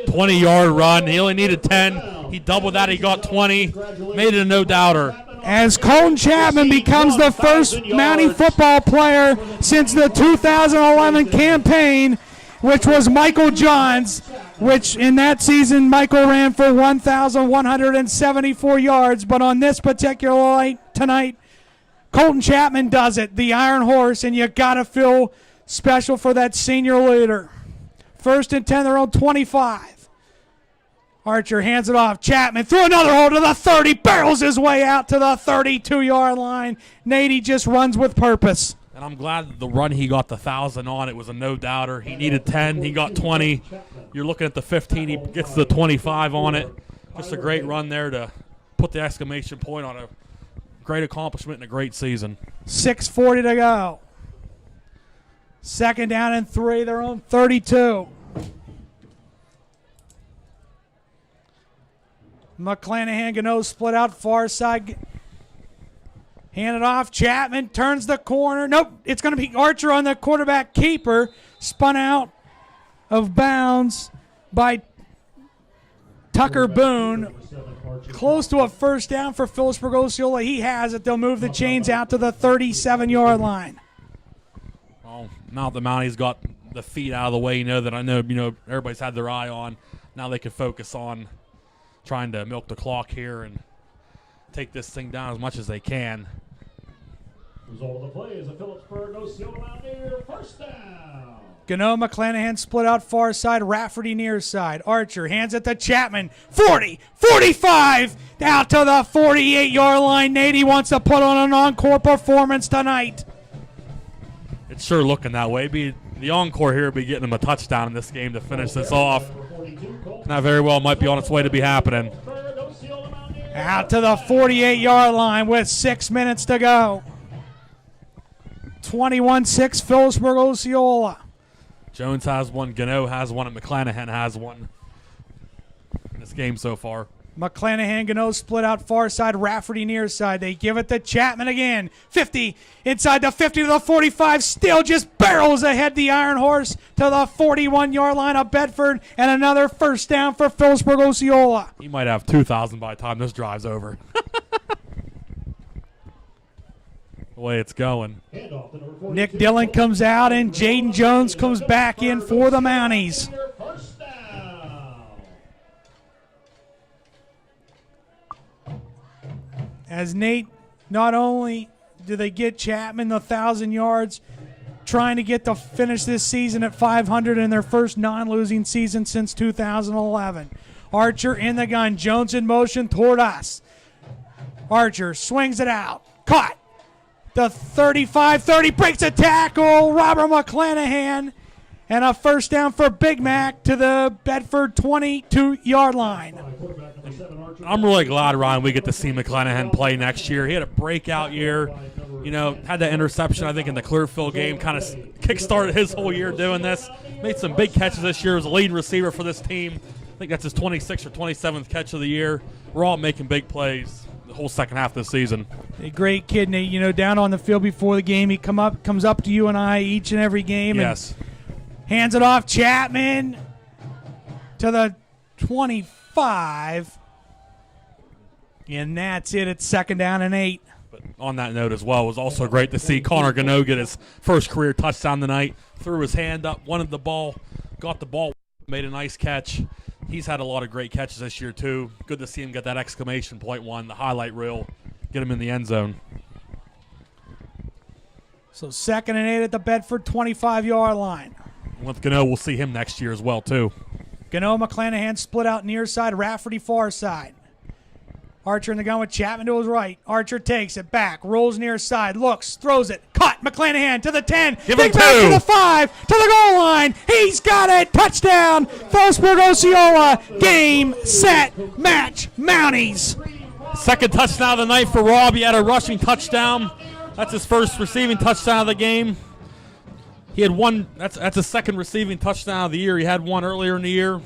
20-yard run. He only needed 10. He doubled that. He got 20. Made it a no-doubter. As Colton Chapman becomes the first Mountie football player since the 2011 campaign, which was Michael Johns, which in that season Michael ran for 1,174 yards. But on this particular night tonight, Colton Chapman does it, the Iron Horse, and you got to feel special for that senior leader. First and 10, their own 25. Archer hands it off. Chapman threw another hole to the 30, barrels his way out to the 32-yard line. Nady just runs with purpose. And I'm glad the run he got the 1,000 on, it was a no-doubter. He needed 10. He got 20. You're looking at the 15. He gets the 25 on it. Just a great run there to put the exclamation point on a great accomplishment and a great season. 6:40 to go. Second down and 3. They're on 32. McClanahan, Gano split out far side. Hand it off. Chapman turns the corner. Nope. It's going to be Archer on the quarterback keeper. Spun out of bounds by Tucker Boone. Close to a first down for Philipsburg-Osceola. He has it. They'll move the chains out to the 37-yard line. Well, now the Mounties got the feet out of the way, that I know everybody's had their eye on. Now they can focus on trying to milk the clock here and take this thing down as much as they can. Result of the play is a Philipsburg-Osceola Mountaineer first down. Gano, McClanahan split out far side. Rafferty near side. Archer hands it to Chapman. 40, 45, out to the 48-yard line. Nady wants to put on an encore performance tonight. It's sure looking that way. The encore here will be getting them a touchdown in this game to finish this off. That very well might be on its way to be happening. Out to the 48-yard line with 6 minutes to go. 21-6 Philipsburg-Osceola. Jones has one, Gano has one, and McClanahan has one in this game so far. McClanahan, Gano split out far side, Rafferty near side. They give it to Chapman again. 50, inside the 50 to the 45, still just barrels ahead the Iron Horse to the 41-yard line of Bedford, and another first down for Philipsburg-Osceola. He might have 2,000 by the time this drive's over. The way it's going. Nick Dillon comes out, and Jaden Jones comes back in for the Mounties. As Nate, not only do they get Chapman the 1,000 yards, trying to get to finish this season at 500 in their first non-losing season since 2011. Archer in the gun. Jones in motion toward us. Archer swings it out. Caught. The 35-30 breaks a tackle. Robert McClanahan. And a first down for Big Mac to the Bedford 22-yard line. I'm really glad, Ryan, we get to see McClanahan play next year. He had a breakout year. Had that interception, I think, in the Clearfield game. Kind of kick-started his whole year doing this. Made some big catches this year. Was a leading receiver for this team. I think that's his 26th or 27th catch of the year. We're all making big plays the whole second half of the season. A great kid, Nate. Down on the field before the game, he comes up to you and I each and every game. Yes. And hands it off. Chapman to the 25. And that's it. It's second down and 8. But on that note as well, it was also great to see Connor Gano get his first career touchdown tonight. Threw his hand up, wanted the ball, got the ball, made a nice catch. He's had a lot of great catches this year too. Good to see him get that exclamation point one, the highlight reel, get him in the end zone. So second and 8 at the Bedford 25-yard line. With Gano, we'll see him next year as well too. Gano, McClanahan split out near side, Rafferty far side. Archer in the gun with Chapman to his right. Archer takes it back, rolls near side, looks, throws it, caught. McClanahan to the 10, Give him back two. to the 5, to the goal line. He's got it. Touchdown. Philipsburg-Osceola. Game, set, match. Mounties. Second touchdown of the night for Rob. He had a rushing touchdown. That's his first receiving touchdown of the game. He had one. That's his second receiving touchdown of the year. He had one earlier in the year.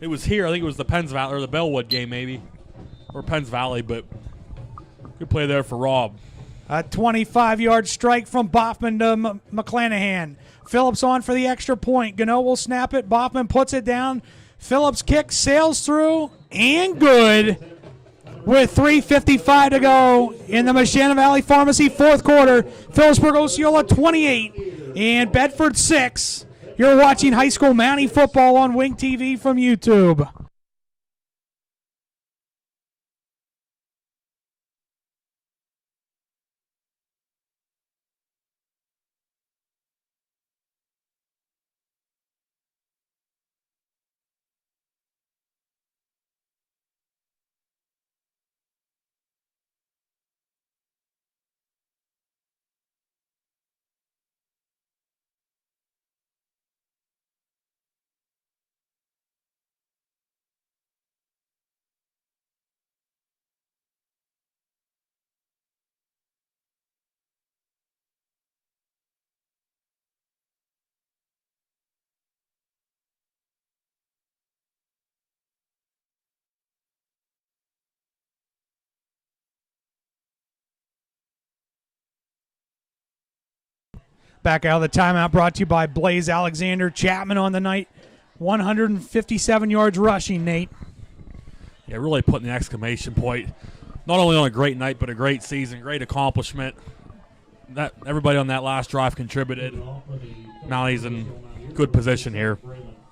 It was here. I think it was the Penns Valley or the Bellwood game maybe. Or Penns Valley, but good play there for Rob. A 25-yard strike from Boffman to McClanahan. Phillips on for the extra point. Gano will snap it. Boffman puts it down. Phillips kick sails through and good. With 3:55 to go in the Mashana Valley Pharmacy fourth quarter. Philipsburg-Osceola 28 and Bedford 6. You're watching high school Mountie football on Wing TV from YouTube. Back out of the timeout, brought to you by Blaze Alexander. Chapman on the night, 157 yards rushing, Nate. Yeah, really putting the exclamation point, not only on a great night, but a great season, great accomplishment. That everybody on that last drive contributed. Mounties in good position here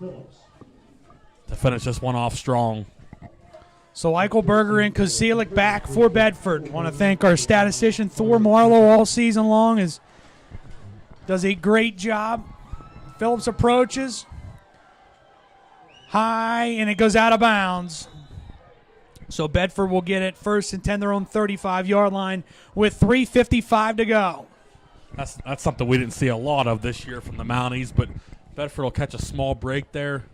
to finish this one off strong. So Eichelberger and Koselik back for Bedford. Want to thank our statistician Thor Marlowe all season long. Does a great job. Phillips approaches high, and it goes out of bounds. So Bedford will get it first and 10, their own 35-yard line with 3:55 to go. That's something we didn't see a lot of this year from the Mounties, but Bedford will catch a small break there.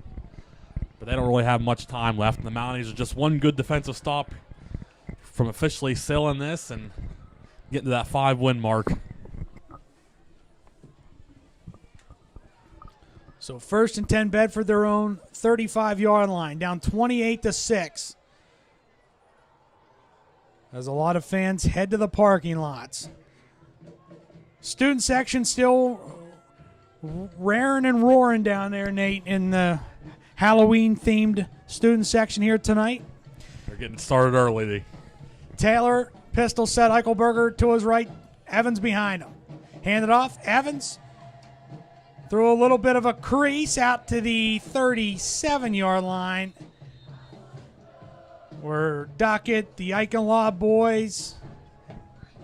But they don't really have much time left. And the Mounties are just one good defensive stop from officially sealing this and getting to that 5-win mark. So first and 10, Bedford their own 35-yard line, down 28-6. As a lot of fans head to the parking lots. Student section still raring and roaring down there, Nate, in the Halloween-themed student section here tonight. They're getting started early. Taylor, pistol set, Eichelberger to his right, Evans behind him. Hand it off, Evans through a little bit of a crease out to the 37-yard line. We're Duckett, the Eichenlaw boys,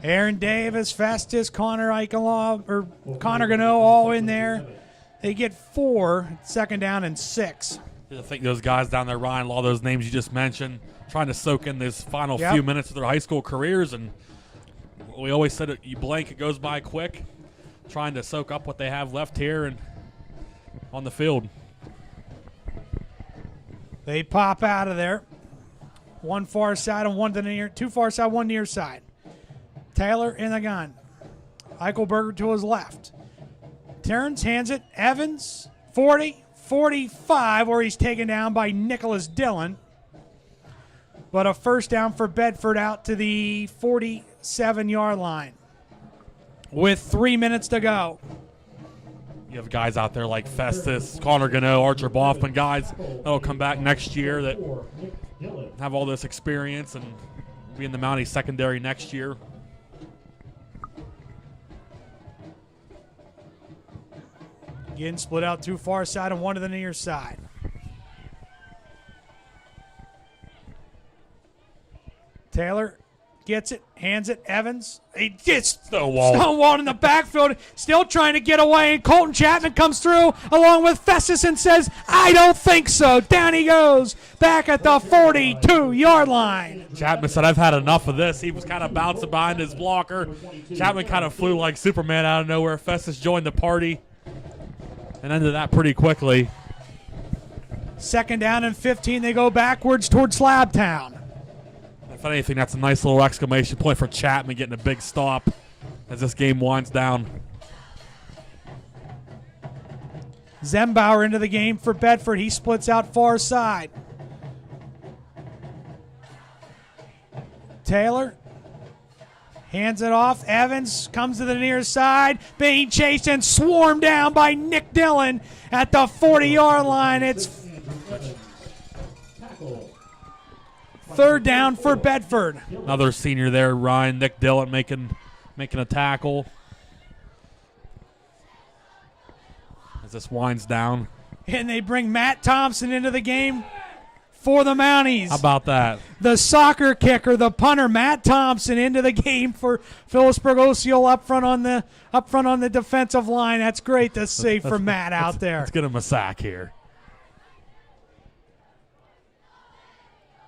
Aaron Davis, Festus, Connor Gano, all in there. They get 4, second down and 6. I think those guys down there, Ryan, all those names you just mentioned, trying to soak in this final few minutes of their high school careers. And we always said you blink, it goes by quick. Trying to soak up what they have left here and on the field. They pop out of there. One far side and one to the near, two far side, one near side. Taylor in the gun. Eichelberger to his left. Terrence hands it. Evans, 40, 45, where he's taken down by Nicholas Dillon. But a first down for Bedford out to the 47-yard line with 3 minutes to go. You have guys out there like Festus, Connor Gano, Archer Boffman, guys that'll come back next year that have all this experience and be in the Mountie secondary next year. Again, split out two far side and one to the near side. Taylor gets it, hands it, Evans. He gets stonewalled in the backfield, still trying to get away, and Colton Chapman comes through along with Festus and says, I don't think so. Down he goes, back at the 42-yard line. Chapman said, I've had enough of this. He was kind of bouncing behind his blocker. Chapman kind of flew like Superman out of nowhere. Festus joined the party and ended that pretty quickly. Second down and 15. They go backwards towards Slabtown. If anything, that's a nice little exclamation point for Chapman getting a big stop as this game winds down. Zembauer into the game for Bedford. He splits out far side. Taylor hands it off. Evans comes to the near side, being chased and swarmed down by Nick Dillon at the 40-yard line. It's third down for Bedford. Another senior there, Ryan. Nick Dillon making a tackle as this winds down. And they bring Matt Thompson into the game for the Mounties. How about that? The soccer kicker, the punter, Matt Thompson, into the game for Philipsburg-Osceola up front on the defensive line. That's great to see for Matt out there. Let's get him a sack here.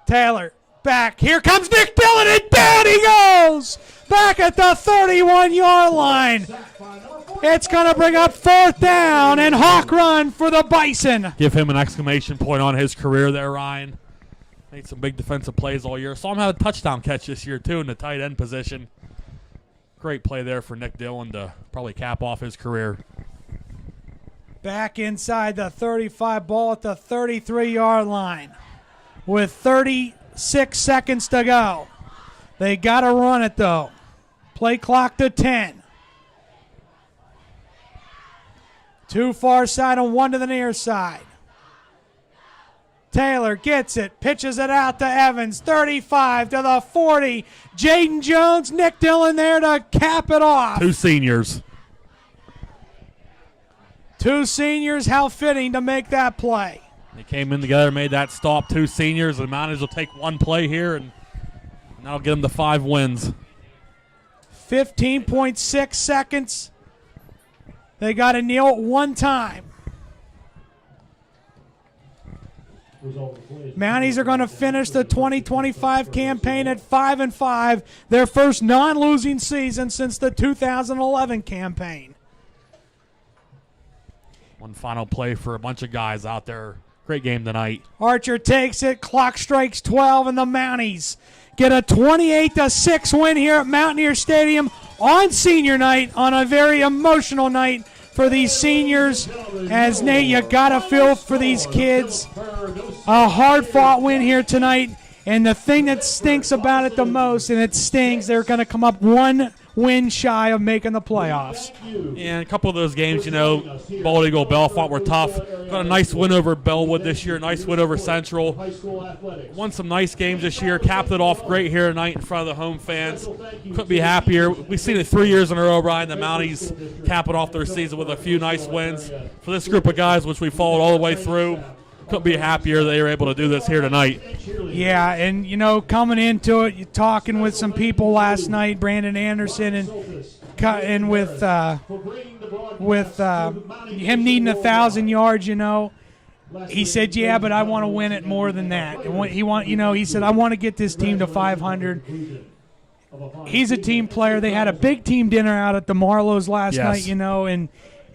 Taylor back. Here comes Nick Dillon, and down he goes! Back at the 31-yard line. It's going to bring up fourth down and hawk run for the Bison. Give him an exclamation point on his career there, Ryan. Made some big defensive plays all year. Saw him have a touchdown catch this year, too, in the tight end position. Great play there for Nick Dillon to probably cap off his career. Back inside the 35, ball at the 33-yard line with 36 seconds to go. They got to run it, though. Play clock to 10. Two far side and one to the near side. Taylor gets it, pitches it out to Evans, 35 to the 40. Jaden Jones, Nick Dillon there to cap it off. Two seniors. Two seniors, how fitting to make that play. They came in together, made that stop. Two seniors. The Mounties will take one play here, and that'll get them to 5 wins. 15.6 seconds. They got to kneel it one time. Mounties are going to finish the 2025 campaign at 5-5, their first non-losing season since the 2011 campaign. One final play for a bunch of guys out there. Great game tonight. Archer takes it, clock strikes 12, and the Mounties get a 28-6 win here at Mountaineer Stadium on senior night, on a very emotional night for these seniors. As Nate, you gotta feel for these kids. A hard-fought win here tonight, and the thing that stinks about it the most, and it stings, they're gonna come up one win shy of making the playoffs. Yeah, a couple of those games, Bald Eagle, Bellefonte were tough. Got a nice win over Bellwood this year, nice win over Central. Won some nice games this year, capped it off great here tonight in front of the home fans. Couldn't be happier. We've seen it 3 years in a row, Brian. The Mounties capping off their season with a few nice wins. For this group of guys, which we followed all the way through, couldn't be happier they were able to do this here tonight. Yeah, and coming into it, you're talking with some people last night, Brandon Anderson, and with him needing 1,000 yards, he said, yeah, but I want to win it more than that. And he said, I want to get this team to 500. He's a team player. They had a big team dinner out at the Marlowe's last night,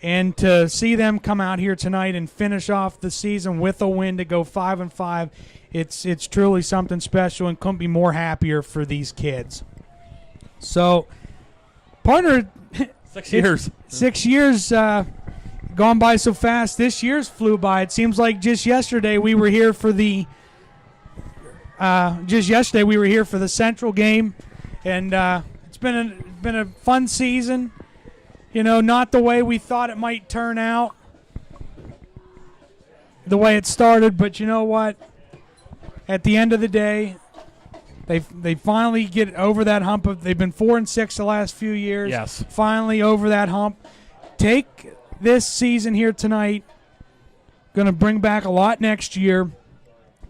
and to see them come out here tonight and finish off the season with a win to go 5-5, it's truly something special, and couldn't be more happier for these kids. So, partner, 6 years. 6 years gone by so fast. This year's flew by. It seems like just yesterday we were here for the Central game, and it's been a fun season. Not the way we thought it might turn out, the way it started, but you know what? At the end of the day, they finally get over that hump of, they've been 4-6 the last few years. Yes. Finally over that hump. Take this season here tonight, going to bring back a lot next year,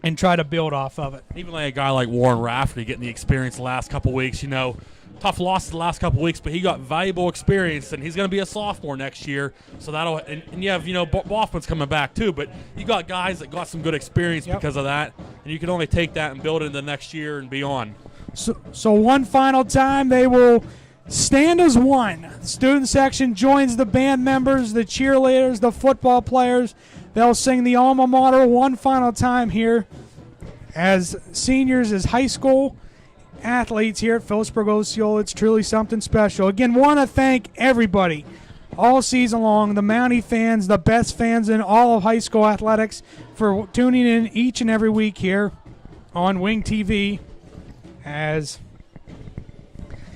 and try to build off of it. Even like a guy like Warren Rafferty getting the experience the last couple weeks, tough losses the last couple weeks, but he got valuable experience, and he's going to be a sophomore next year. So that'll, and you have, Boffman's coming back too, but you got guys that got some good experience because of that, and you can only take that and build it into next year and beyond. So one final time, they will stand as one. The student section joins the band members, the cheerleaders, the football players. They'll sing the alma mater one final time here as seniors, as high school athletes here at Philipsburg-Osceola. It's truly something special. Again, want to thank everybody all season long, the Mountie fans, the best fans in all of high school athletics, for tuning in each and every week here on Wing TV, as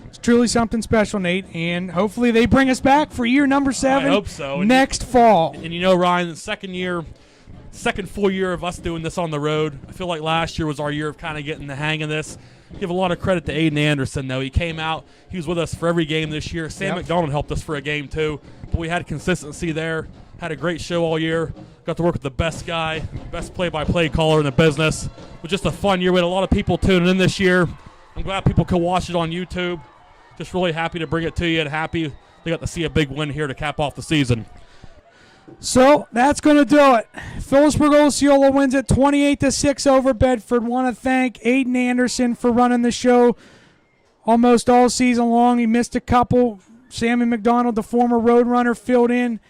it's truly something special, Nate, and hopefully they bring us back for year number 7 I hope so. next fall. And Ryan, the second full year of us doing this on the road, I feel like last year was our year of kind of getting the hang of this. Give a lot of credit to Aiden Anderson, though. He came out. He was with us for every game this year. Sam McDonald helped us for a game, too. But we had consistency there. Had a great show all year. Got to work with the best guy, best play-by-play caller in the business. It was just a fun year. We had a lot of people tuning in this year. I'm glad people could watch it on YouTube. Just really happy to bring it to you, and happy they got to see a big win here to cap off the season. So that's going to do it. Philipsburg-Osceola wins it 28-6 over Bedford. Want to thank Aiden Anderson for running the show almost all season long. He missed a couple. Sammy McDonald, the former Roadrunner, filled in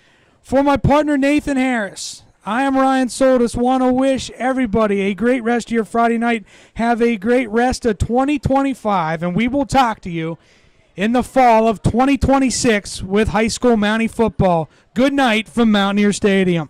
for my partner Nathan Harris. I am Ryan Soldis. Want to wish everybody a great rest of your Friday night. Have a great rest of 2025, and we will talk to you in the fall of 2026 with high school Mountie football. Good night from Mountaineer Stadium.